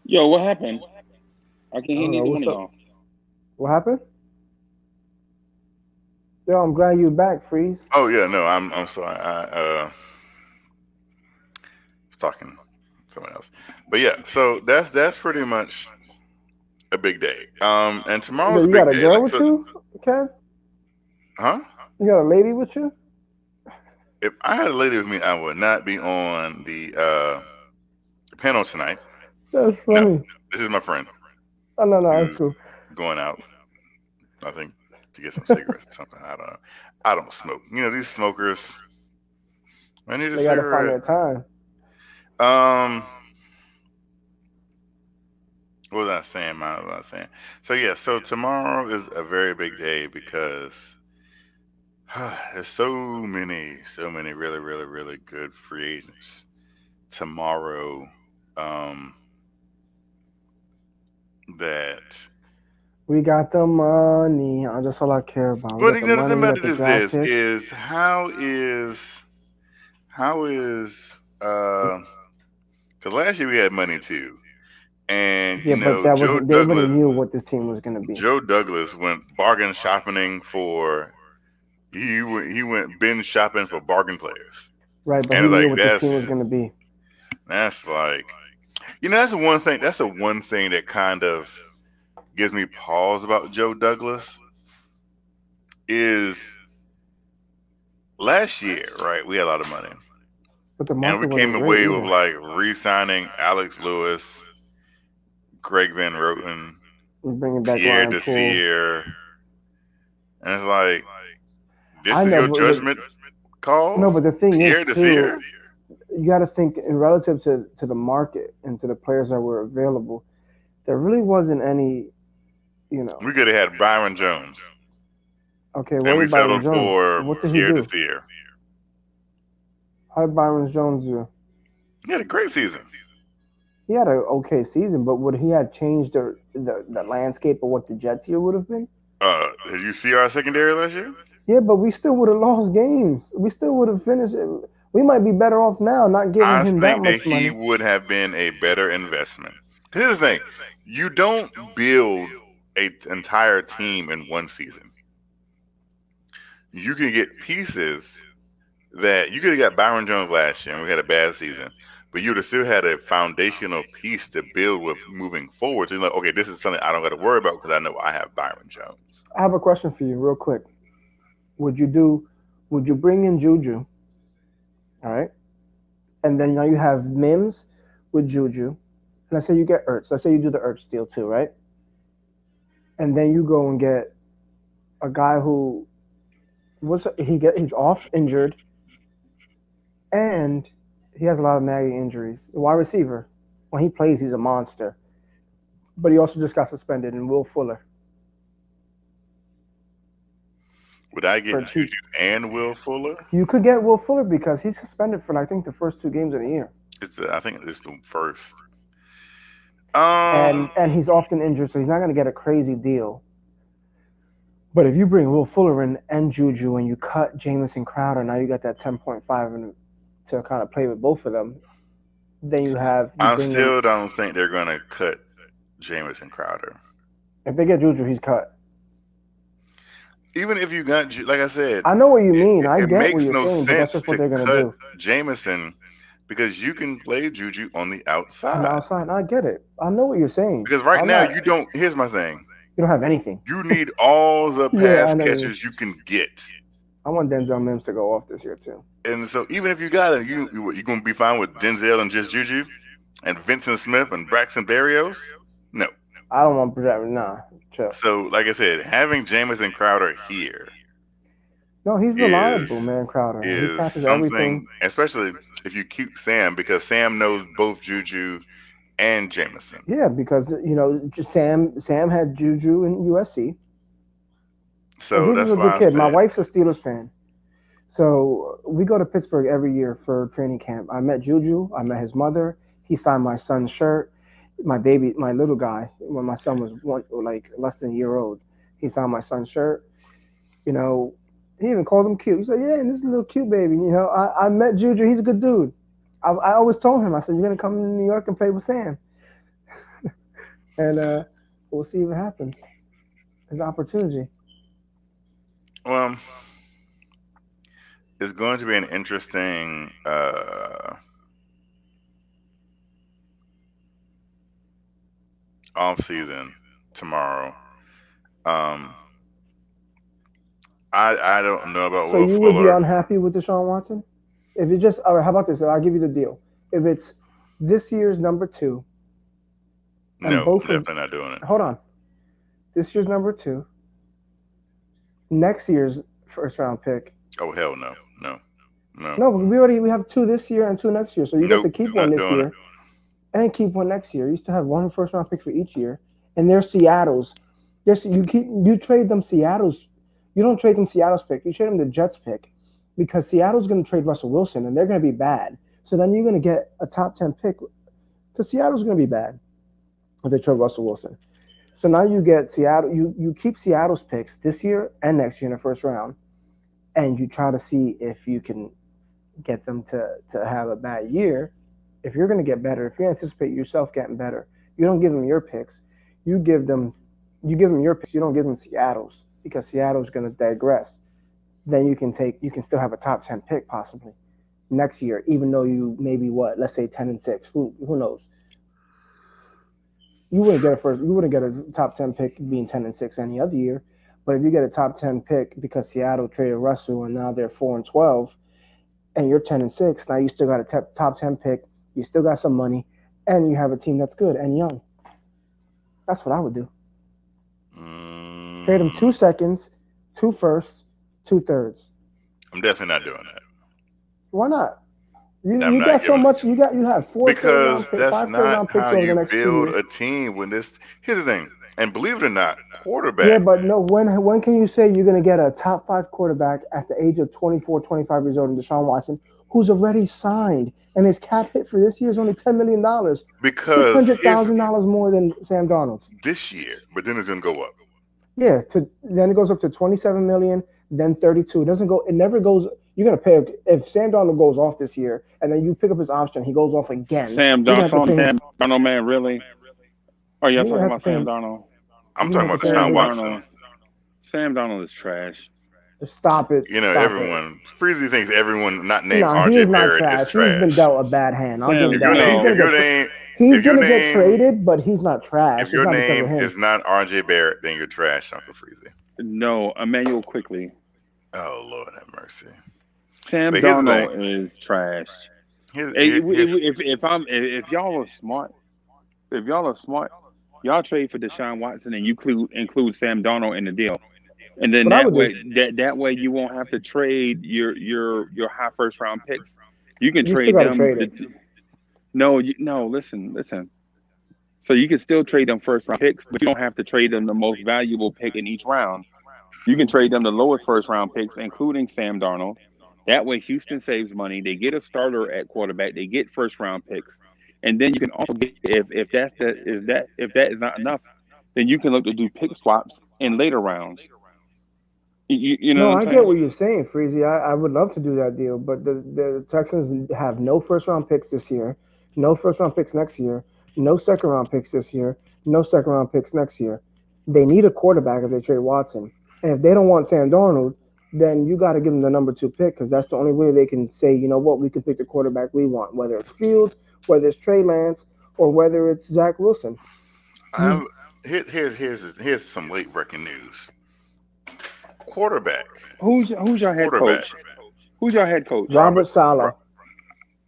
Yo, what happened? I can't I hear don't know. neither one What's of up? y'all. What happened? Yo, I'm glad you're back, Freeze. oh yeah, no, I'm sorry, I was talking to someone else, but yeah, so that's pretty much a big day. And tomorrow's a You big got a day. girl Like with so, you, Kev? huh? You got a lady with you? If I had a lady with me, I would not be on the panel tonight. That's No, funny. this is my friend Oh no, no, that's who's cool. going out, I think, to get some cigarettes or something. I don't know. I don't smoke. These smokers. I need a They got to find cigarette. their time. Um, what was I saying? What was I saying? So yeah, so tomorrow is a very big day because there's so many really, really, really good free agents tomorrow. Um, that We got the money. That's all I care about. We But got the the thing money. We about got it the is draft this: picks. is how is because last year we had money too, and Yeah, but that Joe wasn't. They already Douglas knew what this team was gonna be. Joe Douglas went bargain shopping for he went binge shopping for bargain players, Right, but and he it's knew like what this team was gonna be. that's like that's the one thing that kind of gives me pause about Joe Douglas is last year, right? We had a lot of money. But the And we market came wasn't great away with either. like re-signing Alex Lewis, Greg Van Roten, We're bringing back Pierre Ryan Poole. Desir, and it's like this I is know, your judgment no, calls, but the thing is Pierre too, Desir. you got to think in relative to the market and to the players that were available. There really wasn't any, you know. We could have had Byron Jones, Okay, and what we did Byron settled Jones? for What did he Pierre do? Desir. How did Byron Jones do? He had a great season. He had an okay season, but would he have changed the landscape of what the Jets here would have been? Did you see our secondary last year? Yeah, but we still would have lost games. We still would have finished. We might be better off now not giving I him that think that much he money. would have been a better investment. Here's the thing: you don't build an entire team in one season. You can get pieces that you could have got Byron Jones last year, and we had a bad season, but you would have still had a foundational piece to build with moving forward. So you're like, okay, this is something I don't got to worry about because I know I have Byron Jones. I have a question for you, real quick. Would you do? Would you bring in Juju? All right, and then now you have Mims with Juju. And let's say you get Ertz. Let's say you do the Ertz deal too, right? And then you go and get a guy who he's oft injured and he has a lot of nagging injuries. The wide receiver, when he plays, he's a monster. But he also just got suspended. And Will Fuller Would I for get cheap. Juju and Will Fuller? You could get Will Fuller because he's suspended for I think the first 2 games of the year, I think it's the first. and he's often injured, so he's not going to get a crazy deal. But if you bring Will Fuller in and Juju and you cut Jamison Crowder, now you got that 10.5 to kind of play with both of them. Then you I bring in, still don't think they're gonna cut Jamison Crowder. if they get Juju, he's cut. Even if you got, like I said, I know what you mean. I it get what makes you're no saying, but that's sense just what to they're going to cut do Jamison because you can play Juju on the on the outside. outside. I get it. I know what you're saying. Because right I'm now not. you don't. Here's my thing: You don't have anything. you need all the Yeah, pass I know. catchers you can get. I want Denzel Mims to go off this year too. And so even if you got him, you gonna be fine with Denzel and just Juju, and Vincent Smith and Braxton Berrios. No. I don't want that. Nah, chill. So like I said, having Jamison Crowder here No, he's reliable, is man. Crowder. He is catches everything. something, especially if you keep Sam, because Sam knows both Juju and Jameson. Yeah, because Sam had Juju in USC, and So Juju's that's a good why I kid. My said, wife's a Steelers fan, so we go to Pittsburgh every year for training camp. I met Juju. I met his mother. He signed my son's shirt. My little guy, when my son was less than a year old, he signed my son's shirt. You know, he even called him cute. He said, "Yeah, this is a little cute baby." I met Juju. He's a good dude. I always told him, I said, "You're gonna come to New York and play with Sam," and we'll see what happens. It's an opportunity. well, it's going to be an interesting off season tomorrow. Um, I don't know about So Will you would be Fuller. unhappy with Deshaun Watson if it just? All right, how about this? I'll give you the deal. If it's this year's number two, and No, both I'm of definitely not doing it. hold on, this year's number two, next year's first round pick. Oh hell no, no, no, No, we have two this year and two next year. So you get nope, to keep one not this doing it. year and keep one next year. You used to have one first round pick for each year, and they're Seattle's. You trade them Seattle's. You don't trade them Seattle's pick. You trade them the Jets pick because Seattle's going to trade Russell Wilson, and they're going to be bad. So then you're going to get a top 10 pick because Seattle's going to be bad if they trade Russell Wilson. So now you get Seattle. You keep Seattle's picks this year and next year in the first round, and you try to see if you can get them to have a bad year. If you're going to get better, if you anticipate yourself getting better, you don't give them your picks. You give them your picks. You don't give them Seattle's because Seattle's going to digress. Then you can still have a top 10 pick possibly next year, even though you maybe let's say 10-6. Who knows? You wouldn't get a top 10 pick being 10-6 any other year. But if you get a top 10 pick because Seattle traded Russell and now they're 4-12, and you're 10-6, now you still got a top 10 pick. You still got some money, and you have a team that's good and young. That's what I would do. Trade them 2 seconds, 2 firsts, 2 thirds. I'm definitely not doing that. Why not? I'm You not got so giving much. You have 4 third because round picks, that's 5 third not round picks how over the you next 2 build years. a team. When this here's the thing, and believe it or not, Yeah, quarterback. but no. When can you say you're going to get a top 5 quarterback at the age of 24, 25 years old in Deshaun Watson, who's already signed and his cap hit for this year is only $10 million, Because here's $600,000 more than Sam Darnold's. this year, but then it's gonna go up. Yeah, then it goes up to 27 million. then 32. It doesn't go. It never goes. You're gonna pay if Sam Darnold goes off this year, and then you pick up his option. He goes off again. Sam You're gonna have to pay Darnold, him. Sam Darnold, man, really? Are y'all You're gonna talking have to about pay Sam him. Darnold? I'm You're gonna talking have about to pay him Sam Deshaun big. Watson. Darnold. Sam Darnold is trash. Stop it. You know, Stop it. everyone Freezy thinks everyone not named Nah, he R.J. is not Barrett is trash. He's been trash. dealt a bad hand. I'll give Sam, him If that. your But name, no, he's if your gonna get name, traded, but he's not if trash. It's your not because of name him. is not R.J. Barrett, then you're trash, Uncle Freezy. no, Emmanuel quickly. Oh Lord have mercy. Sam But here's the thing. Darnold is trash. Here's, Hey, here, here's if y'all are smart, y'all trade for Deshaun Watson and you include Sam Darnold in the deal, and then What I would do, that way you won't have to trade your high first round picks. You can you still trade got to them. trade it. No, listen. So you can still trade them first round picks, but you don't have to trade them the most valuable pick in each round. You can trade them the lowest first round picks, including Sam Darnold. That way, Houston saves money. They get a starter at quarterback. They get first round picks, and then you can also get if that is not enough, then you can look to do pick swaps in later rounds. You know No, what I'm I get saying? what you're saying, Freezy. I would love to do that deal, but the Texans have no first round picks this year, no first round picks next year, no second round picks this year, no second round picks next year. They need a quarterback if they trade Watson, and if they don't want Sam Darnold, then you got to give them the number two pick because that's the only way they can say, you know what, we can pick the quarterback we want, whether it's Fields, whether it's Trey Lance, or whether it's Zach Wilson. You I'm here's some late breaking news. Quarterback, Who's your head quarterback. coach? Who's your head coach? Robert Sala,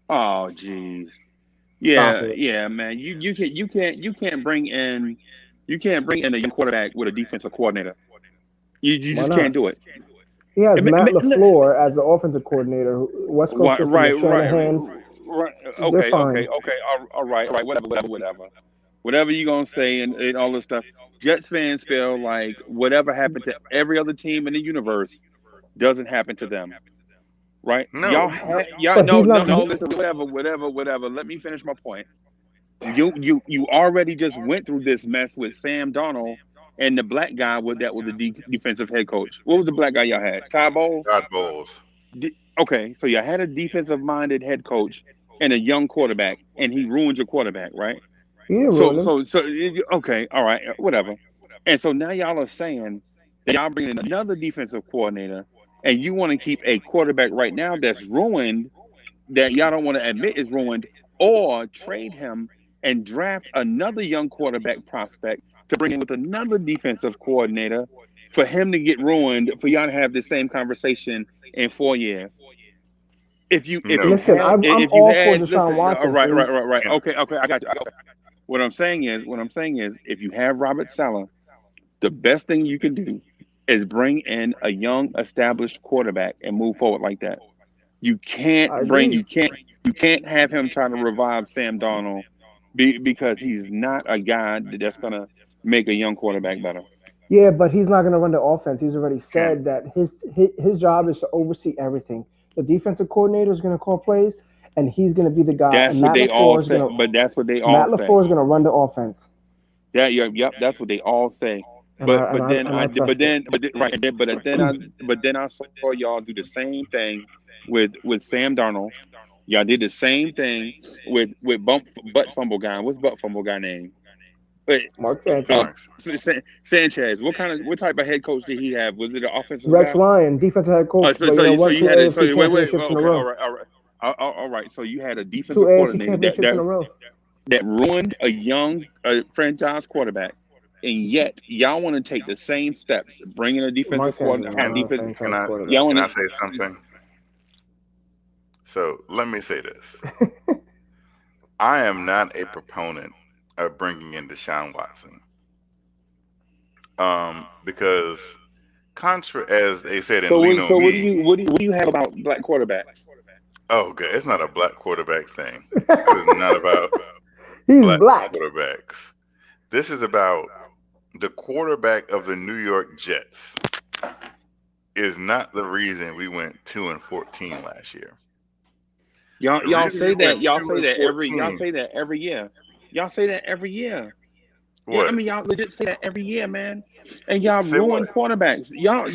Oh, jeez. stop Yeah, it. yeah, man. You can't bring in a young quarterback with a defensive coordinator. You Why just can't not? do it. He has Matt Look, LaFleur as the offensive coordinator. West Coast system is Shanahan's. right. They're fine. Okay. All right. Whatever you gonna say and all this stuff. Jets fans feel like whatever happened to every other team in the universe doesn't happen to them, right? No, Y'all But he's not. no. Listen, whatever. Let me finish my point. You already just went through this mess with Sam Darnold and the black guy that was the defensive head coach. What was the black guy y'all had? Ty Bowles. God Bowles. Okay, so you had a defensive minded head coach and a young quarterback, and he ruined your quarterback, right? He didn't So ruin him. so so okay, all right, whatever. And so now y'all are saying that y'all bringing in another defensive coordinator, and you want to keep a quarterback right now that's ruined, that y'all don't want to admit is ruined, or trade him and draft another young quarterback prospect to bring in with another defensive coordinator for him to get ruined, for y'all to have the same conversation in 4 years. No. Listen, I'm If you all for had Deshaun listen, Watson, right. please. And Okay, I got you. What I'm saying is, if you have Robert Saleh, the best thing you can do is bring in a young, established quarterback and move forward like that. You can't I bring, agree. you can't have him trying to revive Sam Darnold because he's not a guy that's gonna make a young quarterback better. Yeah, but he's not going to run the offense. He's already can said that his job is to oversee everything. The defensive coordinator is going to call plays, and he's going to be the guy. That's And what they all say, but that's what they all Matt say. LaFleur is going to run the offense, Yep, that's what they all say. and I trust it. But then I saw y'all do the same thing with Sam Darnold. Y'all did the same thing with butt fumble guy. What's butt fumble guy name? Wait, Mark uh, Sanchez, Marks. Sanchez. What type of head coach did he have? Was it an offensive Rex guy? Ryan, defensive head coach, So but so won you two had it. AFC So wait. championships in a Okay, row. all right. So you had a Two defensive AFC coordinator championships in a row. that ruined a young franchise quarterback, and yet y'all want to take the same steps, bringing a defensive Mark Sanchez is coordinator, Can not a defense. can franchise I quarterback. Y'all can want I to. say something? So let me say this. I am not a proponent of bringing in Deshaun Watson. Because contra as they said in Lean on So Me, what do you have about black quarterbacks? oh good, it's not a black quarterback thing. This is not about He's black black. quarterbacks. This is about the quarterback of the New York Jets is not the reason we went 2-14 last year. The Y'all reason we say went that two and y'all fourteen, say that every year. Y'all say that every year. Yeah, I What? mean y'all legit say that every year, man, and y'all Say what? ruin quarterbacks. Y'all,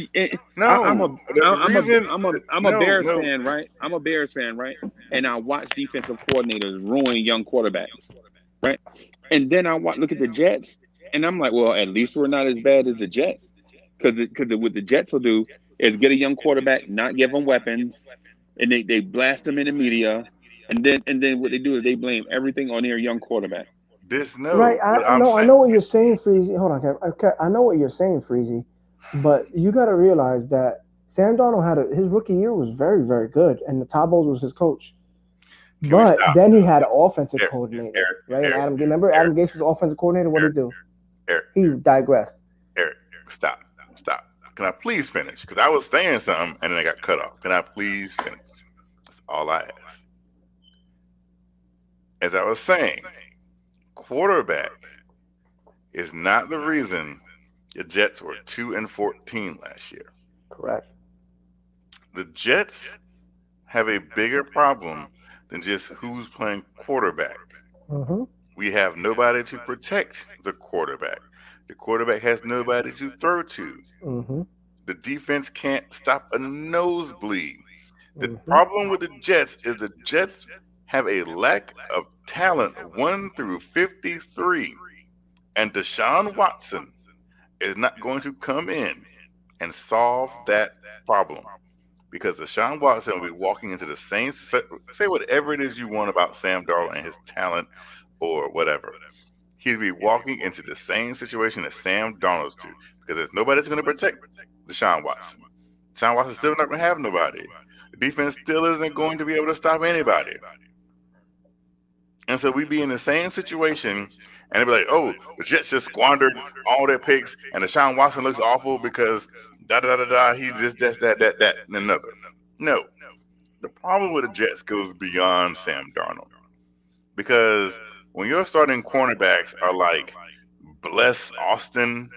I'm No. a, The reason. I'm a No, Bears no. fan, right? I'm a Bears fan, right? And I watch defensive coordinators ruin young quarterbacks, right? And then look at the Jets, and I'm like, well, at least we're not as bad as the Jets, because what the Jets will do is get a young quarterback, not give them weapons, and they blast them in the media, and then what they do is they blame everything on their young quarterback. This Right. no. What I I'm know. I saying. know what you're saying, Freezy. Hold on, Kev. Okay, I know what you're saying, Freezy. But you got to realize that Sam Darnold his rookie year was very, very good, and the Todd Bowles was his coach. Can we But stop? then he had an offensive Eric, coordinator, Eric, right? And Eric, remember Eric, Adam Gase was offensive coordinator. What did Eric, he do? Eric, He digressed. Eric. Stop. Stop. Can I please finish? Because I was saying something and then I got cut off. Can I please finish? That's all I ask. As I was saying, quarterback is not the reason the Jets were 2-14 last year. Correct. The Jets have a bigger problem than just who's playing quarterback. Mm-hmm. We have nobody to protect the quarterback. The quarterback has nobody to throw to. Mm-hmm. The defense can't stop a nosebleed. The Mm-hmm. problem with the Jets is the Jets have a lack of talent 1 through 53. And Deshaun Watson is not going to come in and solve that problem because Deshaun Watson will be walking into the same, say whatever it is you want about Sam Darnold and his talent or whatever. He'll be walking into the same situation that Sam Darnold's to because there's nobody's going to protect Deshaun Watson. Deshaun Watson's still not going to have nobody. The defense still isn't going to be able to stop anybody. And so we'd be in the same situation, and they'd be like, oh, the Jets just squandered all their picks, and Deshaun Watson looks awful because da-da-da-da, he just that, and another. No. The problem with the Jets goes beyond Sam Darnold. Because when your starting cornerbacks are like Bless Austin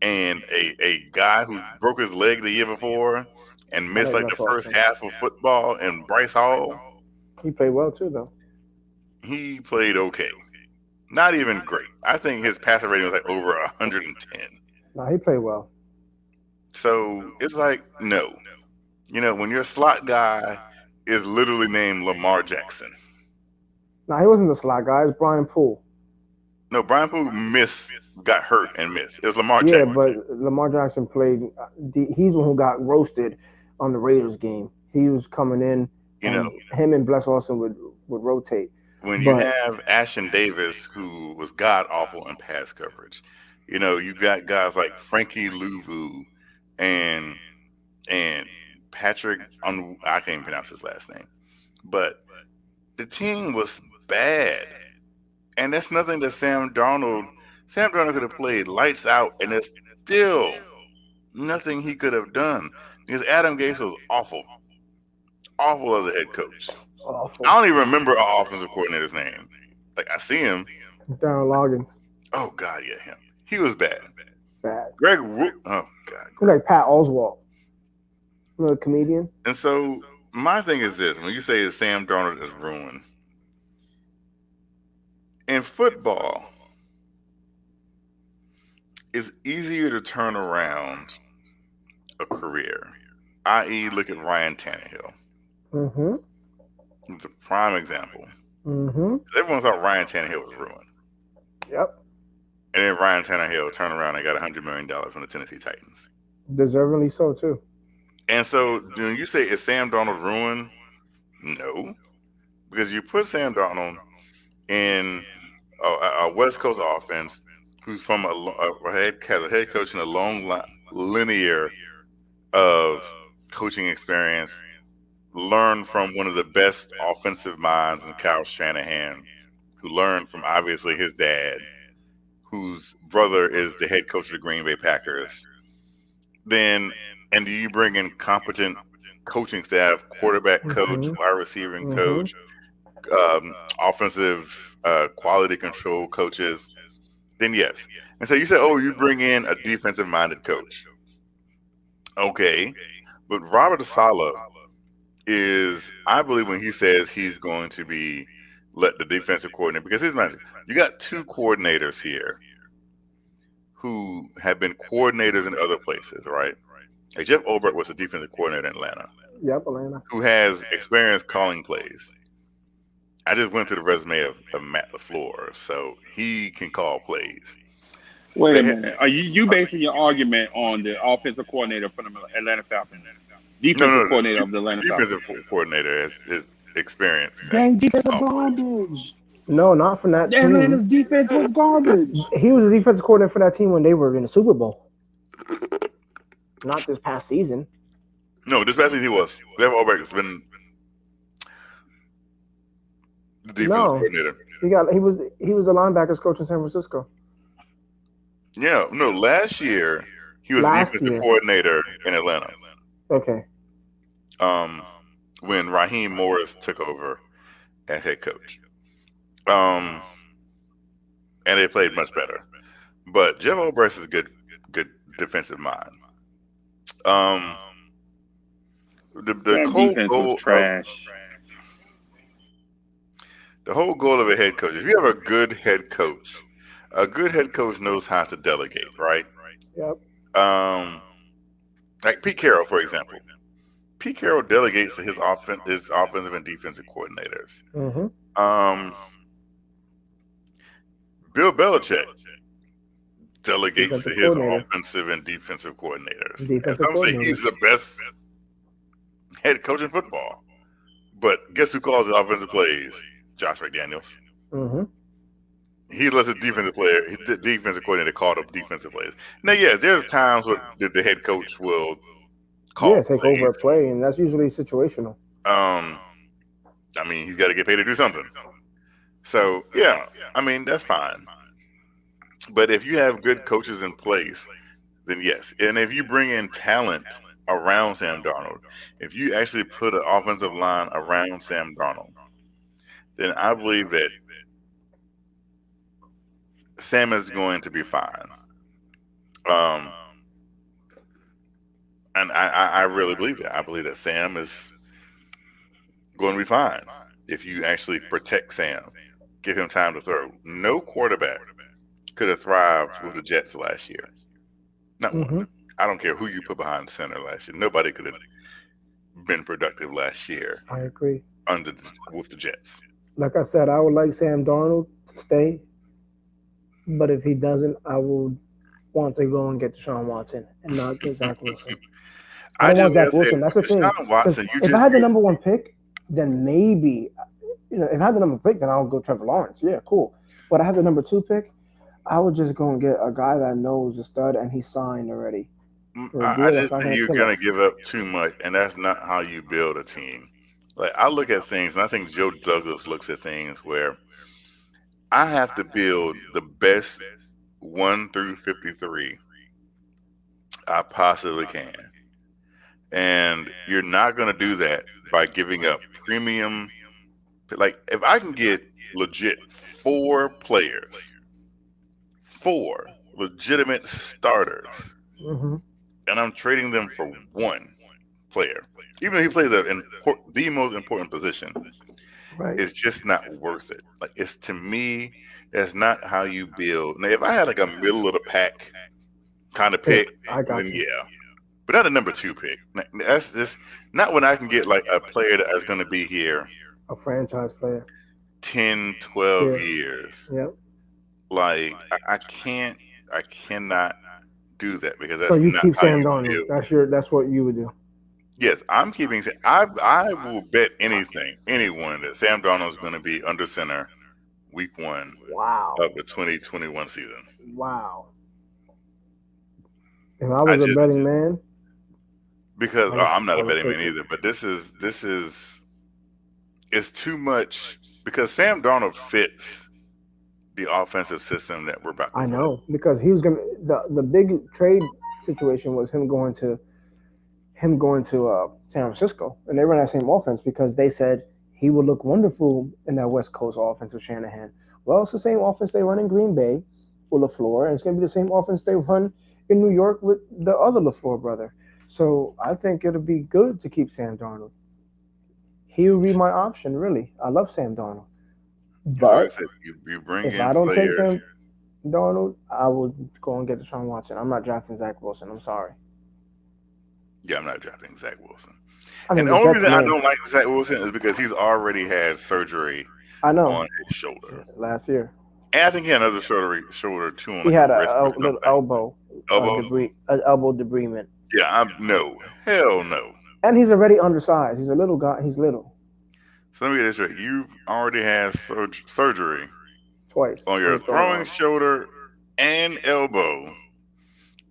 and a guy who broke his leg the year before and I missed like like the Bless first Austin. half of football, and Bryce Hall, He played well too, though. he played okay. Not even great. I think his passer rating was like over 110. No, he played well. So it's like, no. When your slot guy is literally named Lamar Jackson. No, he wasn't the slot guy. It was Brian Poole. No, Brian Poole got hurt and missed. It was Lamar Yeah, Jackson. but Lamar Jackson played. He's the one who got roasted on the Raiders game. He was coming in, You know, and him and Bless Austin would rotate. when you But have Ashton Davis, who was god awful in pass coverage, you got guys like Frankie Louvu and and Patrick. I can't even pronounce his last name, but the team was bad, and that's nothing that Sam Darnold. Sam Darnold could have played lights out, and there's still nothing he could have done because Adam Gase was awful, awful as a head coach. awful. I don't even remember our offensive coordinator's name. Like I see him. Darren Loggins, Oh God, yeah, him. He was bad. bad. Oh God. He's like Pat Oswalt, the comedian. And so my thing is this: when you say that Sam Darnold is ruined in football, it's easier to turn around a career. I.e., look at Ryan Tannehill. Mm-hmm. It's a prime example. Mm-hmm. Everyone thought Ryan Tannehill was ruined. Yep. And then Ryan Tannehill turned around and got $100 million from the Tennessee Titans. Deservingly so too. And so when you say, is Sam Darnold ruined? No. Because you put Sam Darnold in a West Coast offense who's from has a head coach in a long linear of coaching experience, learned from one of the best offensive minds in Kyle Shanahan, who learned from obviously his dad, whose brother is the head coach of the Green Bay Packers. And do you bring in competent coaching staff, quarterback coach, wide receiving coach, offensive quality control coaches, then yes. And so you say, oh, you bring in a defensive-minded coach. Okay, but Robert Saleh is, I believe when he says he's going to let the defensive coordinator, because here's my, you got two coordinators here who have been coordinators in other places, right? Like Jeff Olbert was a defensive coordinator in Atlanta, Yep, Atlanta. who has experience calling plays. I just went through the resume of Matt LaFleur, so he can call plays. Wait a They had, minute. Are you basing your argument on the offensive coordinator for the Atlanta Falcons? no, Defensive no, coordinator of the the Atlanta defensive Falcons. coordinator is experienced and Dang, defense was call plays. garbage. No, not from that team. Atlanta's defense was garbage. He was the defensive coordinator for that team when they were in the Super Bowl. Not this past season. No, this past season he was. Jeff Olbert has been the defensive No, coordinator. he was a linebackers coach in San Francisco Yeah, no, last year he was the last defensive year. coordinator in Atlanta. Okay, Um, when Raheem Morris took over as head coach. Um, and they played much better. But Jeff Olbert is a good defensive mind. Um, the That whole defense was goal of trash. the whole goal of a head coach. If you have a good head coach knows how to delegate, right? yep. Um, like Pete Carroll, for example. Pete Carroll delegates to his offensive and defensive coordinators. Mm-hmm. Bill Belichick delegates to Defensive his coordinator. offensive and defensive coordinators. And Defensive some say coordinator. he's the best head coach in football. But guess who calls the offensive plays? Josh McDaniels. Mm-hmm. He lets his defensive coordinator call up defensive plays. Now, yes, there's times where the head coach will call Yeah, take plays. over a play, and that's usually situational. I mean, he's got to get paid to do something. So, yeah, I mean, that's fine. But if you have good coaches in place, then yes. And if you bring in talent around Sam Darnold, if you actually put an offensive line around Sam Darnold, then I believe that Sam is going to be fine. And I really believe that. I believe that Sam is going to be fine if you actually protect Sam, give him time to throw. No quarterback could have thrived with the Jets last year. Not Mm-hmm. one. I don't care who you put behind center last year. Nobody could have been productive last year I agree. with the Jets. Like I said, I would like Sam Darnold to stay, but if he doesn't, I would want to go and get Deshaun Watson and not get Zach Wilson. I I don't just want Zach want to say, Wilson. That's the thing. Deshaun Watson, you If I just had the number one pick, then maybe, if I had the number one pick, then I'll go Trevor Lawrence. Yeah, cool. But I have the number two pick. I would just go and get a guy that knows the stud and he's signed already for a I deal that's just not think going to you're kill gonna us. give up too much, and that's not how you build a team. Like I look at things, and I think Joe Douglas looks at things where I have to build the best 1 through 53 I possibly can, and you're not gonna do that by giving up premium. Like if I can get legit four players, four legitimate starters, Mm-hmm. and I'm trading them for one player, even if he plays the most important position, Right. it's just not worth it. Like it's to me, that's not how you build. Now, if I had like a middle of the pack kind of pick, I got then you. yeah, but not a number two pick. That's just not when I can get like a player that is going to be here A franchise player. 10, 12 Yeah. years. Yep. Like I cannot do that because So that's you not keep how Sam you Darnold. build. That's what you would do. Yes, I'm keeping. I will bet anyone that Sam Darnold is going to be under center week 1 Wow. of the 2021 season. Wow. If I I was a just betting man, because I'm not I a would betting man take it. either, but this is it's too much because Sam Darnold fits the offensive system that we're about to I play. know because he was gonna the big trade situation was him going to San Francisco, and they ran that same offense because they said he would look wonderful in that West Coast offense with Shanahan. Well, it's the same offense they run in Green Bay with LaFleur, and it's going to be the same offense they run in New York with the other LaFleur brother. So I think it'll be good to keep Sam Darnold. He would be my option, really. I love Sam Darnold, So like I but said, you bring if in I don't take players. Sam, Darnold, I would go and get Deshaun Watson. I'm not drafting Zach Wilson. I'm sorry. Yeah, I'm not drafting Zach Wilson. I And mean, the the only Jets reason I may. don't like Zach Wilson is because he's already had surgery I know. on his shoulder. Last year, And I think he had another shoulder too on he like a had wrist or a little something. elbow Elbow? debris, elbow debrisement, Yeah, no. Hell no. and he's already undersized. He's a little guy. He's little. So let me get this straight. You've already had surgery Twice on on your the throwing throwing arm. shoulder and elbow,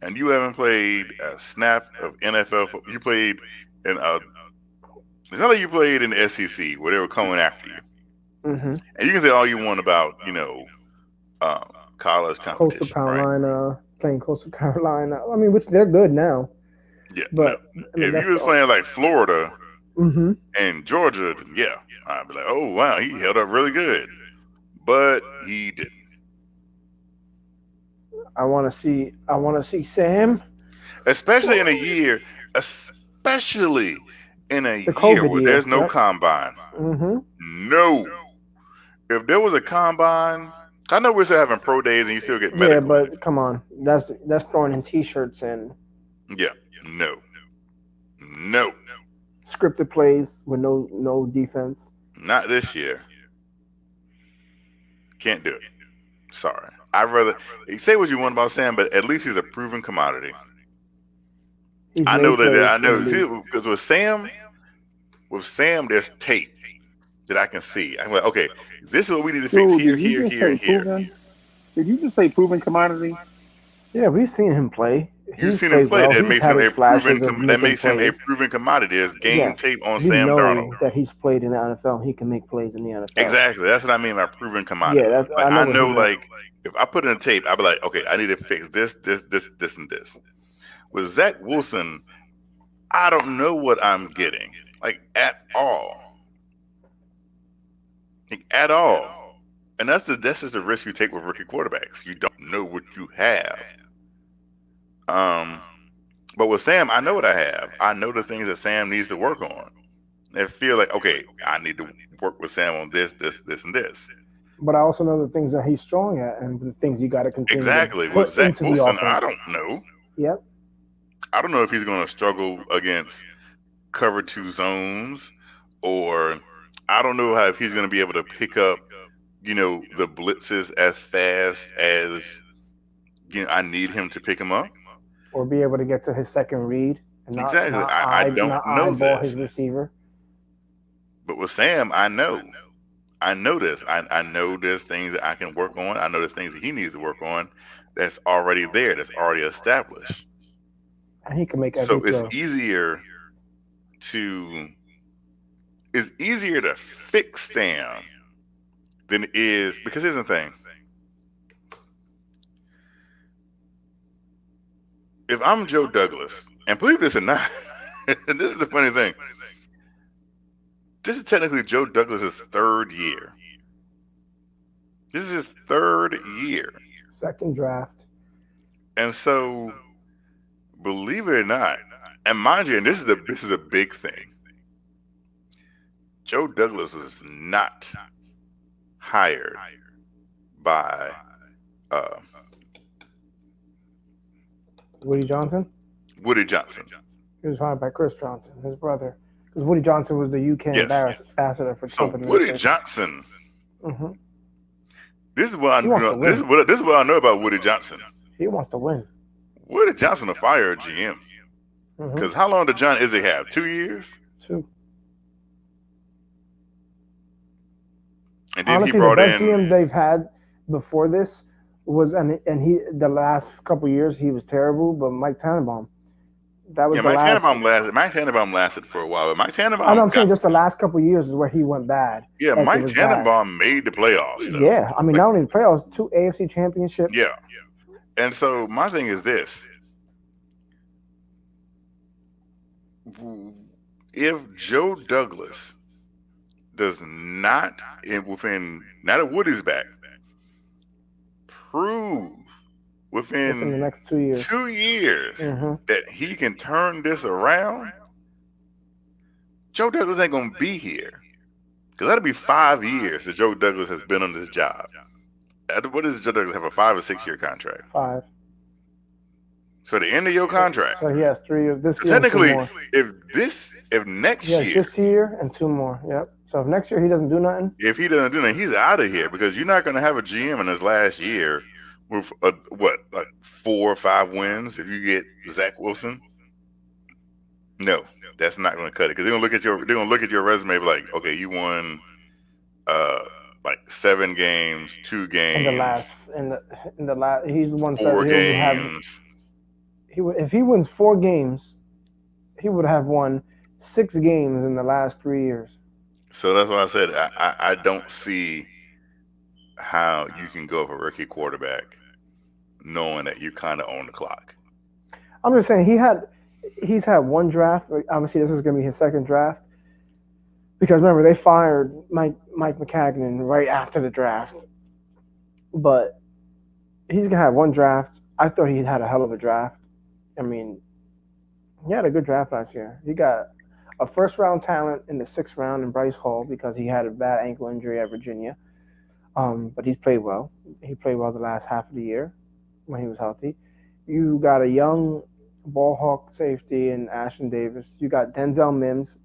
and you haven't played a snap of NFL. You played in a. It's not like you played in the SEC where they were coming after you. Mm-hmm. And you can say all you want about college Coastal competition, right? Carolina, playing Coastal Carolina. I mean, which they're good now, Yeah, no. but I mean If that's you was playing like Florida Mm-hmm. and Georgia, then yeah, I'd be like, oh wow, he held up really good, but he didn't. I want to see. I want to see Sam. Especially in a year, especially in a The year COVID where year. there's no Yep. combine. Mm-hmm. No. If there was a combine, I know we're still having pro days and you still get Yeah, medical. but come on, that's throwing in T-shirts and Yeah. No. No. scripted plays with no defense. Not this year. Can't do it. Sorry. I'd rather say what you want about Sam, but at least he's a proven commodity. He's I know made that. plays I in the know league. because with Sam, there's tape that I can see. I'm like, okay, this is what we need to fix Dude, here, did you here, just here, say and here. proven? Did you just say proven commodity? Yeah, we've seen him play. You've He's seen him played play. well. That He's makes had him his a proven. flashes of That making makes him a plays. proven commodity. There's game Yes, tape on you Sam Darnold. know that he's played in the NFL. He can make plays in the NFL. Exactly. That's what I mean by proven Yeah, commodity. that's Like I know I what he know, meant. like if I put in a tape, I'd be like, okay, I need to fix this, and this. With Zach Wilson, I don't know what I'm getting, like at all, like, at all. And that's just the risk you take with rookie quarterbacks. You don't know what you have. But with Sam, I know what I have. I know the things that Sam needs to work on. And feel like, okay, I need to work with Sam on this, and this. But I also know the things that he's strong at and the things you got to continue Exactly. to With put Zach into the Wilson, I offense. don't know. Yep. I don't know if he's going to struggle against cover two zones, or I don't know if he's going to be able to pick up, the blitzes as fast as I need him to pick him up. Or be able to get to his second read and Exactly. I don't know eyeball this, his receiver. but with Sam, I know. I know this. I know there's things that I can work on. I know there's things that he needs to work on that's already there, that's already established. And he can make every So it's throw. easier to fix Sam than it is, because here's the thing. If I'm Joe Douglas, and believe this or not, this is the funny thing. This is technically Joe Douglas's third year. This is his third year. Second draft. And so, believe it or not, and mind you, and this is a big thing. Joe Douglas was not hired by Woody Johnson. Woody Johnson. He was hired by Chris Johnson, his brother, because Woody Johnson was the UK Yes. ambassador for So Trump Woody administration. Johnson. Mm-hmm. This is what I He wants to know. This win. is what I know about Woody Johnson. He wants to win. Woody Johnson will fire a GM. Mm-hmm. Because how long did John Izzy have? 2 years? Two. And then Honestly, he brought the best in. GM they've had before this was, and he the last couple years he was terrible, but Mike Tannenbaum. That was Yeah, the Mike last. Tannenbaum lasted. Mike Tannenbaum lasted for a while, but Mike Tannenbaum. I know, I'm saying just the last couple years is where he went bad. Yeah, Like, it Mike was bad. Tannenbaum made the playoffs. Though. Yeah, I mean, not only the playoffs, 2 AFC championships. Yeah. And so my thing is this: if Joe Douglas does not, within not at Woody's back, prove Within the within next 2 years. 2 years Mm-hmm. that he can turn this around, Joe Douglas ain't gonna be here, because that'll be 5 years that Joe Douglas has been on this job. What is Joe Douglas have a 5 or 6 year contract? 5. So the end of your contract. So he has 3 years this So year and 2 technically, more. if next Yes, year, this year and 2 more. Yep. So if next year he doesn't do nothing, if he doesn't do that, he's out of here because you're not going to have a GM in his last year with like 4 or 5 wins if you get Zach Wilson. No, that's not going to cut it because they're going to look at your resume and be like, okay, you won uh like 7 games, 2 games, in the last he's won four 7. He would have games. if he wins 4 games, he would have won 6 games in the last 3 years. So that's why I said I don't see how you can go for a rookie quarterback knowing that you kind of own the clock. I'm just saying he's had 1 draft. Obviously, this is going to be his 2nd draft because remember they fired Mike McCagnon right after the draft. But he's going to have 1 draft. I thought he had a hell of a draft. I mean, he had a good draft last year. He got a 1st-round talent in the 6th round in Bryce Hall because he had a bad ankle injury at Virginia. But he's played well. He played well the last half of the year when he was healthy. You got a young ball hawk safety in Ashton Davis. You got Denzel Mims.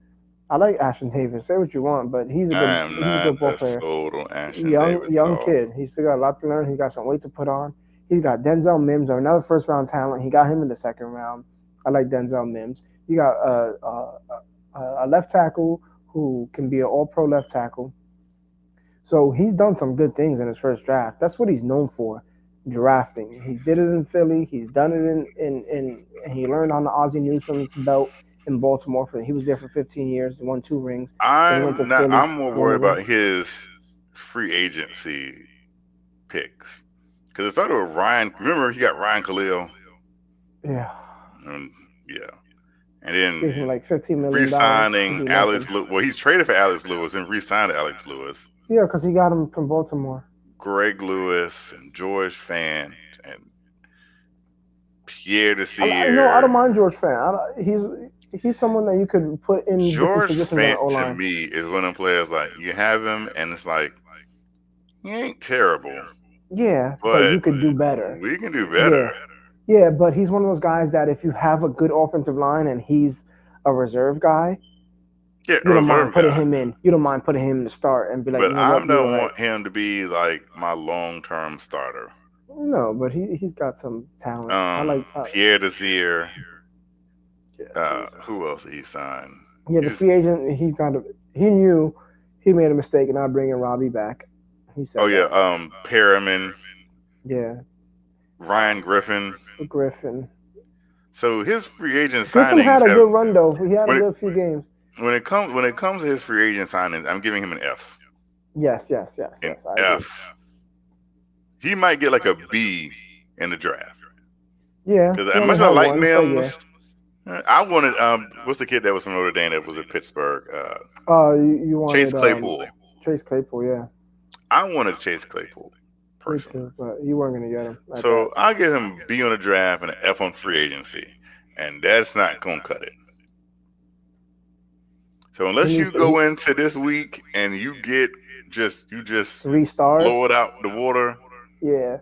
I like Ashton Davis. Say what you want, but he's a I am good ball not player. sold on Ashton Davis at Young all. kid. He's still got a lot to learn. He's got some weight to put on. He's got Denzel Mims, another 1st-round talent. He got him in the 2nd round. I like Denzel Mims. You got a left tackle who can be an all-pro left tackle. So he's done some good things in his first draft. That's what he's known for, drafting. He did it in Philly. He's done it in he learned on the Ozzie Newsome's belt in Baltimore. He was there for 15 years, won 2 rings. Then he went to Philly. I'm more worried won a ring. about his free agency picks because it started with Ryan. Remember, he got Ryan Khalil. Yeah. And Gave then him like $15 million. re-signing to Alex do Lewis. Well, he's traded for Alex Lewis and re-signed Alex Lewis. Yeah, because he got him from Baltimore. Greg Lewis and George Fant and Pierre Desir. I don't mind George Fant. He's someone that you could put in different George positions on the Fant to O-line. me is one of them players like you have him and it's like he ain't terrible. Yeah, but you could do better. We can do better. Yeah, but he's one of those guys that if you have a good offensive line and he's a reserve guy, Yeah, you don't mind reserve putting guy. him in. You don't mind putting him in to start and be like, But you know I what, don't you're want right. him to be like my long-term starter. No, but he's got some talent. I like Pierre Desir. yeah, Who else did he sign? yeah, the free agent. He knew he made a mistake and not bringing Robbie back. He said, Oh yeah, Perriman, yeah, Ryan Griffin. So his free agent Griffin signings had a have, good run though. He had a when it- good few games. when it comes to his free agent signings, I'm giving him an F. Yes. An I agree. F. He might get like a B in the draft. Yeah. Because he as only much as I had like one, so Mims, I wanted what's the kid that was from Notre Dame that was at Pittsburgh? You wanted Chase Claypool. Chase Claypool, yeah. I wanted Chase Claypool Me personally. too, but you weren't gonna get him. Like So that. I'll give him a B on the draft and an F on free agency, and that's not gonna cut it. So unless you go into this week and you just 3 stars. blow it out the water. Yeah.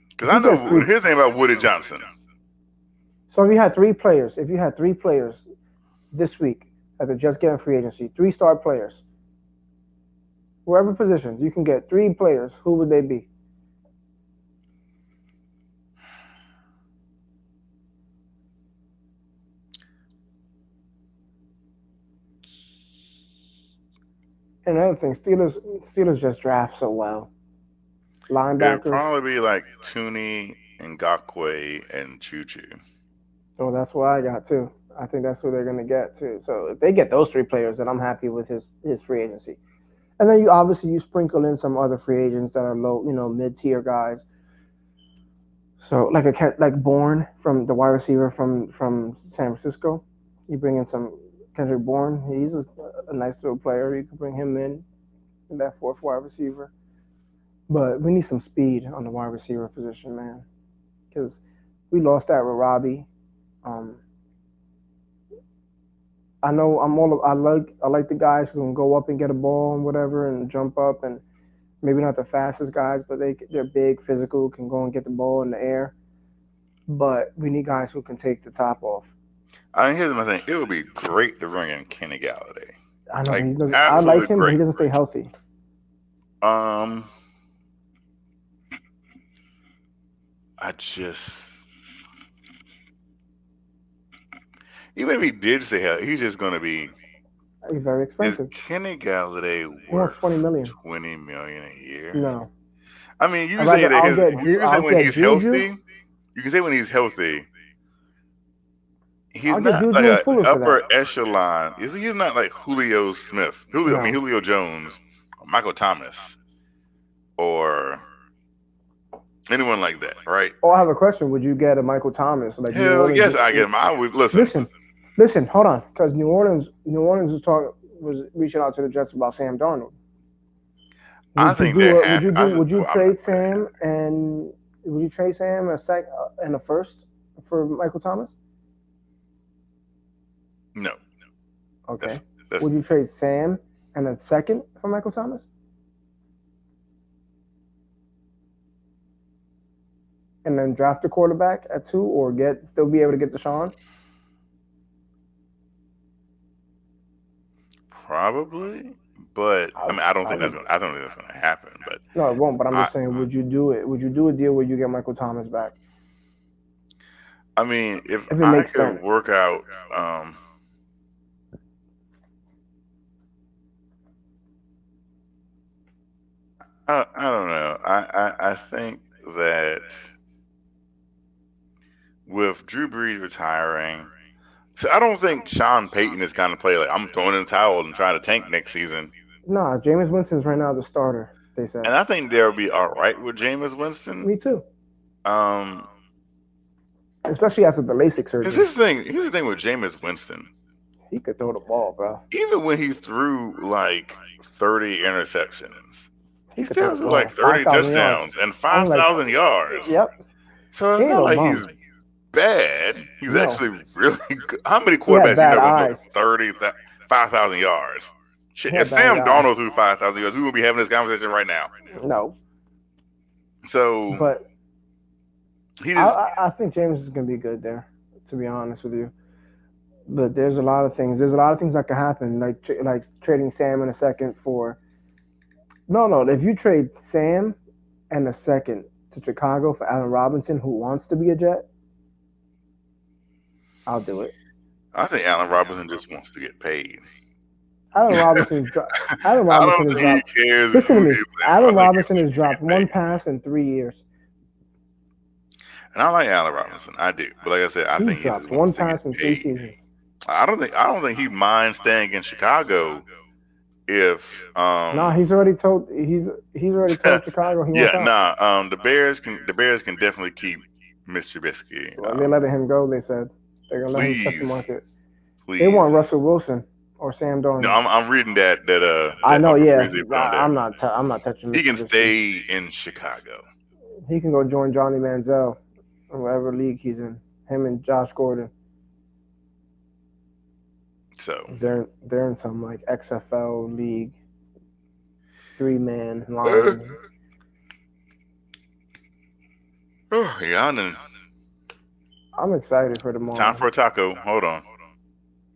Because I know here's the thing about Woody Johnson. So if you had 3 players, this week that are just getting free agency, 3-star players, wherever positions, you can get 3 players. Who would they be? And another thing, Steelers just draft so well. Linebackers. It'd probably be like Tooney, Ngakwe, and Choo-Choo. Oh, that's what I got too. I think that's who they're gonna get too. So if they get those 3 players, then I'm happy with his free agency. And then you sprinkle in some other free agents that are low, mid-tier guys. So like Bourne from the wide receiver from San Francisco, you bring in some Kendrick Bourne. He's a nice little player. You can bring him in that 4th wide receiver. But we need some speed on the wide receiver position, man, because we lost that with Robbie. I know I like the guys who can go up and get a ball and whatever and jump up and Maybe not the fastest guys, but they're big, physical, can go and get the ball in the air. But we need guys who can take the top off. I mean, here's my thing. It would be great to bring in Kenny Galladay. I know, but Like, he doesn't. I like absolutely him, but he great. doesn't stay healthy. Um, I just even if he did say hell, he's just gonna be. He's very Is expensive. Kenny Galladay He wants worth 20 million. $20 million a year? No, I mean, you I'd say rather. that I'll his. get. You can say I'll when get he's Juju. healthy. You can say when he's healthy. He's I'll get not Juju like and an Fuller for upper that. echelon. He's not like Julio Smith. No. Julio Jones, or Michael Thomas, or anyone like that, right? Oh, I have a question. Would you get a Michael Thomas like New Hell Orleans? yes, I get him. I would listen. Listen. Hold on, because New Orleans was reaching out to the Jets about Sam Darnold. I Would you think do they're a, happy. would you Well, I'm trade not saying Sam and would you trade Sam and a first for Michael Thomas? no. Okay. That's Would you trade Sam and a second for Michael Thomas? And then draft a quarterback at 2, or still be able to get Deshaun? probably, but I mean, I don't think that's gonna happen. But No, it won't. But I'm I, just saying, would you do it? Would you do a deal where you get Michael Thomas back I mean, if if it I makes could sense? work out, I don't know. I think that with Drew Brees retiring, so I don't think Sean Payton is kind of play like I'm throwing in the towel and trying to tank next season. Nah, Jameis Winston's right now the starter. They said. And I think they'll be all right with Jameis Winston. Me too. Um, Especially after the LASIK because surgery. here's the thing with Jameis Winston. He could throw the ball, bro. Even when he threw like 30 interceptions, He he could throw still the threw ball. like 30 5,000 yards. touchdowns and Only like 5,000 yards. Yep. So He it's ain't not no like bum. he's bad. He's No. actually really good. How many He had quarterbacks you bad know gonna eyes. throw 30, 5,000 yards? Shit, He if had bad Sam eyes. Darnold threw 5,000 yards, we would be having this conversation right now. No. So But he just I think James is gonna be good there, to be honest with you. But there's a lot of things. There's a lot of things that could happen, like trading Sam in a second for. No. If you trade Sam and a second to Chicago for Allen Robinson, who wants to be a Jet, I'll do it. I think Allen Robinson just wants to get paid. Allen Robinson has I don't think dropped. he cares. Listen to who me. he plays. Allen I think he Robinson has wants to dropped get one paid. pass in 3 years. And I like Allen Robinson. I do. But like I said, I He's think he dropped just one wants to pass get in 3 paid. seasons. I don't think he minds staying in Chicago if Nah, he's already told Chicago he wants out. the Bears can definitely keep Mitch Trubisky. Well, they're letting him go. They said they're gonna let him test the Please, market. please. They want Russell Wilson or Sam Darnold. No, I'm reading that I know. Uncle Yeah, Breezy put on there. I'm not touching. He Mr. can Trubisky. stay in Chicago. He can go join Johnny Manziel or whatever league he's in. Him and Josh Gordon. So They're in some like XFL league, 3-man line. yeah, and then I'm excited for tomorrow. time for a taco. Hold on.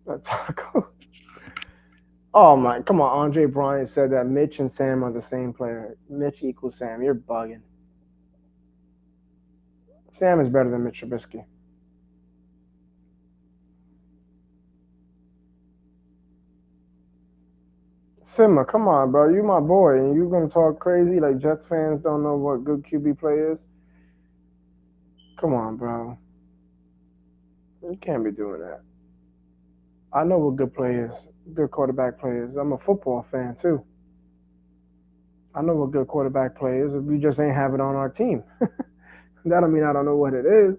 A taco. Oh my! Come on, Andre Bryant said that Mitch and Sam are the same player. Mitch equals Sam. You're bugging. Sam is better than Mitch Trubisky. Simma, come on, bro. You my boy, and you gonna talk crazy like Jets fans don't know what good QB play is? Come on, bro. You can't be doing that. I know what good play is, good quarterback play is. I'm a football fan too. I know what good quarterback play is. We just ain't have it on our team. That don't mean I don't know what it is.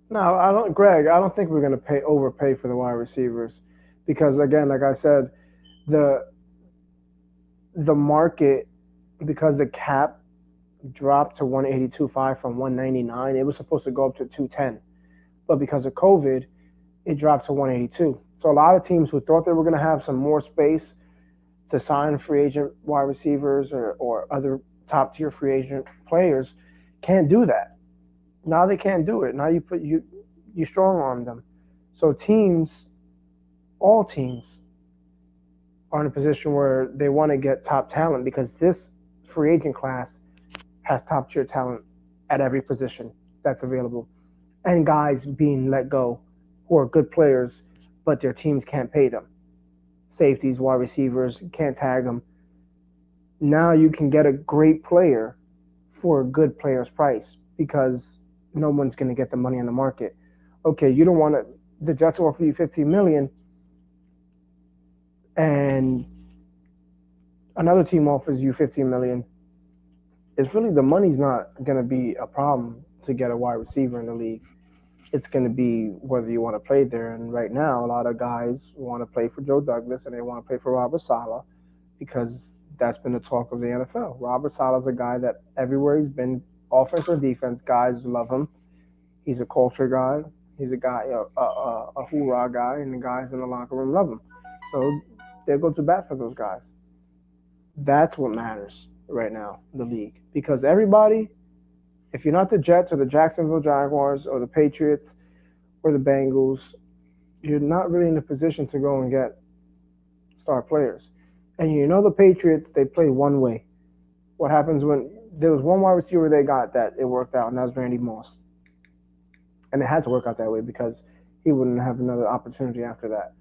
No, I don't, Greg. I don't think we're gonna overpay for the wide receivers, because again, like I said, the market, because the cap dropped to 182.5 from 199. It was supposed to go up to 210, but because of COVID, it dropped to 182. So a lot of teams who thought they were going to have some more space to sign free agent wide receivers or other top tier free agent players can't do that. Now they can't do it. Now you strong arm them. So all teams are in a position where they want to get top talent because this free agent class has top tier talent at every position that's available. And guys being let go who are good players, but their teams can't pay them. Safeties, wide receivers, can't tag them. Now you can get a great player for a good player's price because no one's going to get the money on the market. Okay, you don't want to. The Jets offer you 15 million, and another team offers you 15 million. It's really the money's not going to be a problem to get a wide receiver in the league. It's going to be whether you want to play there. And right now, a lot of guys want to play for Joe Douglas and they want to play for Robert Saleh because that's been the talk of the NFL. Robert Saleh's a guy that everywhere he's been, offense or defense, guys love him. He's a culture guy. He's a guy, a hoorah guy, and the guys in the locker room love him. So they go to bat for those guys. That's what matters right now in the league because everybody, if you're not the Jets or the Jacksonville Jaguars or the Patriots or the Bengals, you're not really in a position to go and get star players. And you know the Patriots, they play one way. What happens when there was one wide receiver they got that it worked out, and that was Randy Moss. And it had to work out that way because he wouldn't have another opportunity after that.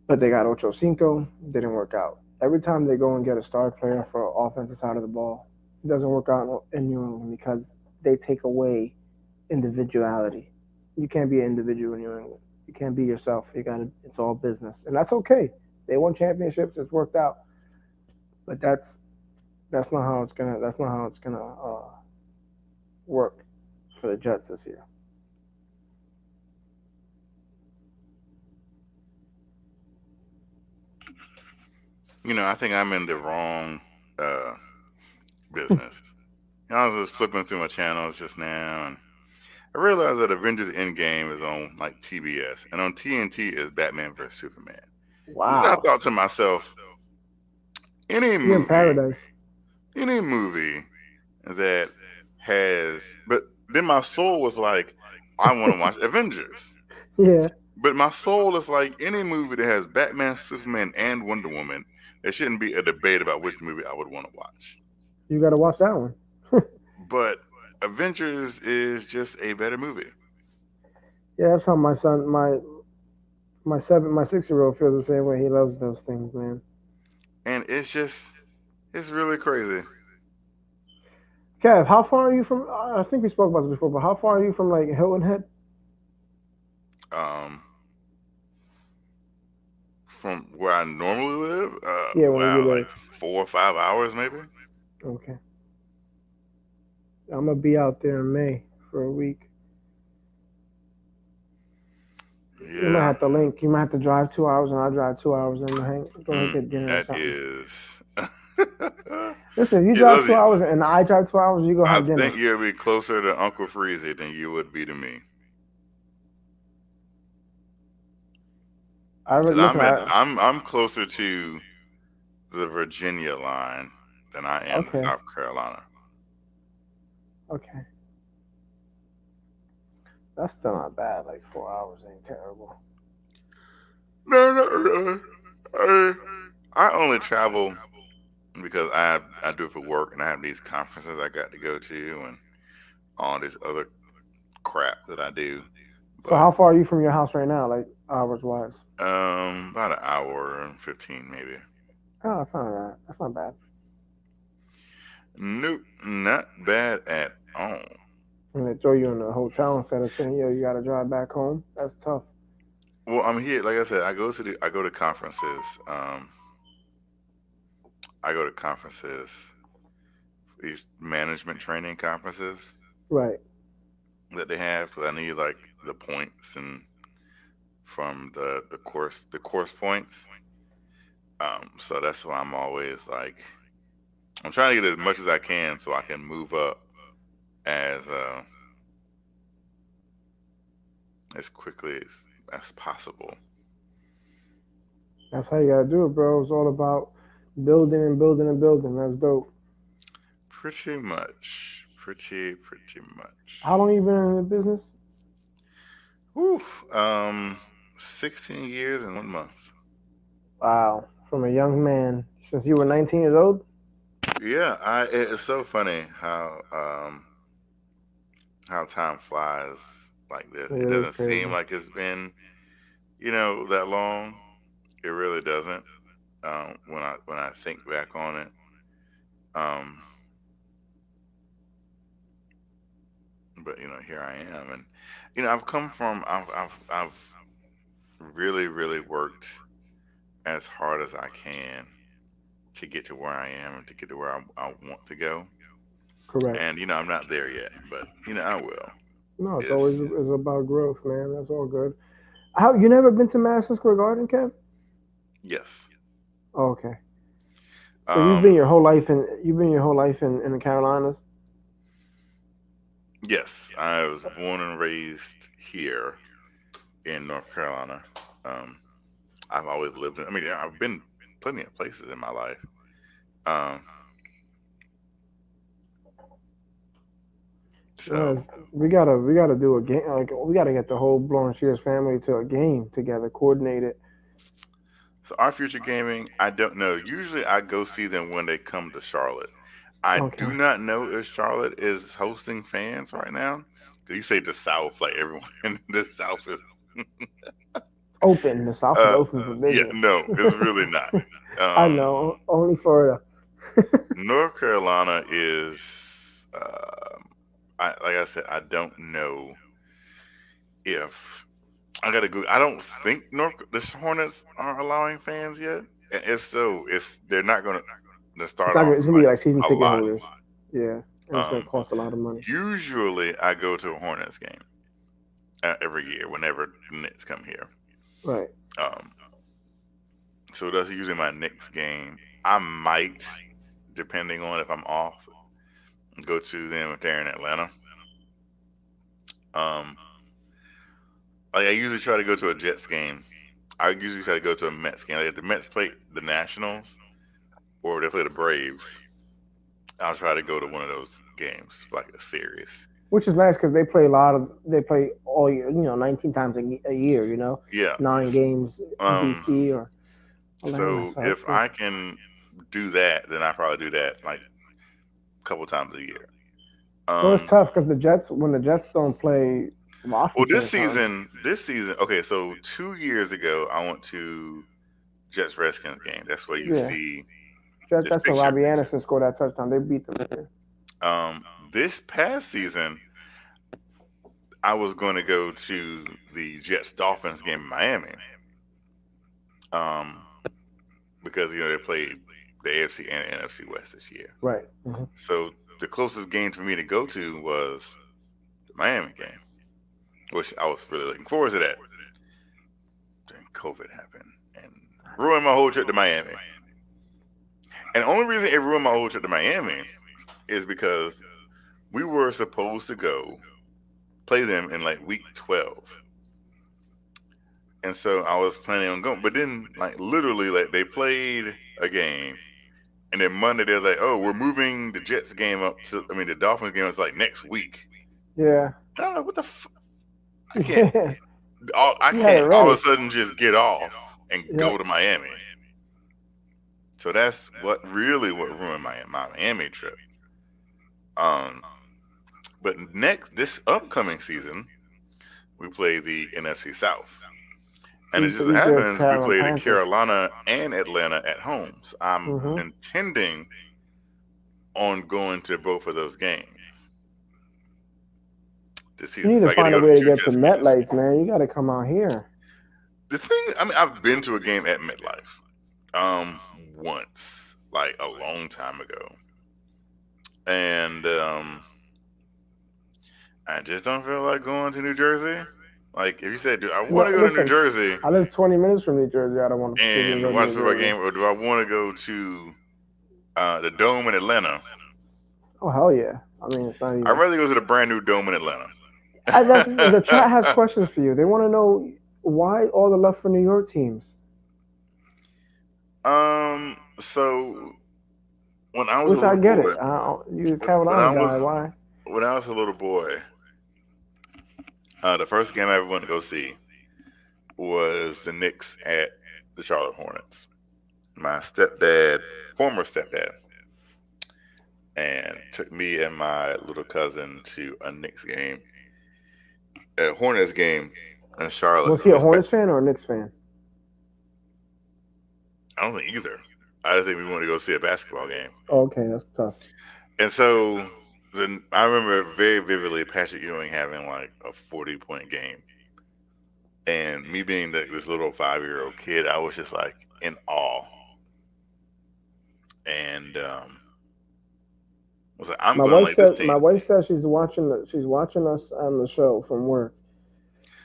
But they got Ocho Cinco, didn't work out. Every time they go and get a star player for offensive side of the ball, it doesn't work out in New England because they take away individuality. You can't be an individual in New England. You can't be yourself. You got to. It's all business, and that's okay. They won championships. It's worked out, but that's not how it's gonna work for the Jets this year. I think I'm in the wrong business. I was just flipping through my channels just now, and I realized that Avengers Endgame is on like TBS, and on TNT is Batman vs Superman. And then I Wow, thought to myself, any you're in movie, paradise. any movie that has, but then my soul was like, I want to watch Avengers. Yeah, But my soul is like any movie that has Batman, Superman, and Wonder Woman. There shouldn't be a debate about which movie I would want to watch. you got to watch that one. But Avengers is just a better movie. Yeah, that's how my son, my 6-year old feels the same way. He loves those things, man. And it's really crazy. Kev, how far are you from? I think we spoke about this before, but how far are you from like Hilton Head? Um, from where I normally live, Yeah, where you wow, like live. 4 or 5 hours maybe. Okay, I'm gonna be out there in May for a week. You might Yeah, have to link. You might have to drive 2 hours, and I'll drive 2 hours and go and get dinner or that something. is. Listen, if you Yeah, drive 2 hours and I drive 2 hours, you go I have dinner. think you'll be closer to Uncle Freezy than you would be to me. I Cause already listen. I'm closer to the Virginia line than I am to Okay, South Carolina. okay, that's still not bad. Like 4 hours ain't terrible. No. I only travel because I do it for work and I have these conferences I got to go to and all this other crap that I do. So But how far are you from your house right now, like hours wise? about an hour and 15 maybe. Oh, that's not bad. That's not bad. Nope, not bad at all. And they throw you in a hotel instead of saying, "Yo, you got to drive back home." That's tough. Well, I'm here. Like I said, I go to conferences. I go to conferences, these management training conferences Right. that they have because I need like the points and from the course points. So that's why I'm always like I'm trying to get as much as I can so I can move up as as quickly as possible. That's how you gotta do it, bro. It's all about building and building and building. That's dope. Pretty much. Pretty How much. long you been in the business? Whew. 16 years and 1 month. Wow, from a young man since you were 19 years old. Yeah, it's so funny how time flies like this. It It is doesn't seem crazy. like it's been, that long. It really doesn't. When I think back on it. Um, but here I am, and I've come from I've really worked as hard as I can to get to where I am and to get to where I want to go. Correct. And I'm not there yet, but I will. No, it's always It's it's about growth, man. That's all good. How you never been to Madison Square Garden, Kev? yes. Oh, okay. So Um, you've been your whole life in the Carolinas. yes, I was born and raised here in North Carolina. Um, I've always lived in. I mean, I've been plenty of places in my life. Um, Yes, so we gotta do a game. Like we gotta get the whole Blowing Shears family to a game together, coordinated. So our future gaming, I don't know. Usually I go see them when they come to Charlotte. I do Okay. not know if Charlotte is hosting fans right now. 'Cause you say the South, like everyone in the South is. Open. The South is open for Yeah, business. no, it's really not. I Um, know. Only Florida. North Carolina is. Like I said, I don't know if I gotta go. I don't think the Hornets are allowing fans yet. And if so, they're not gonna It's start not. off It's gonna be like like season a ticket lot. holders. Yeah, and it's gonna Um, cost a lot of money. Usually I go to a Hornets game every year whenever the Knicks come here. Right. Um, so that's usually my Knicks game. I might, depending on if I'm off, go to them if they're in Atlanta. Um, like I usually try to go to a Jets game. I usually try to go to a Mets game. Like if the Mets play the Nationals or they play the Braves, I'll try to go to one of those games, like a series. Which is nice because they play a lot of. They play all year. 19 times a year. Yeah. 9 games in Um. DC or Atlanta. So So that's if cool. I can do that, then I probably do that like a couple times a year. Well, it's Um. tough because when the Jets don't play Well, Washington or something. this season. Okay, so 2 years ago, I went to Jets Redskins game. That's where you Yeah, see this that's when picture. Robbie Anderson scored that touchdown. They beat them. Yeah. This past season, I was going to go to the Jets Dolphins game in Miami. Um, because they played the AFC and NFC West this year. Right. Hmm. So the closest game for me to go to was the Miami game, which I was really looking forward to that. Then COVID happened and ruined my whole trip to Miami. And the only reason it ruined my whole trip to Miami is because we were supposed to go play them in like week 12. And so I was planning on going. But then, like, literally, like, they played a game. And then Monday, they're like, oh, we're moving the Jets game the Dolphins game is like next week. Yeah. And I'm like, what the I can't, Yeah. I You had it can't all of ready. a sudden just get off and go Yep. to Miami. So that's what ruined my Miami trip. Um, but this upcoming season, we play the NFC South. And it just You play happens we Carolina play the Panthers. Carolina and Atlanta at home. So I'm Hmm. intending on going to both of those games this You season. need So to I get to find a go to way to two get to Jets games. MetLife, man. You got to come out here. The thing, I mean, I've been to a game at MetLife, once, like a long time ago, and I just don't feel like going to New Jersey. Like, if you said, do I want No, to go to New listen. Jersey I live 20 minutes from New Jersey. I don't want to freaking and go to watch a New football Jersey. game, or do I want to go to the Dome in Atlanta? Oh hell yeah! I mean, it's not I'd even. rather go to the brand new Dome in Atlanta. The chat has questions for you. They want to know why all the love for New York teams, So when I was a which I little get boy, it. You a when I Carolina was guy, why? when I was a little boy, the first game I ever went to go see was the Knicks at the Charlotte Hornets. My stepdad, former stepdad, and took me and my little cousin to a Knicks game, a Hornets game in Charlotte. Was he a Hornets fan or a Knicks fan? I don't think either. I just think we wanted to go see a basketball game. Okay, that's tough. And so I remember very vividly Patrick Ewing having like a 40-point game. And me being this little 5-year-old kid, I was just like in awe. And was like, I'm My going to wife like this said team. she's watching us on the show from work,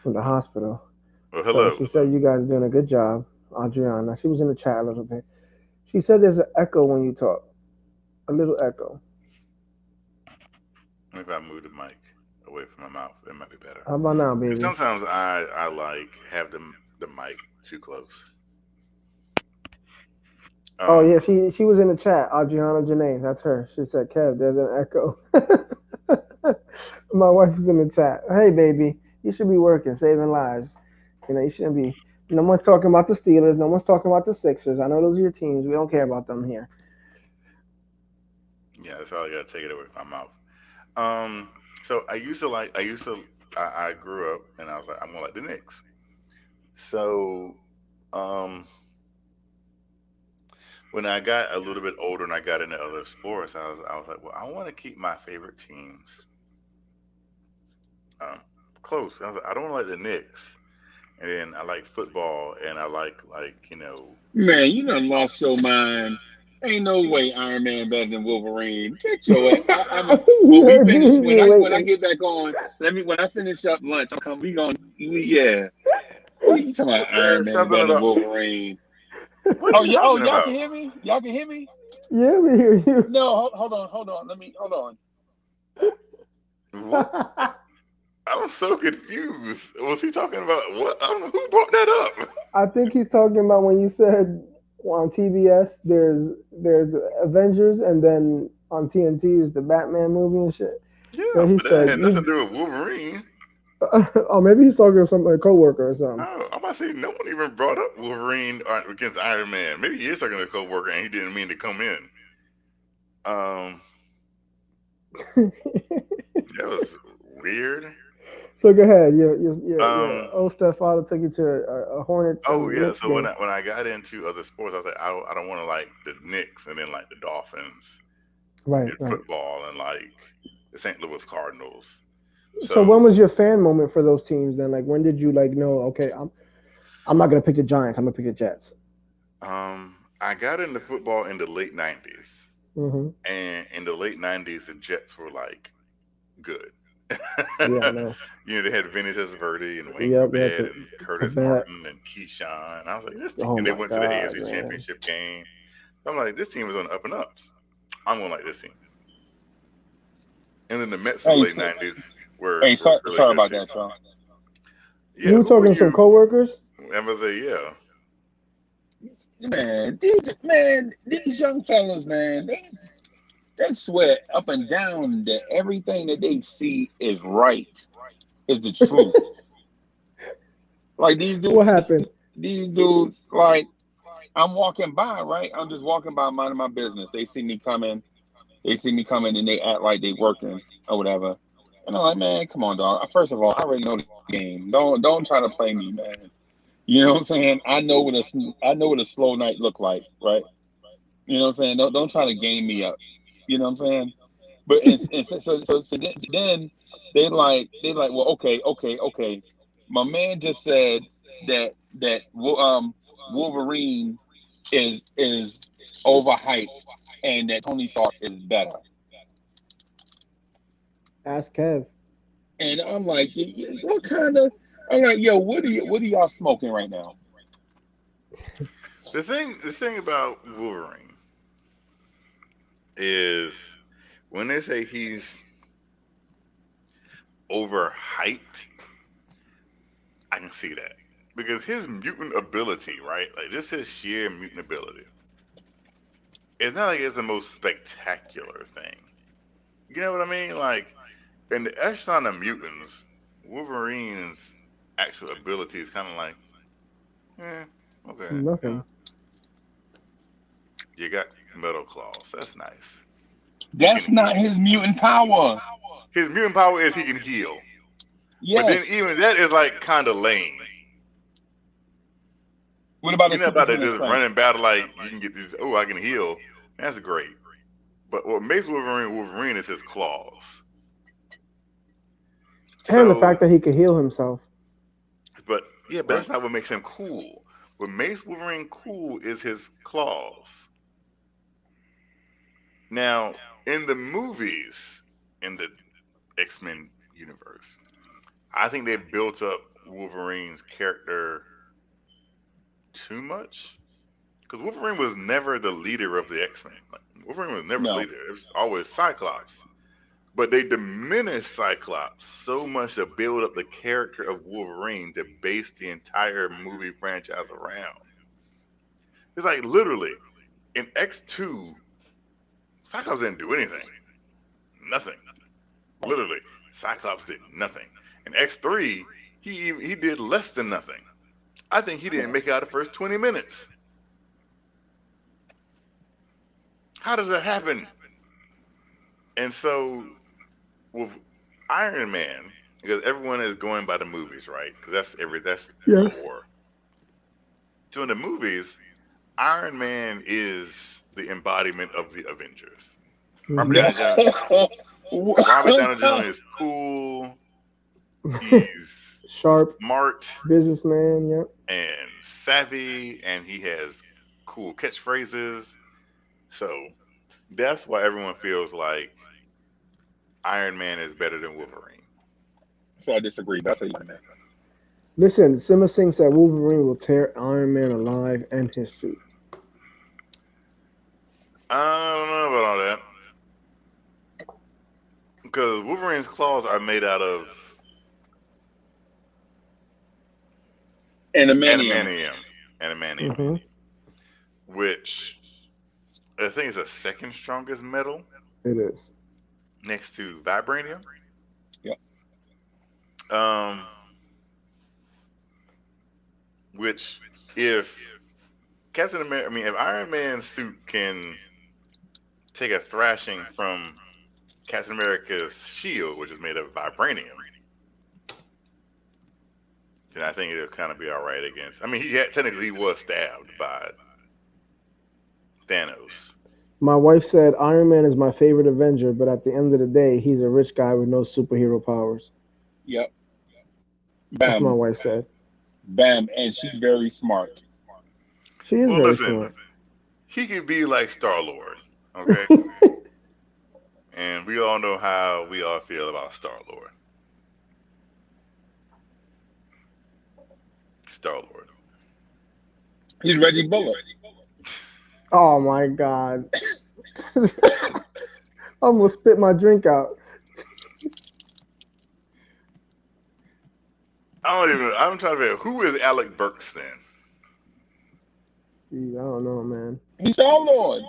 from the hospital. Well, So hello. she said you guys are doing a good job, Adriana. She was in the chat a little bit. She said there's an echo when you talk, a little echo. If I move the mic away from my mouth, it might be better. How about now, baby? Sometimes I like have the mic too close. Oh yeah, she was in the chat. Adriana Janae, that's her. She said, "Kev, there's an echo." My wife was in the chat. Hey, baby, you should be working, saving lives. You know, you shouldn't be. No one's talking about the Steelers. No one's talking about the Sixers. I know those are your teams. We don't care about them here. Yeah, that's all I gotta take it away from my mouth. So I grew up and I was like, I'm gonna like the Knicks. So, when I got a little bit older and I got into other sports, I was like, well, I want to keep my favorite teams close. I was like, I don't like the Knicks, and then I like football, and I like Man, you done lost your mind. Ain't no way Iron Man better than Wolverine. Get your ass. When we finish, when I get back on, when I finish up lunch, I'm coming. Yeah. What are you talking about? Iron Man something better than about Wolverine. what are you talking Y'all about? can hear me? Y'all can hear me? Yeah, we hear you. No, hold on. Hold on. What? I'm so confused. Was he talking about what? I don't know who brought that up. I think he's talking about when you said on TBS there's the Avengers and then on TNT is the Batman movie and shit. Yeah, So he but that said had nothing to do with Wolverine. oh, maybe he's talking to somebody, a coworker or something. Oh, I'm about to say no one even brought up Wolverine against Iron Man. Maybe he is talking to a coworker and he didn't mean to come in. That was weird. So go ahead. Your old stepfather took you to a Hornets Oh and yeah. Knicks So game. when I got into other sports, I was like, I don't want to like the Knicks and then like the Dolphins Right. in football and like the St. Louis Cardinals. So when was your fan moment for those teams then? Like when did you like know? Okay, I'm not gonna pick the Giants. I'm gonna pick the Jets. I got into football in the late '90s, Mm-hmm. and in the late '90s, the Jets were like good. Yeah, I know. They had Vinny Testaverde and Wayne Yep, Corbett and Curtis Corbett. Martin and Keyshawn. And I was like, this team. Oh And they my went to the God, AFC man. Championship game. I'm like, this team is on the up and ups. I'm gonna like this team. And then the Mets in the late '90s were really sorry good about too. that, y'all. Yeah, You were talking to some coworkers? I was like, yeah. Man, these young fellas, man, they swear up and down that everything that they see is right, is the truth. Like these dudes. What happened? These dudes, like, I'm walking by, right? I'm just walking by, minding my business. They see me coming, and they act like they working or whatever. And I'm like, man, come on, dog. First of all, I already know the game. Don't try to play me, man. You know what I'm saying? I know what a slow night look like, right? You know what I'm saying? Don't try to game me up. You know what I'm saying? But so then they like, well, okay. My man just said that Wolverine is overhyped and that Tony Stark is better. Ask Kev. And I'm like, what kind of? I'm like, yo, what are y'all smoking right now? The thing about Wolverine is when they say he's overhyped, I can see that. Because his mutant ability, right? Like just his sheer mutant ability. It's not like it's the most spectacular thing. You know what I mean? Like in the echelon of mutants, Wolverine's actual ability is kind of like, eh, okay. Nothing. You got metal claws. That's nice. He can That's heal. not his mutant power. His mutant power is he can heal. But then Yes. even that is like kind of lame. What about You're the not about to superhuman just strength? run in battle like you can get these. Oh, I can heal. That's great. But what makes Wolverine is his claws. And the So, fact that he could heal himself. but yeah, but Right. that's not what makes him cool. What makes Wolverine cool is his claws. Now, in the movies, in the X-Men universe, I think they built up Wolverine's character too much. Because Wolverine was never the leader of the X-Men. Like, Wolverine was never the No. leader. It was always Cyclops. But they diminished Cyclops so much to build up the character of Wolverine to base the entire movie franchise around. It's like literally in X2, Cyclops didn't do anything. Nothing. Literally, Cyclops did nothing. In X3, he did less than nothing. I think he didn't make it out the first 20 minutes. How does that happen? And so with Iron Man, because everyone is going by the movies, right? Because that's Yes. core. So in the movies, Iron Man is the embodiment of the Avengers. Robert Mhm. Downey Jr. Robert Downey Jr. is cool. He's Sharp smart businessman. Yep. and savvy, and he has cool catchphrases. So that's why everyone feels like Iron Man is better than Wolverine. So I disagree. That's how you that. Listen, Simmer thinks that Wolverine will tear Iron Man alive and his suit. I don't know about all that. Because Wolverine's claws are made out of Animanium. adamantium, Hmm. which I think is the second strongest metal It is. next to vibranium. Yep. Um, which if Captain America, I mean, if Iron Man's suit can take a thrashing from Captain America's shield, which is made of vibranium, then I think it'll kind of be all right against. I mean, technically he was stabbed by Thanos. My wife said Iron Man is my favorite Avenger, but at the end of the day, he's a rich guy with no superhero powers. Yep. That's what my Bam. wife said. Bam. And she's very smart. She is Well, very listen, smart. he could be like Star-Lord, okay? And we all know how we all feel about Star-Lord. Star-Lord. He's Reggie Bullock. Oh my god. I almost spit my drink out. I'm trying to figure out who is Alec Burks then? Gee, I don't know, man. He's Star Lord.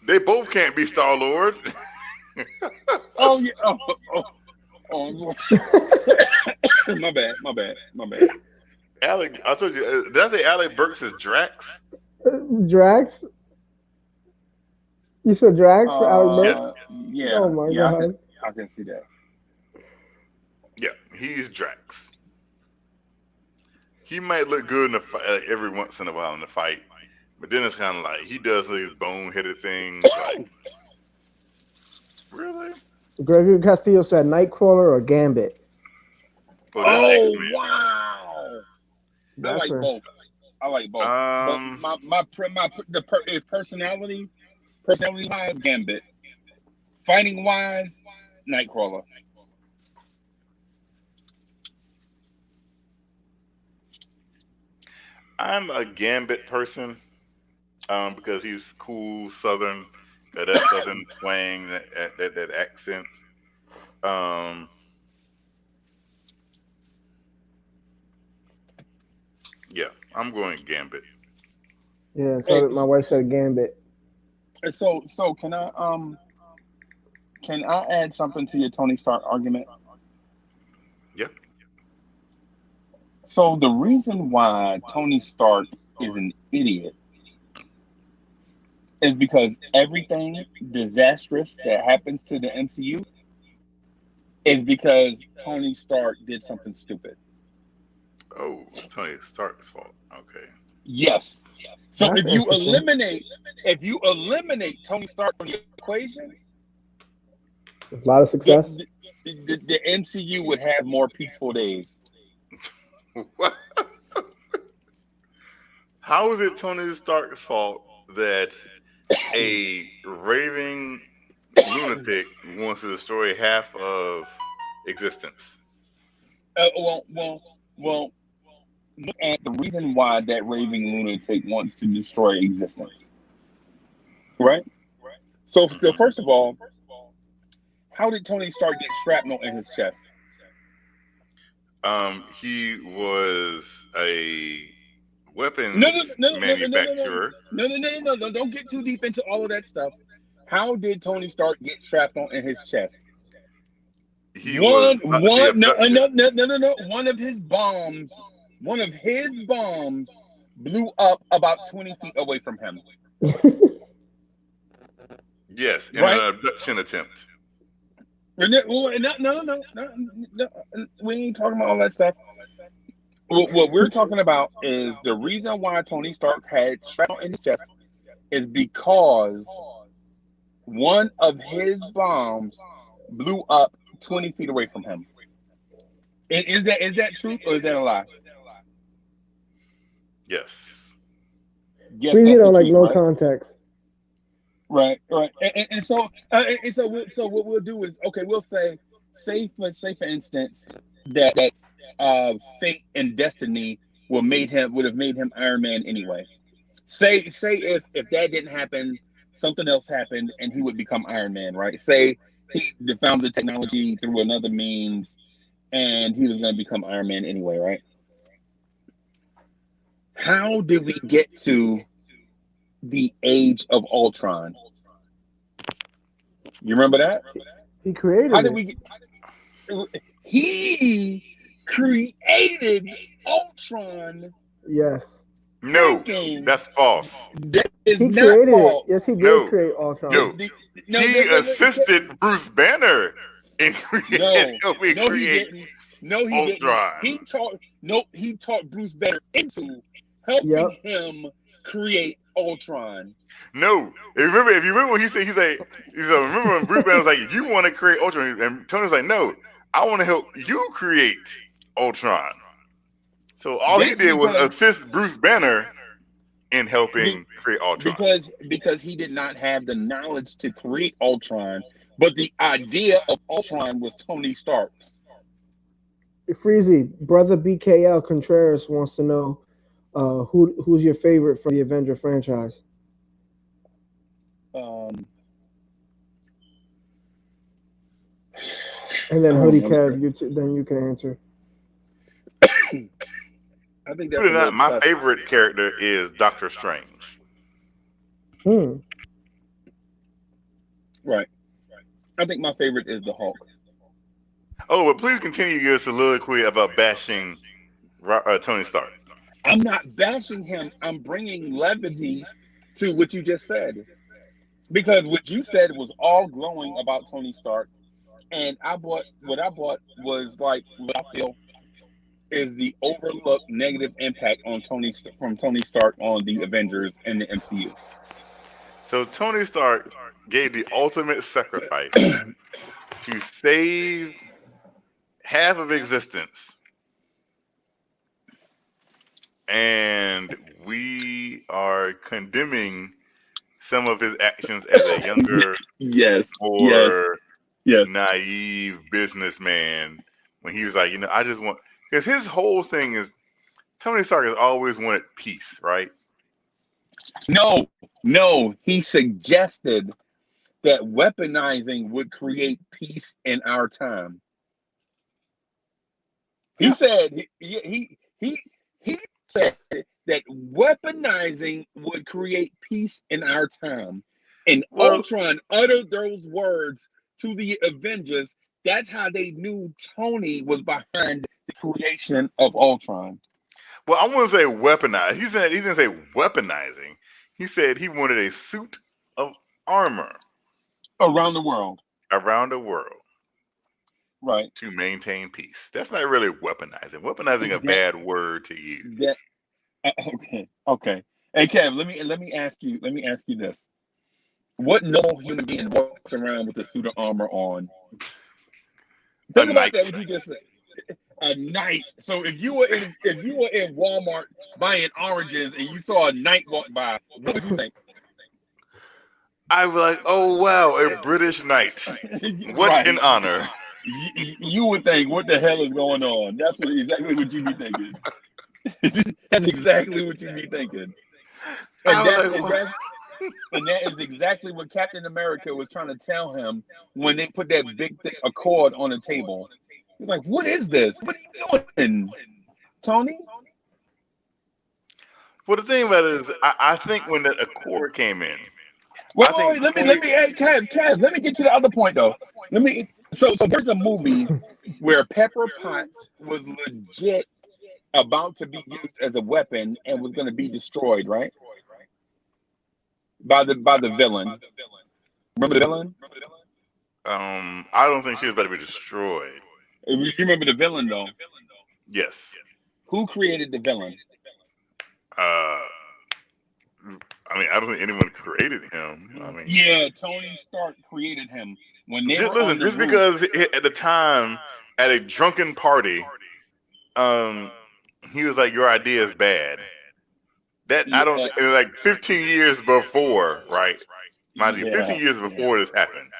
They both can't be Star-Lord. Oh yeah. Oh. My bad. Alec, I told you, did I say Alec Burks is Drax? Drax? You said Drax for Alec Yes. Burks? Yeah. Oh my Yeah, god. I can see that. Yeah, he's Drax. He might look good in the fight, like every once in a while in the fight, but then it's kind of like he does these boneheaded things. Like, really? Gregory Castillo said Nightcrawler or Gambit. Oh, that's X-Men. Wow. I like That's both. But personality wise, Gambit. Fighting wise, Nightcrawler. I'm a Gambit person because he's cool, Southern, got that Southern twang, that accent. Um, yeah, I'm going Gambit. Yeah, Hey, so my wife said Gambit. so can I add something to your Tony Stark argument? Yeah. So the reason why Tony Stark is an idiot is because everything disastrous that happens to the MCU is because Tony Stark did something stupid. Oh, it's Tony Stark's fault. Okay. Yes. So That's interesting. if you eliminate Tony Stark from the equation, A lot of the success. the MCU would have more peaceful days. What? How is it Tony Stark's fault that a raving lunatic wants to destroy half of existence? Well. Look at the reason why that raving lunatic wants to destroy existence, right? So Hmm. first of all, how did Tony Stark get shrapnel in his chest? He was a No, weapons no, no, no, no, no, no, no, manufacturer. no. Don't get too deep into all of that stuff. How did Tony Stark get shrapnel in his chest? He was about to be abducted. No. One of his bombs blew up about 20 feet away from him. Yes, in Right? an abduction attempt. No. We ain't talking about all that stuff. What we're talking about is the reason why Tony Stark had shrapnel in his chest is because one of his bombs blew up 20 feet away from him. Is that truth or is that a lie? Yes. Yes, Freezy that's the don't like truth, no right? context. Right. So what we'll do is okay. We'll say for instance that fate and destiny would have made him Iron Man anyway. Say if that didn't happen, something else happened and he would become Iron Man, right? Say he found the technology through another means and he was going to become Iron Man anyway, right? How did we get to the Age of Ultron? You remember that? He How created did it. we get? He created Ultron, Yes. No, thinking that's false. that is He not created it. Yes, false. he did No, create Ultron. no. He No. assisted Bruce Banner in No, helping no, he create didn't. No, he didn't. Ultron. He taught Bruce Banner into helping Yep. him create Ultron. No, if you remember what he said, remember when Bruce Banner was like, "You want to create Ultron," and Tony's like, "No, I want to help you create Ultron." So all he That's did was because assist Bruce Banner in be, helping create Ultron. because he did not have the knowledge to create Ultron, but the idea of Ultron was Tony Stark's. Freezy, brother BKL Contreras wants to know who's your favorite from the Avenger franchise? Um, And then oh Hoodie man, Kev, then you can answer. I think Believe that's it a or not, little my tough. favorite character is Doctor Strange. Hmm. Right. I think my favorite is the Hulk. Oh, but please continue your soliloquy about bashing Tony Stark. I'm not bashing him. I'm bringing levity to what you just said because what you said was all glowing about Tony Stark, and what I bought was like what I feel is the overlooked negative impact on Tony Stark on the Avengers and the MCU. So Tony Stark gave the ultimate sacrifice to save half of existence, and we are condemning some of his actions as a younger, Yes, yes, more yes. naive businessman when he was like, I just want, because his whole thing is Tony Stark has always wanted peace, right? No. He suggested that weaponizing would create peace in our time. He Yeah. said he said that weaponizing would create peace in our time. And Well, Ultron uttered those words to the Avengers. That's how they knew Tony was behind the creation of Ultron. well, I want to say weaponized. He didn't say weaponizing. He said he wanted a suit of armor Around the world. around the world Right. to maintain peace. That's not really weaponizing. Weaponizing a bad word to use. That okay. Hey Kev, let me ask you this. What normal human being walks around with a suit of armor on? A Think about knight. that, what you just said. A knight. So if you were in Walmart buying oranges and you saw a knight walk by, what would you think? I was like, oh wow, a British knight. What Right. an honor. You would think, what the hell is going on? That's exactly what you'd be thinking. That's exactly what you'd be thinking. And that is exactly what Captain America was trying to tell him when they put that big thick accord on the table. He's like, what is this? What are you doing, Tony? Well, the thing about it is, I think when that Accord came in, Wait, I think let me, Tony- hey, Kev, let me get to the other point though. So there's a movie where Pepper Potts was legit about to be used as a weapon and was going to be destroyed, right? By the villain. Remember the villain? I don't think she was about to be destroyed. You remember the villain though? Yes. Who created the villain? I mean, I don't think anyone created him. I mean, Yeah, Tony Stark created him when they were on listen, the just roof. because at the time at a drunken party, he was like, "Your idea is bad." That I don't. Yeah. Like 15 years before, right? Mind you, 15 years Yeah. before this happened,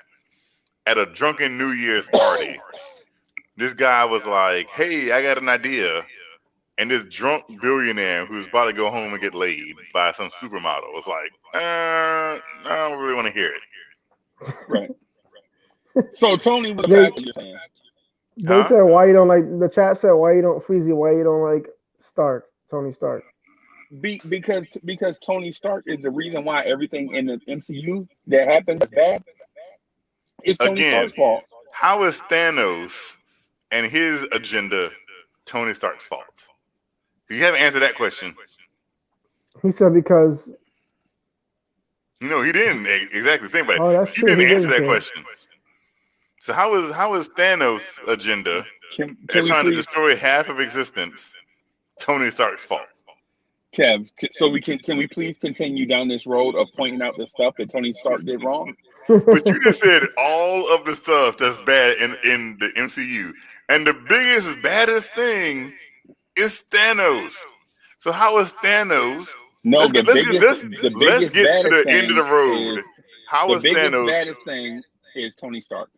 at a drunken New Year's party, this guy was like, "Hey, I got an idea." And this drunk billionaire who's about to go home and get laid by some supermodel was like, I don't really want to hear it. Right. So Tony was a They bad you're saying. they Huh? said why you don't like the chat said why you don't Freezy, why you don't like Tony Stark. Because Tony Stark is the reason why everything in the MCU that happens is bad. It's Tony Again, Stark's fault. how is Thanos and his agenda Tony Stark's fault? You haven't answered that question. He said because No, he didn't exactly think about it. oh that's You true. didn't He answer didn't that say. question. So how is Thanos' agenda Can and we trying to please, destroy half of existence Tony Stark's fault? Kev? So can we please continue down this road of pointing out the stuff that Tony Stark did wrong? But you just said all of the stuff that's bad in the MCU, and the biggest, baddest thing is Thanos. So how is Thanos? No, Let's the get biggest to baddest the end of thing the road. is How the is biggest Thanos? baddest thing is Tony Stark.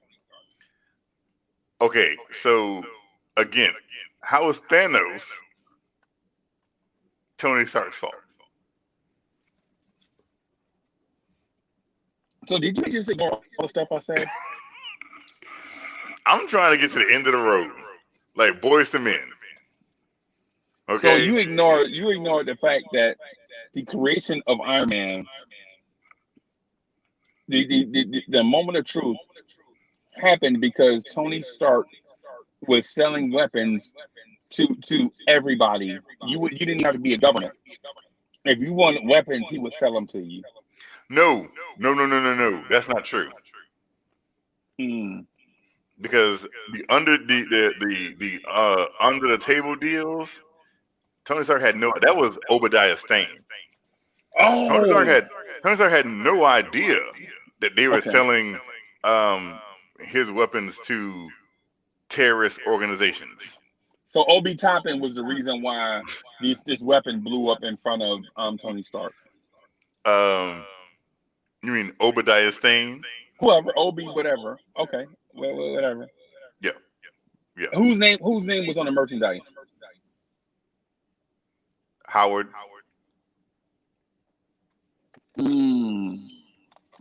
Okay, so again, how is Thanos Tony Stark's fault? So did you just ignore all the stuff I said? I'm trying to get to the end of the road, like Boys to Men. Okay. So you ignore the fact that the creation of Iron Man, the moment of truth happened because Tony Stark was selling weapons to everybody. You didn't have to be a governor. If you wanted weapons, he would sell them to you. No. That's not true. Because the under the table deals, Tony Stark had no. That was Obadiah Stane. Oh, Tony Stark had no idea that they were Okay. selling his weapons to terrorist organizations. So Obi Toppin was the reason why this weapon blew up in front of Tony Stark. You mean Obadiah Stane? Whoever, Obi, whatever. Okay, whatever. Yeah. Whose name was on the merchandise? Howard.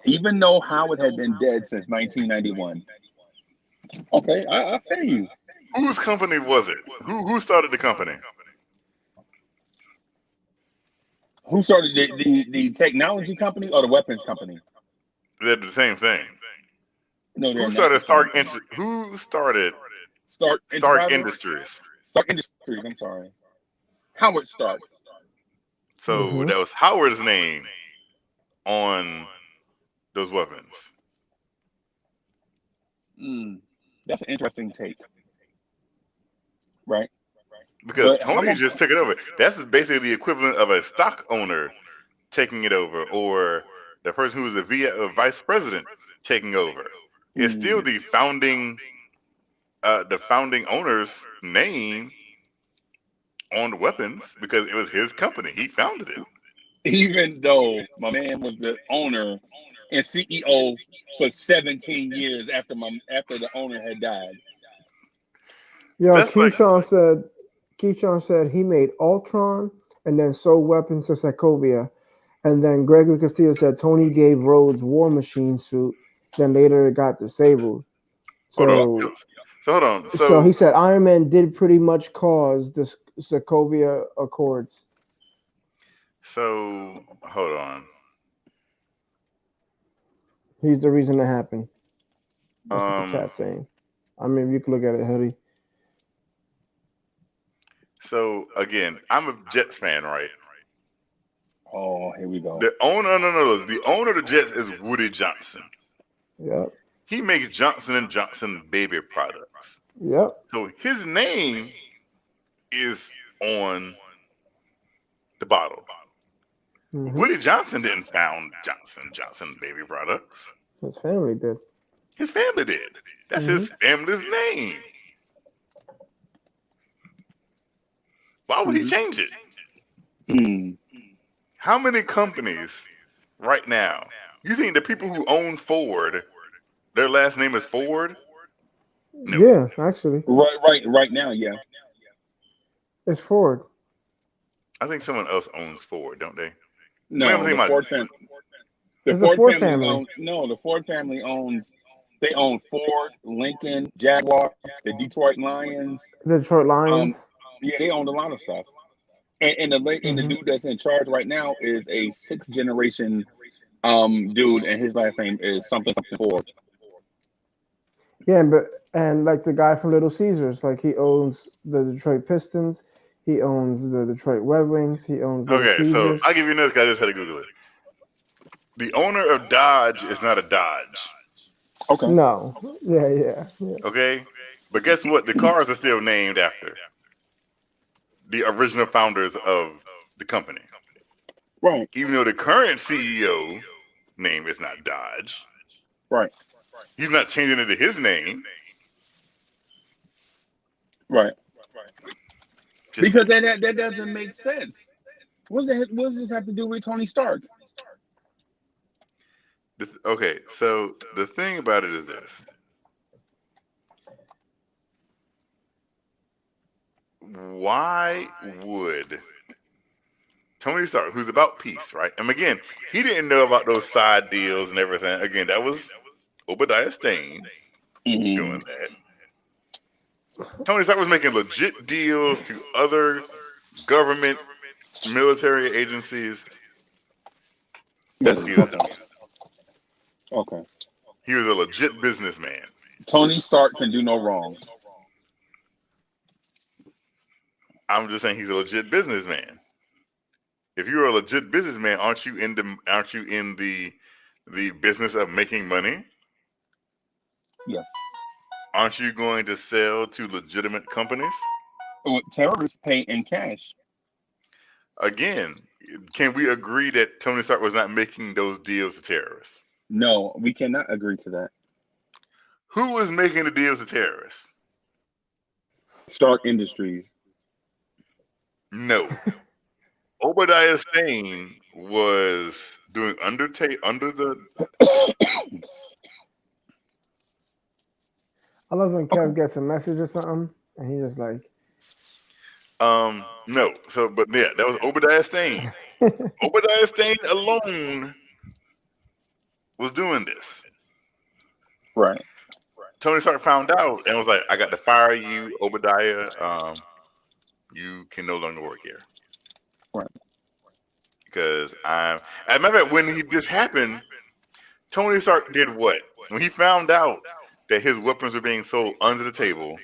Even though Howard had been dead since 1991. Okay, I feel you. Whose company was it? Who started the company? Who started the technology company or the weapons company? They're the same thing. No, they're Who not the started same Stark? thing. Who started Stark Stark Enterprises? Industries? Stark Industries, I'm sorry. Howard Stark. So that was Howard's name on those weapons. That's an interesting take. Right? Because But Tony just took it over. That's basically the equivalent of a stock owner taking it over, or the person who was a vice president taking over. It's still the founding owner's name on the weapons because it was his company. He founded it. even though my man was the owner and CEO for 17 years after the owner had died. Yo, That's like Keyshawn said he made Ultron and then sold weapons to Sokovia. And then Gregory Castillo said Tony gave Rhodes War Machine suit, then later it got disabled. hold on. So So hold on. so he said Iron Man did pretty much cause the Sokovia Accords. So hold on. He's the reason it happened. That's what the chat's saying. I mean, you can look at it, Hoodie. So again, I'm a Jets fan, right? Oh, here we go. The owner, no. The owner of the Jets is Woody Johnson. Yep. He makes Johnson & Johnson baby products. Yep. So his name is on the bottle. Woody Johnson didn't found Johnson baby products. His family did. His family did. That's his family's name. Why would he change it? How many companies right now? You think the people who own Ford, their last name is Ford? No. Yeah, actually. Right now, yeah. It's Ford. I think someone else owns Ford, don't they? No, the Ford family. The Ford Ford family. owns. No, the Ford family owns. They own Ford, Lincoln, Jaguar, the Detroit Lions. The Detroit Lions. Yeah, they own a lot of stuff. And the dude that's in charge right now is a 6th generation dude, and his last name is something Ford. Yeah, and like the guy from Little Caesars, like he owns the Detroit Pistons, he owns the Detroit Red Wings, he owns Little Okay, Caesars. so I'll give you another because I just had to Google it. The owner of Dodge is not a Dodge. Okay. No. Yeah. Okay? But guess what? The cars are still named after the original founders of the company. Right. Even though the current CEO name is not Dodge. Right. He's not changing it to his name. Right. Just Because that doesn't make sense. What does this have to do with Tony Stark? Okay, so the thing about it is this. Why would Tony Stark, who's about peace, right? And again, he didn't know about those side deals and everything. Again, that was Obadiah Stane doing that. Tony Stark was making legit deals to other government, military agencies. That's what he was doing. Okay. He was a legit businessman. Tony Stark can do no wrong. I'm just saying he's a legit businessman. If you're a legit businessman, aren't you in the business of making money? Yes. Aren't you going to sell to legitimate companies? Terrorists pay in cash. Again, can we agree that Tony Stark was not making those deals to terrorists? No, we cannot agree to that. Who was making the deals to terrorists? Stark Industries. No. Obadiah Stane was doing under the. I love when Kev gets a message or something and he just like. No. So, but yeah, that was Obadiah Stane. Obadiah Stane alone was doing this. Right. Tony Stark found out and was like, "I got to fire you, Obadiah. You can no longer work here Right. because I'm." As a matter of fact, when this happened, Tony Stark did what? When he found out that his weapons were being sold under the table,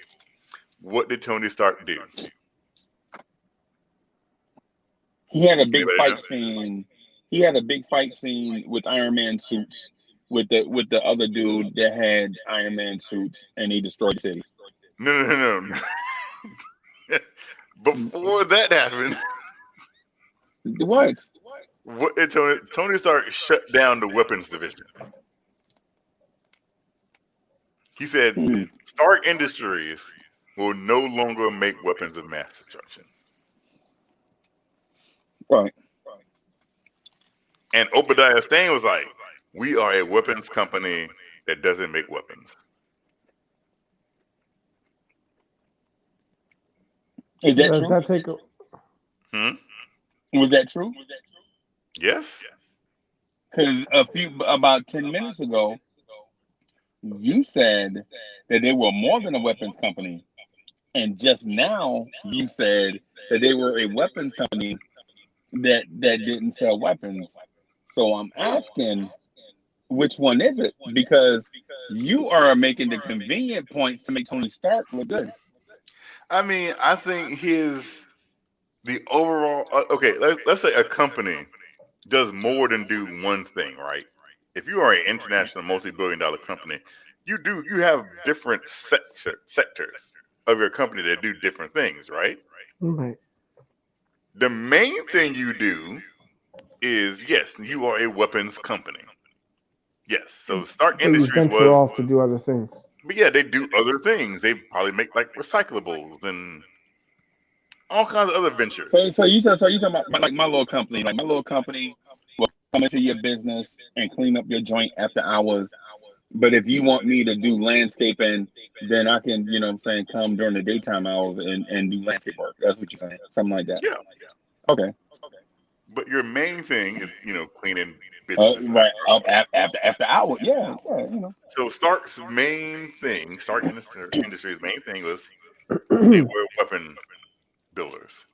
what did Tony Stark do? He had a big Anybody know? fight scene. He had a big fight scene with Iron Man suits with the other dude that had Iron Man suits, and he destroyed the city. No. Before that happened, What? what did Tony Stark shut down the weapons division? He said Hmm. Stark Industries will no longer make weapons of mass destruction. Right. And Obadiah Stane was like, "We are a weapons company that doesn't make weapons." Is that Does true? that take? Was that true? Yes. Because about 10 minutes ago, you said that they were more than a weapons company, and just now you said that they were a weapons company that didn't sell weapons. So I'm asking, which one is it? Because you are making the convenient points to make Tony Stark look good. I mean, I think the overall. Okay, let's say a company does more than do one thing, right? If you are an international multi-billion-dollar company, you have different sectors of your company that do different things, right? Right. The main thing you do is, yes, you are a weapons company. Yes, so Stark So you Industries venture was, off to do other things. but yeah, they do other things. They probably make like recyclables and all kinds of other ventures. So you talking about like my little company. Like my little company will come into your business and clean up your joint after hours. But if you want me to do landscaping, then I can, you know what I'm saying, come during the daytime hours and do landscape work. That's what you're saying. Something like that. Yeah, Okay. but your main thing is, cleaning businesses Right. after Up hours. after hours. Yeah. You know. So Stark Industries' main thing was they were weapon builders.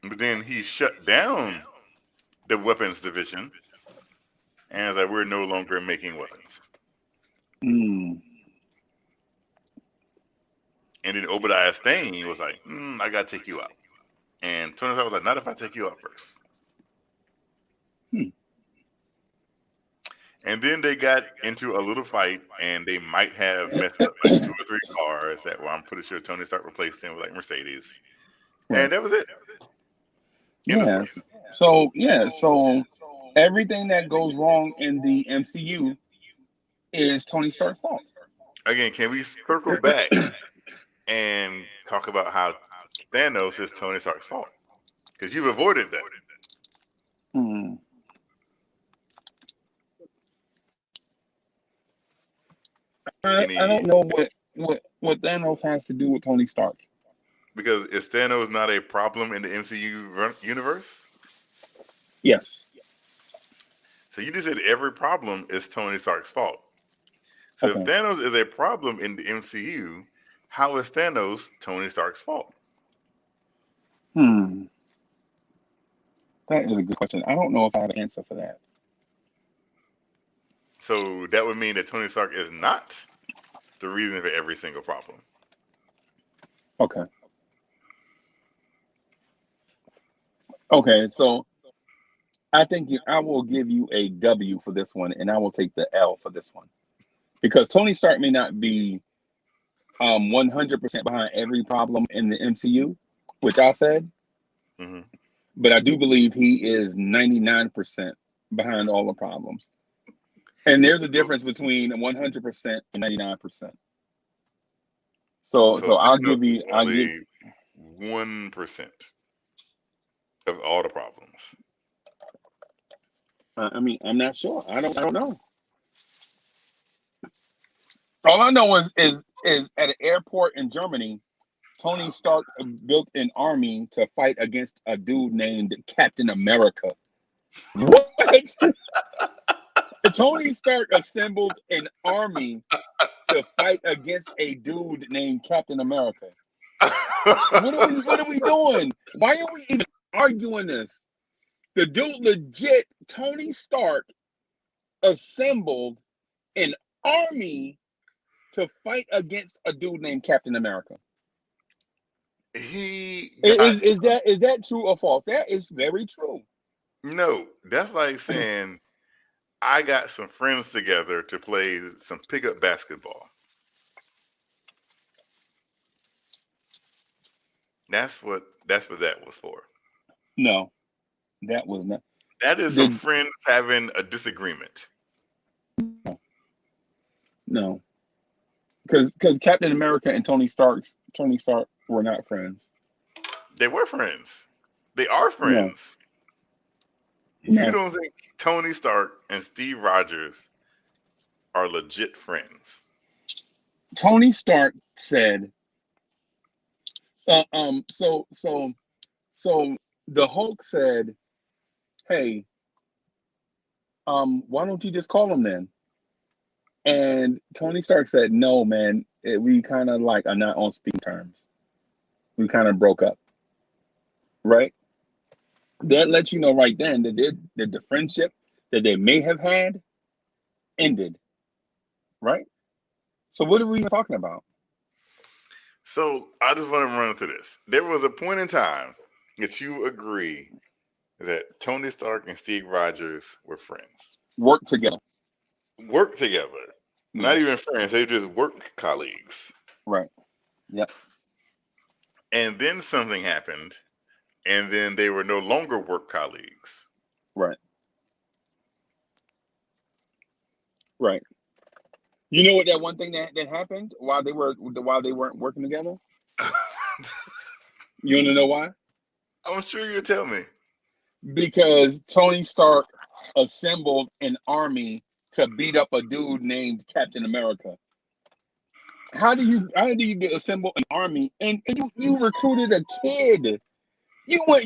But then he shut down the weapons division and was like, "We're no longer making weapons." Mm. And then Obadiah Stane was like, "I gotta take you out." And Tony Stark was like, "Not if I take you out first." Hmm. And then they got into a little fight, and they might have messed up like 2 or 3 cars that I'm pretty sure Tony Stark replaced them with like Mercedes. Right. And that was it. End of Yes. story. So everything that goes wrong in the MCU is Tony Stark's fault. Again, can we circle back and talk about how Thanos is Tony Stark's fault? Because you've avoided that. Hmm. I Any don't know what Thanos has to do with Tony Stark. Because is Thanos not a problem in the MCU universe? Yes. So you just said every problem is Tony Stark's fault. So if Okay. Thanos is a problem in the MCU, how is Thanos Tony Stark's fault? Hmm. That is a good question. I don't know if I have an answer for that. So that would mean that Tony Stark is not the reason for every single problem. Okay. Okay. So I think I will give you a W for this one, and I will take the L for this one, because Tony Stark may not be 100% behind every problem in the MCU, which I said, Mm-hmm. but I do believe he is 99% behind all the problems. And there's a difference between 100% and 99%. So I'll Thanos give is you. I'll give. only 1% of all the problems. I mean, I'm not sure. I don't know. All I know is at an airport in Germany, Tony Stark built an army to fight against a dude named Captain America. What? Tony Stark assembled an army to fight against a dude named Captain America. What are we doing? Why are we even arguing this? The dude legit, Tony Stark, assembled an army to fight against a dude named Captain America. He Is that true or false? That is very true. no. That's like saying I got some friends together to play some pickup basketball. That's what that was for. No, that was not. That is some friends having a disagreement. No, because Captain America and Tony Stark were not friends. They were friends. They are No, friends. You no. don't think Tony Stark and Steve Rogers are legit friends? Tony Stark said, so the Hulk said, "Hey, why don't you just call him then?" And Tony Stark said, "No, man, we kind of like are not on speaking terms. We kind of broke up, right?" That lets you know right then that the friendship that they may have had ended, right? So what are we even talking about? So I just want to run into this. There was a point in time that you agree that Tony Stark and Steve Rogers were friends. Work together. Work together. Yeah. Not even friends, they just work colleagues. Right. Yep. And then something happened, and then they were no longer work colleagues. Right. Right. You know what that one thing that happened while they weren't working together? You want to know why? I'm sure you'll tell me. Because Tony Stark assembled an army to beat up a dude named Captain America. How do you assemble an army and you recruited a kid? You went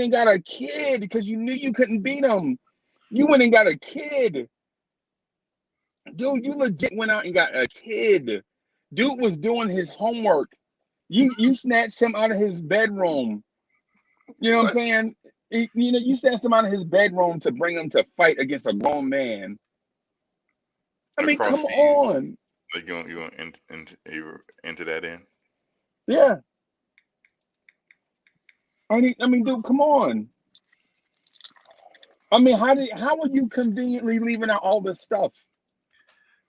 and got a kid because you knew you couldn't beat him. You went and got a kid. Dude, you legit went out and got a kid. Dude was doing his homework. You snatched him out of his bedroom. You know what I'm saying? You snatched him out of his bedroom to bring him to fight against a grown man. I mean, come on. Like you want into that in? Yeah. I mean, dude, come on. I mean, how are you conveniently leaving out all this stuff?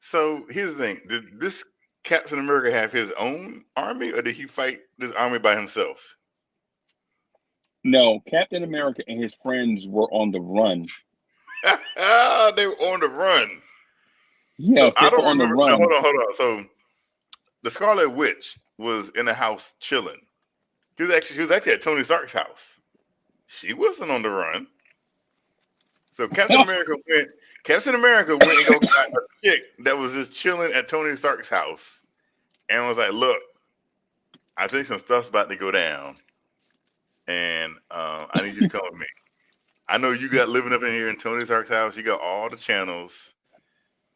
So here's the thing: did this Captain America have his own army, or did he fight this army by himself? No, Captain America and his friends were on the run. They were on the run. Yes, so I don't remember. No, hold on. So the Scarlet Witch was in the house chilling. She was actually at Tony Stark's house. She wasn't on the run. So Captain America went and go got a chick that was just chilling at Tony Stark's house, and was like, "Look, I think some stuff's about to go down, and I need you to come with me. I know you got living up in here in Tony Stark's house. You got all the channels,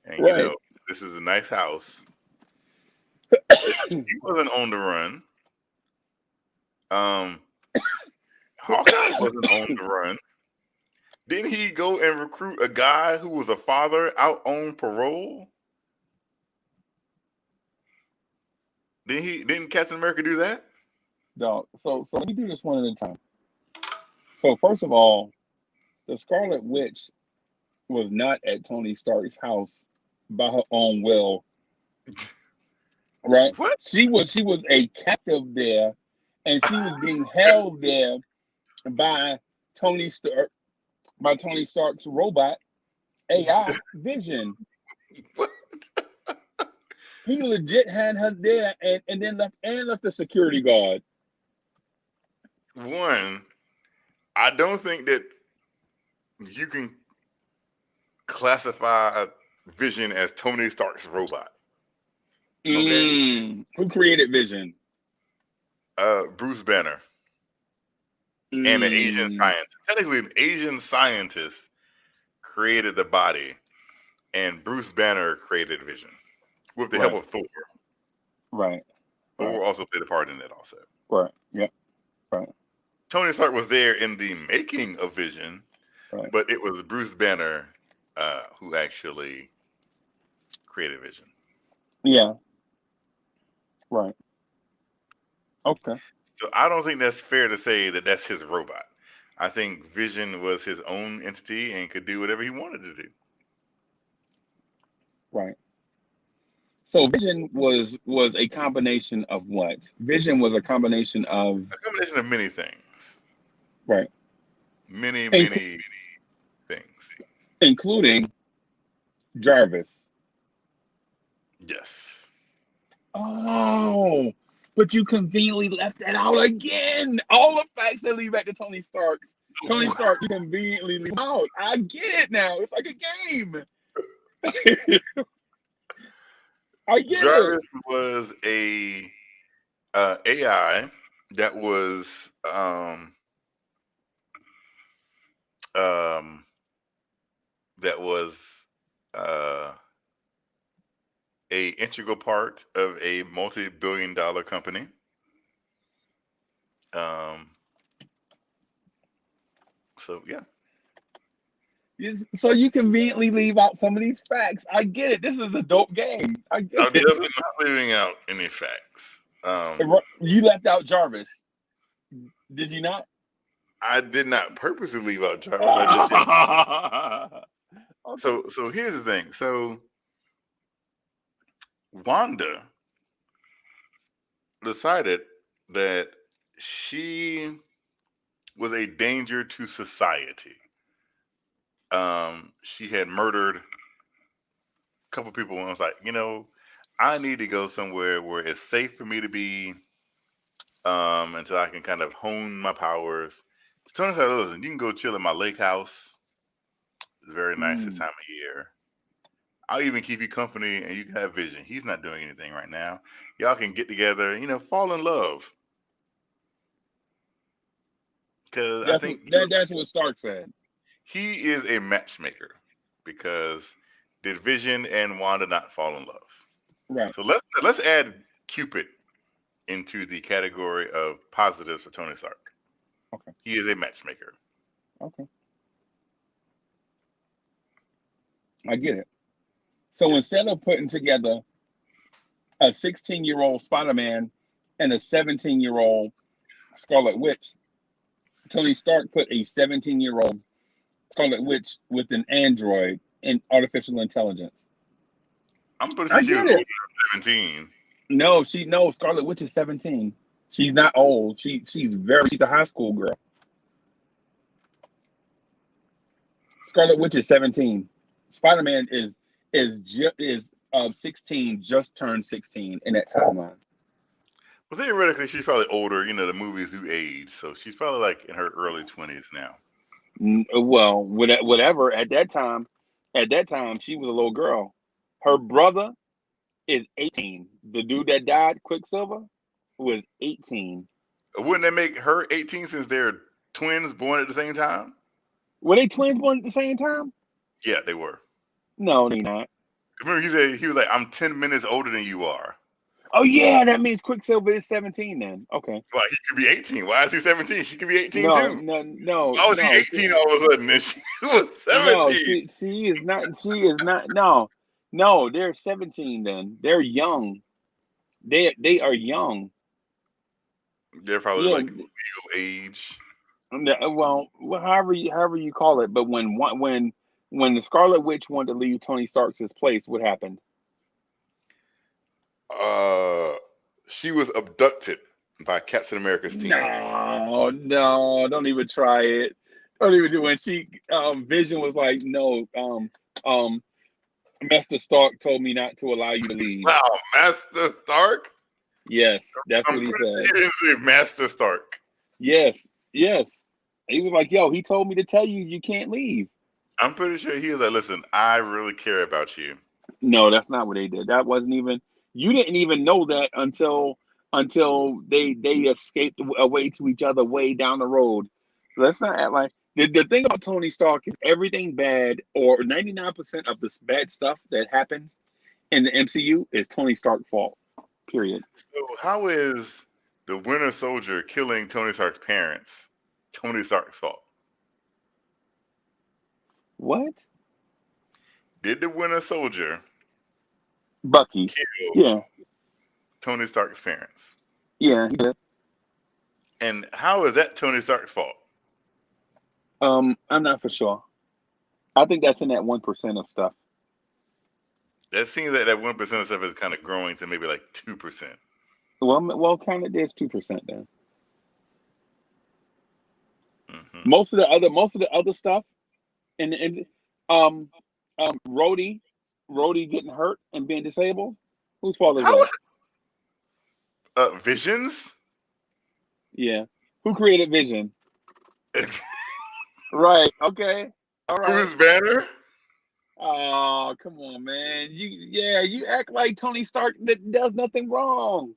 and right. you know this is a nice house." He wasn't on the run. Hawkeye wasn't on the run. Didn't he go and recruit a guy who was a father out on parole? Didn't Captain America do that? No. So let me do this one at a time. So first of all, the Scarlet Witch was not at Tony Stark's house by her own will. Right? What? She was a captive there, and she was being held there by Tony Stark's robot AI Vision. What? He legit had her there and then left the security guard. One, I don't think that you can classify Vision as Tony Stark's robot. Okay. Who created Vision? Bruce Banner. and an Asian scientist. Technically, an Asian scientist created the body, and Bruce Banner created Vision with the help Right. of Thor. Right. Thor also played a part in it also. Right. Yep. Right. Tony Stark was there in the making of Vision, Right. but it was Bruce Banner who actually created Vision. Yeah. Right. Okay. So I don't think that's fair to say that that's his robot. I think Vision was his own entity and could do whatever he wanted to do. Right. So Vision was a combination of what? Vision was a combination of A combination of many things. right, Many Inc- things. including Jarvis. Yes. Oh, but you conveniently left that out again. All the facts that lead back to Tony Stark's. Tony Stark, you conveniently leave out. I get it now. It's like a game. I get Jarvis it. was a AI that was a integral part of a multi-billion-dollar company. So yeah. So you conveniently leave out some of these facts. I get it. This is a dope game. I get I'm it. definitely not leaving out any facts. You left out Jarvis. Did you not? I did not purposely leave out Jarvis. I just did. Okay. So here's the thing. So Wanda decided that she was a danger to society. She had murdered a couple people and was like, I need to go somewhere where it's safe for me to be until I can kind of hone my powers. So Tony said, listen, you can go chill at my lake house. It's very nice this time of year. I'll even keep you company and you can have Vision. He's not doing anything right now. Y'all can get together, fall in love. Because I think that's what Stark said. he is a matchmaker. Because did Vision and Wanda not fall in love? Right. So let's add Cupid into the category of positives for Tony Stark. Okay. He is a matchmaker. Okay. I get it. So instead of putting together a 16-year-old Spider-Man and a 17-year-old Scarlet Witch, Tony Stark put a 17-year-old Scarlet Witch with an android and artificial intelligence. I'm pretty sure she was older than 17. No, Scarlet Witch is 17. She's not old. She's a high school girl. Scarlet Witch is 17. Spider-Man is 16, just turned 16 in that timeline. Well, theoretically, she's probably older. The movies do age, so she's probably like in her early 20s now. Well, whatever. At that time, she was a little girl. Her brother is 18. The dude that died, Quicksilver, was 18. Wouldn't that make her 18 since they're twins born at the same time? Were they twins born at the same time? Yeah, they were. No, they're not. Remember, he was like, I'm 10 minutes older than you are. Oh, yeah, that means Quicksilver is 17 then. Okay. Well, he could be 18. Why is he 17? She could be 18 too. No. Why was he 18 all of a sudden and she was 17? No, she is not. No, they're 17 then. They're young. They are young. They're probably like legal age. Well, however you call it. But when the Scarlet Witch wanted to leave Tony Stark's place, what happened? She was abducted by Captain America's team. No, don't even try it. Don't even do when she Vision was like, no, Master Stark told me not to allow you to leave. Wow, Master Stark? Yes, that's what he said. He didn't say Master Stark. Yes. He was like, yo, he told me to tell you can't leave. I'm pretty sure he was like, listen, I really care about you. No, that's not what they did. That wasn't even, you didn't even know that until they escaped away to each other way down the road. Let's not act like the thing about Tony Stark is everything bad, or 99% of this bad stuff that happens in the MCU is Tony Stark's fault. Period. So how is the Winter Soldier killing Tony Stark's parents Tony Stark's fault? What? Did the Winter Soldier Bucky. kill Yeah. Tony Stark's parents? Yeah, he did. And how is that Tony Stark's fault? I'm not for sure. I think that's in that 1% of stuff. That seems that 1% of stuff is kind of growing to maybe like 2%. Well, kind of. There's 2% then. Mm-hmm. Most of the other stuff, and Rhodey getting hurt and being disabled. Whose fault is How? that? Visions? Yeah. Who created Vision? Right. Okay. All right. Bruce Banner? Oh, come on, man. You act like Tony Stark that does nothing wrong.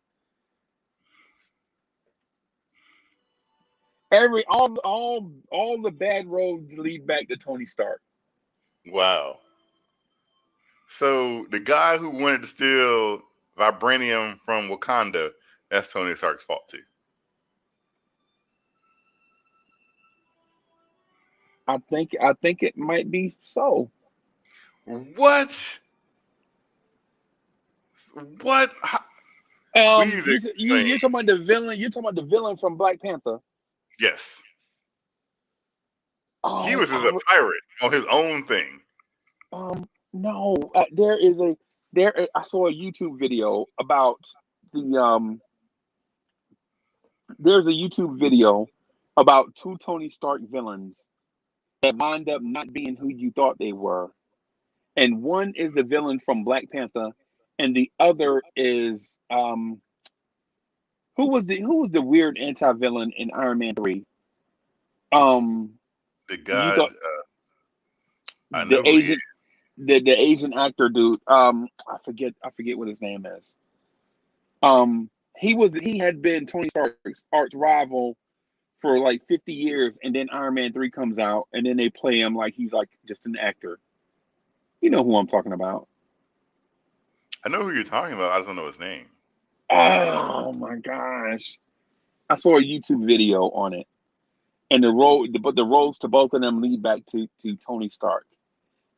All the bad roads lead back to Tony Stark. Wow. So the guy who wanted to steal vibranium from Wakanda, that's Tony Stark's fault too. I think it might be so. What? What? Please explain. You're talking about the villain. You're talking about the villain from Black Panther. Yes. Oh, He was just a pirate on his own thing. No. I saw a YouTube video about the There's a YouTube video about two Tony Stark villains that wind up not being who you thought they were, and one is the villain from Black Panther, and the other is who was the weird anti-villain in Iron Man 3? The You guy, thought I know the who he Asian is. the Asian actor dude. I forget what his name is. He had been Tony Stark's arch rival for like 50 years, and then Iron Man 3 comes out, and then they play him like he's like just an actor. You know who I'm talking about. I know who you're talking about. I just don't know his name. Oh my gosh. I saw a YouTube video on it. And the roads to both of them lead back to Tony Stark.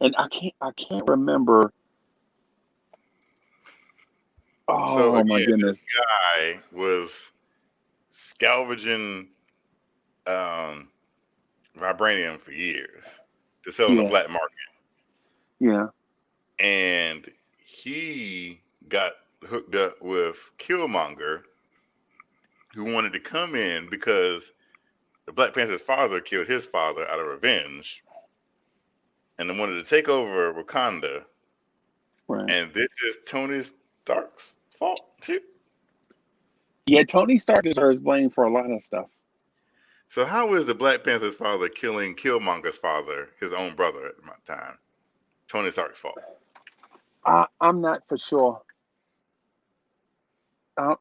And I can't remember. Oh So again, my goodness. this guy was scavenging vibranium for years to sell on the Yeah. black market. Yeah. And he got hooked up with Killmonger, who wanted to come in because the Black Panther's father killed his father out of revenge, and they wanted to take over Wakanda. Right. And this is Tony Stark's fault too. Yeah, Tony Stark deserves blame for a lot of stuff. So how is the Black Panther's father killing Killmonger's father, his own brother at the time, Tony Stark's fault? I'm not for sure.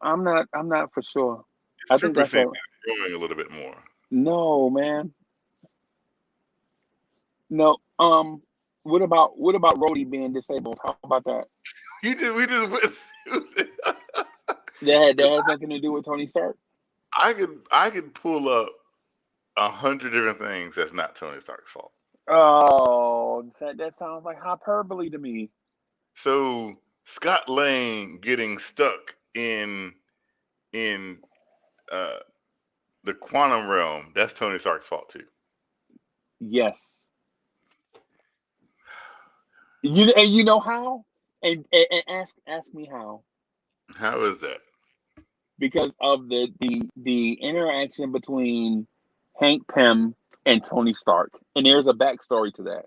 I'm not for sure. It's I think that's 2% growing a little bit more. no, man. No. What about Rhodey being disabled? How about that? We just went through That has nothing to do with Tony Stark. I could pull up 100 different things that's not Tony Stark's fault. Oh, that sounds like hyperbole to me. So Scott Lang getting stuck in the quantum realm, that's Tony Stark's fault too. Yes. You know how? And ask me how. How is that? Because of the interaction between Hank Pym and Tony Stark. And there's a backstory to that.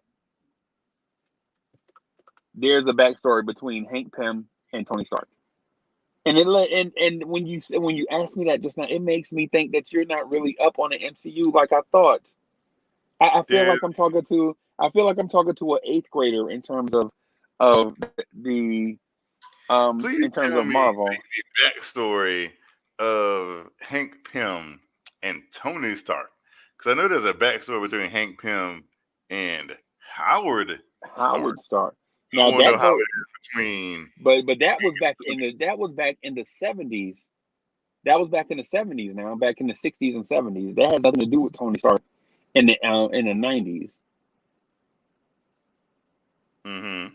There's a backstory between Hank Pym and Tony Stark. And when you ask me that just now, it makes me think that you're not really up on the MCU like I thought. I feel like I'm talking to an 8th grader in terms of the Please in terms tell of me Marvel. the backstory of Hank Pym and Tony Stark, Because I know there's a backstory between Hank Pym and Howard Stark. Howard Stark. I Now want to know that how it goes, is between. but that was back in the 70s. That was back in the 70s. Now back in the 60s and 70s. That has nothing to do with Tony Stark in the 90s, Mm-hmm.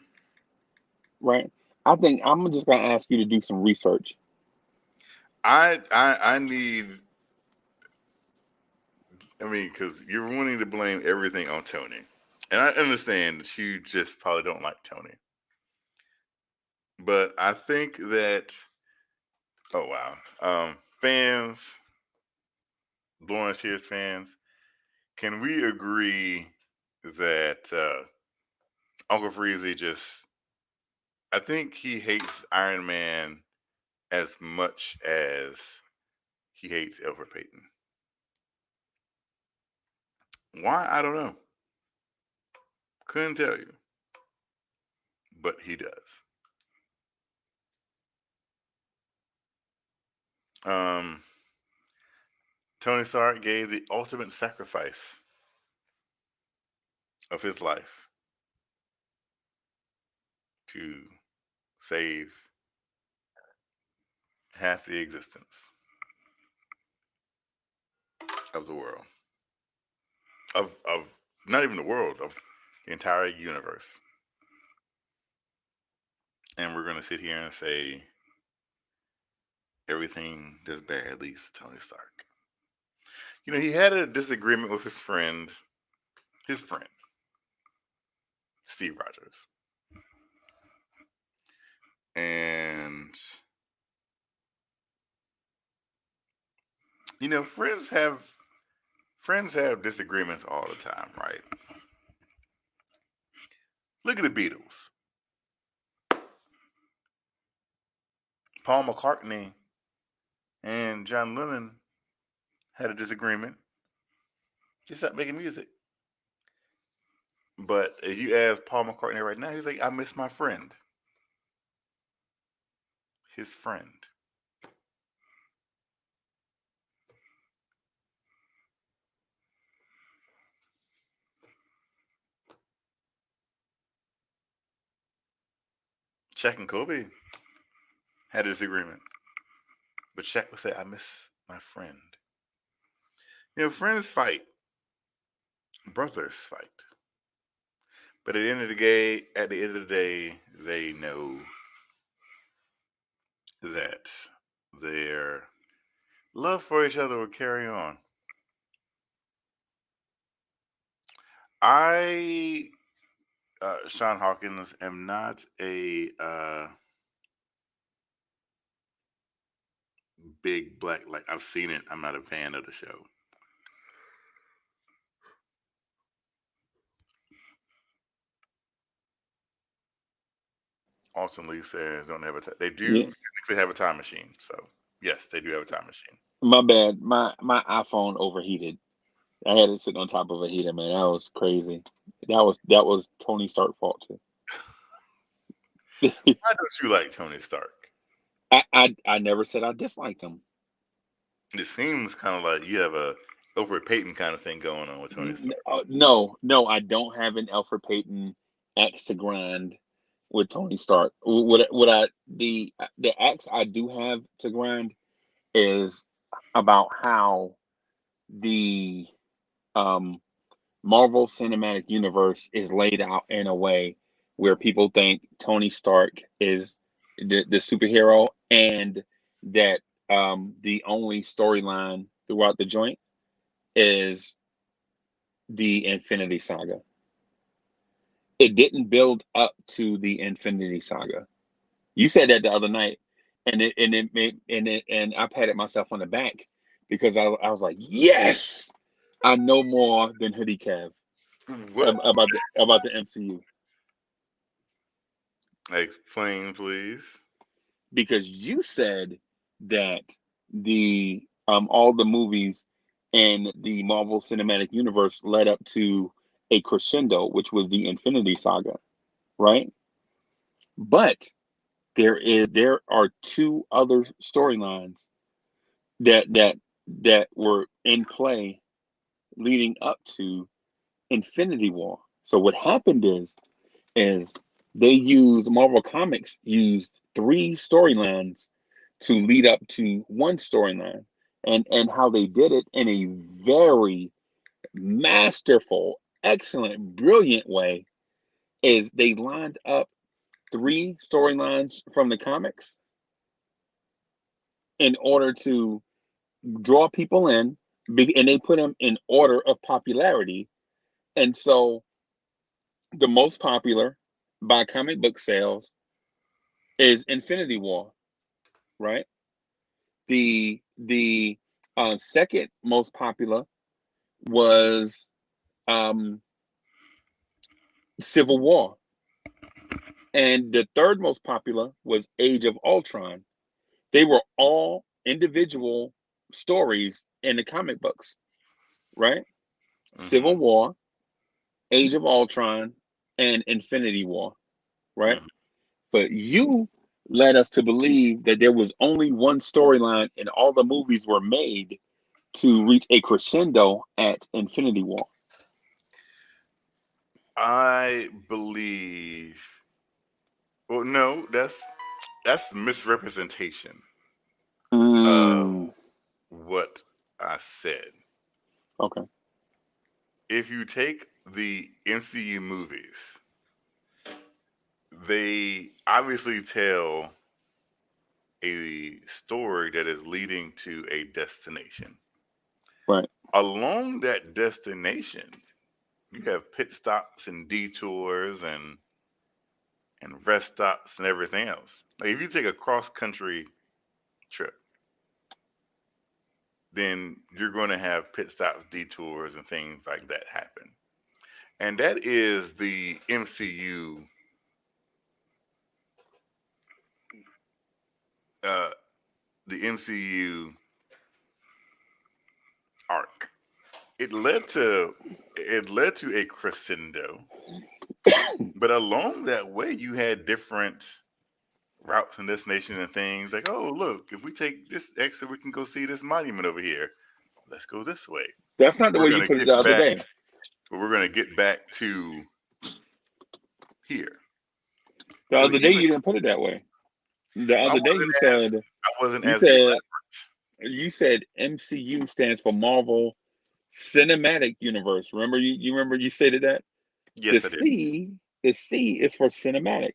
right? I think I'm just gonna ask you to do some research. I need. I mean, because you're wanting to blame everything on Tony, and I understand that you just probably don't like Tony, but I think that. Oh wow, fans, Lawrence Tears fans, can we agree that Uncle Freezy just? I think he hates Iron Man as much as he hates Elfrid Payton. Why? I don't know. Couldn't tell you. But he does. Um, Tony Stark gave the ultimate sacrifice of his life to save half the existence of the world. Of not even the world, of the entire universe. And we're gonna sit here and say everything that's bad leads to Tony Stark. You know, he had a disagreement with his friend, Steve Rogers. And you know, friends have disagreements all the time, right? Look at the Beatles. Paul McCartney and John Lennon had a disagreement. He stopped making music. But if you ask Paul McCartney right now, he's like, I miss my friend. His friend. Shaq and Kobe had a disagreement. But Shaq would say, I miss my friend. You know, friends fight. Brothers fight. But at the end of the day, they know that their love for each other will carry on. I, Sean Hawkins, am not a big black, like, I've seen it. I'm not a fan of the show. Austin Lee says don't have they do Yeah, technically have a time machine. So yes, they do have a time machine. my bad. My iPhone overheated. I had it sitting on top of a heater, man. That was crazy. That was Tony Stark fault too. Why don't you like Tony Stark? I never said I disliked him. It seems kind of like you have a Alfred Payton kind of thing going on with Tony Stark. No, I don't have an Elfrid Payton axe to grind with Tony Stark. The axe I do have to grind is about how the um, Marvel Cinematic Universe is laid out in a way where people think Tony Stark is the superhero, and that the only storyline throughout the joint is the Infinity Saga. It didn't build up to the Infinity Saga. You said that the other night, and I patted myself on the back because I was like, yes, I know more than Hoodie Cav What? about the MCU, Explain, please. because you said that the all the movies in the Marvel Cinematic Universe led up to a crescendo, which was the Infinity Saga, right? But there are two other storylines that were in play leading up to Infinity War. So what happened is Marvel Comics used three storylines to lead up to one storyline, and how they did it in a very masterful, excellent, brilliant way is they lined up three storylines from the comics in order to draw people in, and they put them in order of popularity. And so the most popular by comic book sales is Infinity War, right? The second most popular was um, Civil War, and the third most popular was Age of Ultron. They were all individual stories in the comic books, right? Mm-hmm. Civil War, Age of Ultron, and Infinity War, right? Mm-hmm. But you led us to believe that there was only one storyline and all the movies were made to reach a crescendo at Infinity War. I believe. Well, no, that's misrepresentation of Mm, what I said. okay, If you take the MCU movies, they obviously tell a story that is leading to a destination. right. Along that destination, you have pit stops and detours and rest stops and everything else. Like if you take a cross country trip, then you're going to have pit stops, detours, and things like that happen. And that is uh, the MCU arc. It led to a crescendo, but along that way, you had different routes and destinations and things like, oh, look, if we take this exit, we can go see this monument over here. Let's go this way. That's not the We're way you gonna put it get the other back, day. but we're gonna get back to here. The Well, other day even you didn't put it that way. The I other day wasn't as I wasn't you as said elaborate. you said MCU stands for Marvel Cinematic Universe. Remember you remember you stated that? The Yes, I did. C the C is for cinematic.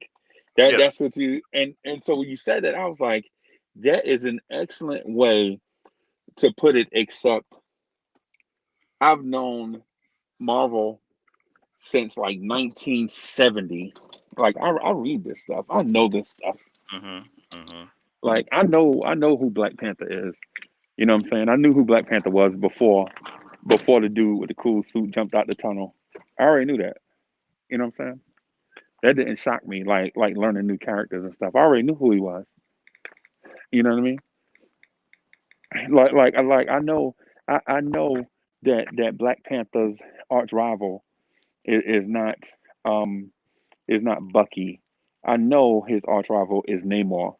Yes, That's what you and so when you said that I was like, that is an excellent way to put it, except I've known Marvel since like 1970. Like I read this stuff. I know this stuff. mm-hmm, mm-hmm. Like I know who Black Panther is. You know what I'm saying? I knew who Black Panther was before the dude with the cool suit jumped out the tunnel. I already knew that. You know what I'm saying? That didn't shock me like learning new characters and stuff. I already knew who he was. You know what I mean? I know that Black Panther's arch rival is um is not Bucky. I know his arch rival is Namor.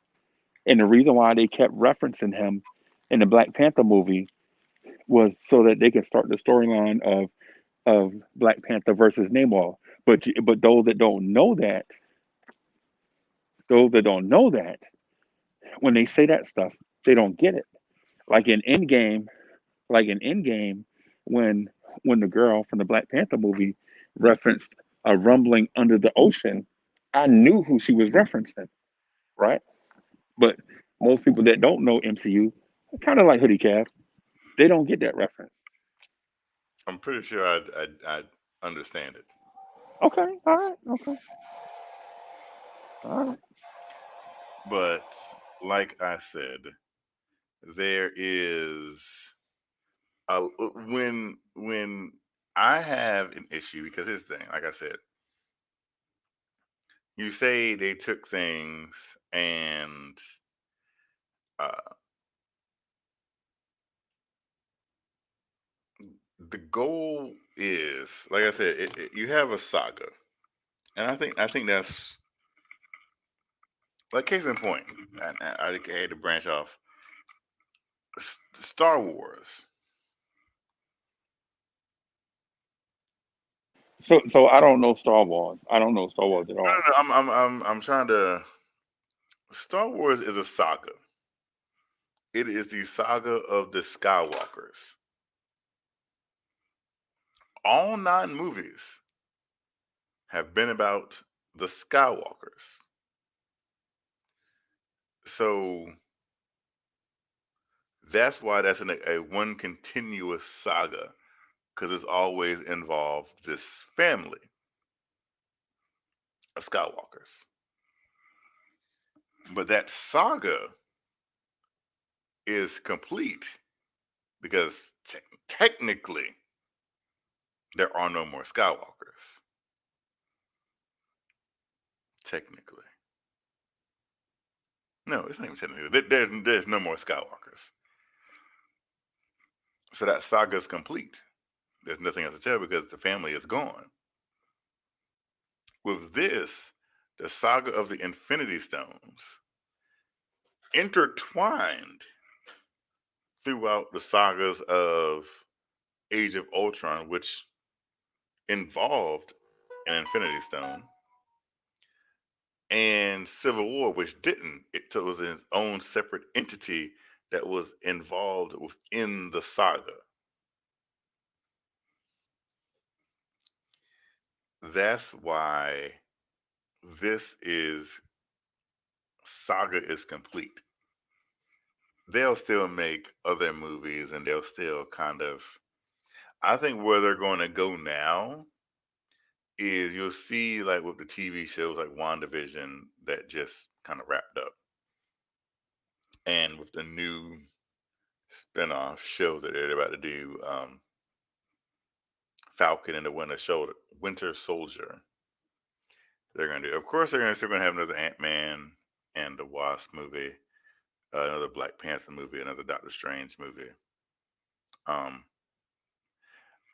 And the reason why they kept referencing him in the Black Panther movie was so that they could start the storyline of Black Panther versus Namor. But those that don't know that, when they say that stuff, they don't get it. Like in Endgame, like in Endgame, when when the girl from the Black Panther movie referenced a rumbling under the ocean, I knew who she was referencing, right? But most people that don't know MCU, kind of like Hoodie Calf, they don't get that reference. I'm pretty sure I'd understand it. Okay, all right, okay, all right. But like I said, there is when I have an issue because here's the thing. Like I said, you say they took things and uh, the goal is, like I said, you have a saga, and I think that's like case in point. I had to branch off. Star Wars So I don't know Star Wars. I don't know Star Wars at No, all. no, no. I'm trying to. Star Wars is a saga. It is the saga of the Skywalkers. All 9 movies have been about the Skywalkers. So that's why that's a one continuous saga, because it's always involved this family of Skywalkers. But that saga is complete because technically there are no more Skywalkers. Technically. No, it's not even technically. There's no more Skywalkers. So that saga is complete. There's nothing else to tell because the family is gone. With this, the saga of the Infinity Stones intertwined throughout the sagas of Age of Ultron, which involved an Infinity Stone, and Civil War, which didn't. It was its own separate entity that was involved within the saga. That's why this saga is complete. They'll still make other movies and they'll still kind of, I think where they're going to go now is you'll see like with the TV shows like WandaVision that just kind of wrapped up. And with the new spin-off show that they're about to do, Falcon and the Winter Soldier. They're gonna do. Of course, they're still gonna have another Ant-Man and the Wasp movie, another Black Panther movie, another Doctor Strange movie. Um,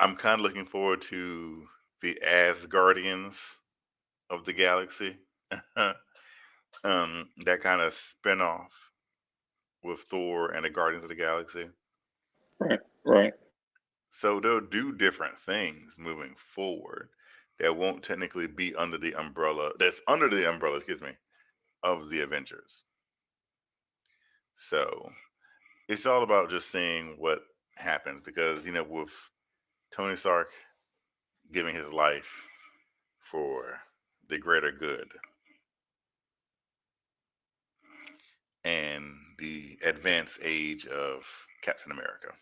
I'm kind of looking forward to the Asgardians of the Galaxy. That kind of spin-off with Thor and the Guardians of the Galaxy. Right, right. So they'll do different things moving forward that won't technically be under the umbrella, excuse me, of the Avengers. So it's all about just seeing what happens because, with Tony Stark giving his life for the greater good and the advanced age of Captain America,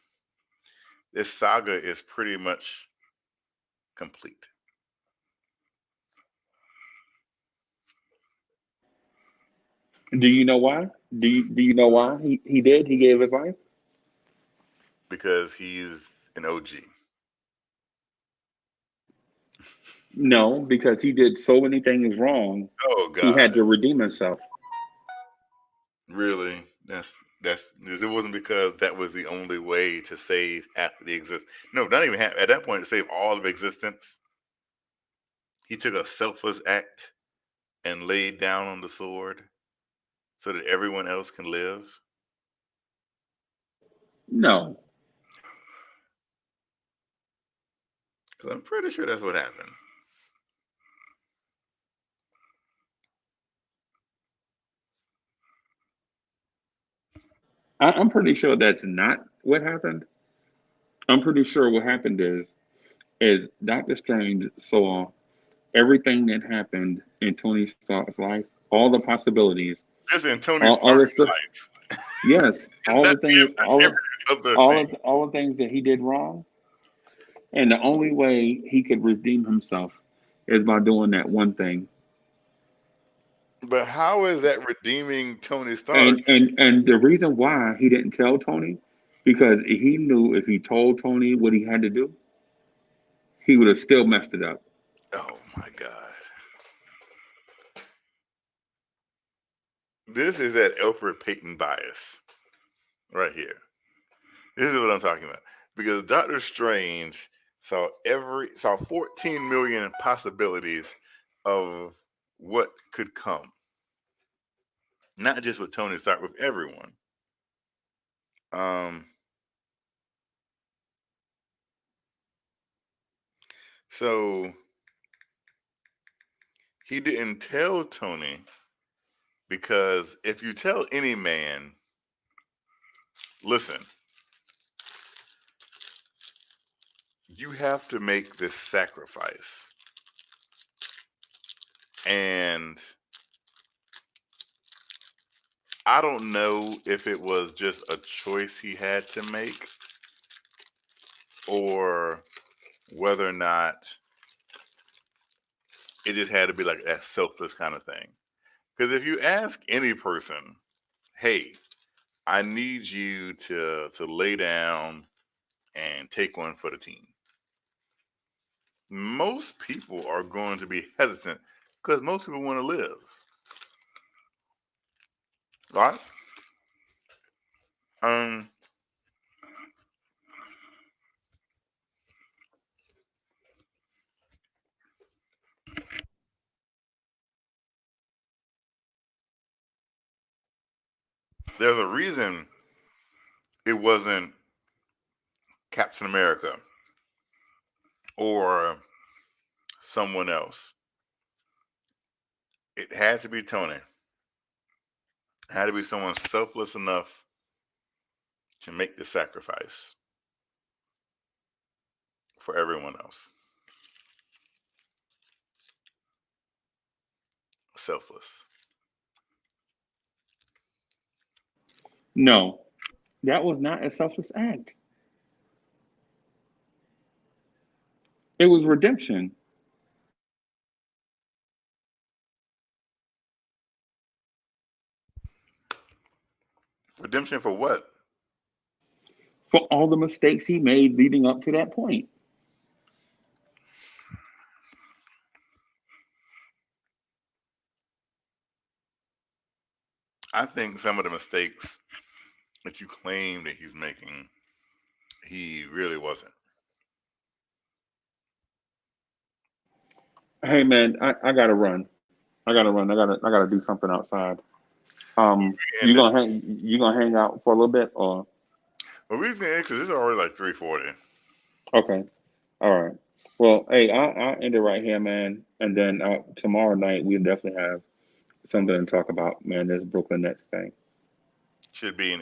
this saga is pretty much complete. Do you know why? Do you know why he did? He gave his life? Because he's an OG. No, because he did so many things wrong. Oh He God, had to redeem himself. really? It wasn't because that was the only way to save half of the exist. No, not even half. At that point, to save all of existence, he took a selfless act and laid down on the sword so that everyone else can live. No, Because I'm pretty sure that's what happened. I'm pretty sure that's not what happened. I'm pretty sure what happened is Doctor Strange saw everything that happened in Tony Stark's life, all the possibilities, Just in Tony all the Stark's stuff. life, Yes, all not the things, every other thing. all the things that he did wrong, and the only way he could redeem himself is by doing that one thing. But how is that redeeming Tony Stark? And the reason why he didn't tell Tony, because he knew if he told Tony what he had to do, he would have still messed it up. Oh my God. This is that Alfred Payton bias right here. This is what I'm talking about. Because Doctor Strange saw 14 million possibilities of what could come. Not just with Tony Stark, with everyone. Um so he didn't tell Tony because if you tell any man, listen, you have to make this sacrifice. And I don't know if it was just a choice he had to make or whether or not it just had to be like that selfless kind of thing. Because if you ask any person, hey, I need you to lay down and take one for the team, most people are going to be hesitant because most people want to live. Right? Um, there's a reason it wasn't Captain America or someone else. It had to be Tony. It had to be someone selfless enough to make the sacrifice for everyone else. Selfless. No, that was not a selfless act. It was redemption. Redemption for what? For all the mistakes he made leading up to that point. I think some of the mistakes that you claim that he's making, he really wasn't. Hey man, I gotta run. I gotta run. I gotta do something outside. And You gonna hang out for a little bit or the reason is because it's already like 3:40. okay. All right. Well, hey, I'll end it right here, man. And then tomorrow night we'll definitely have something to talk about, man. This Brooklyn Nets thing. Should be in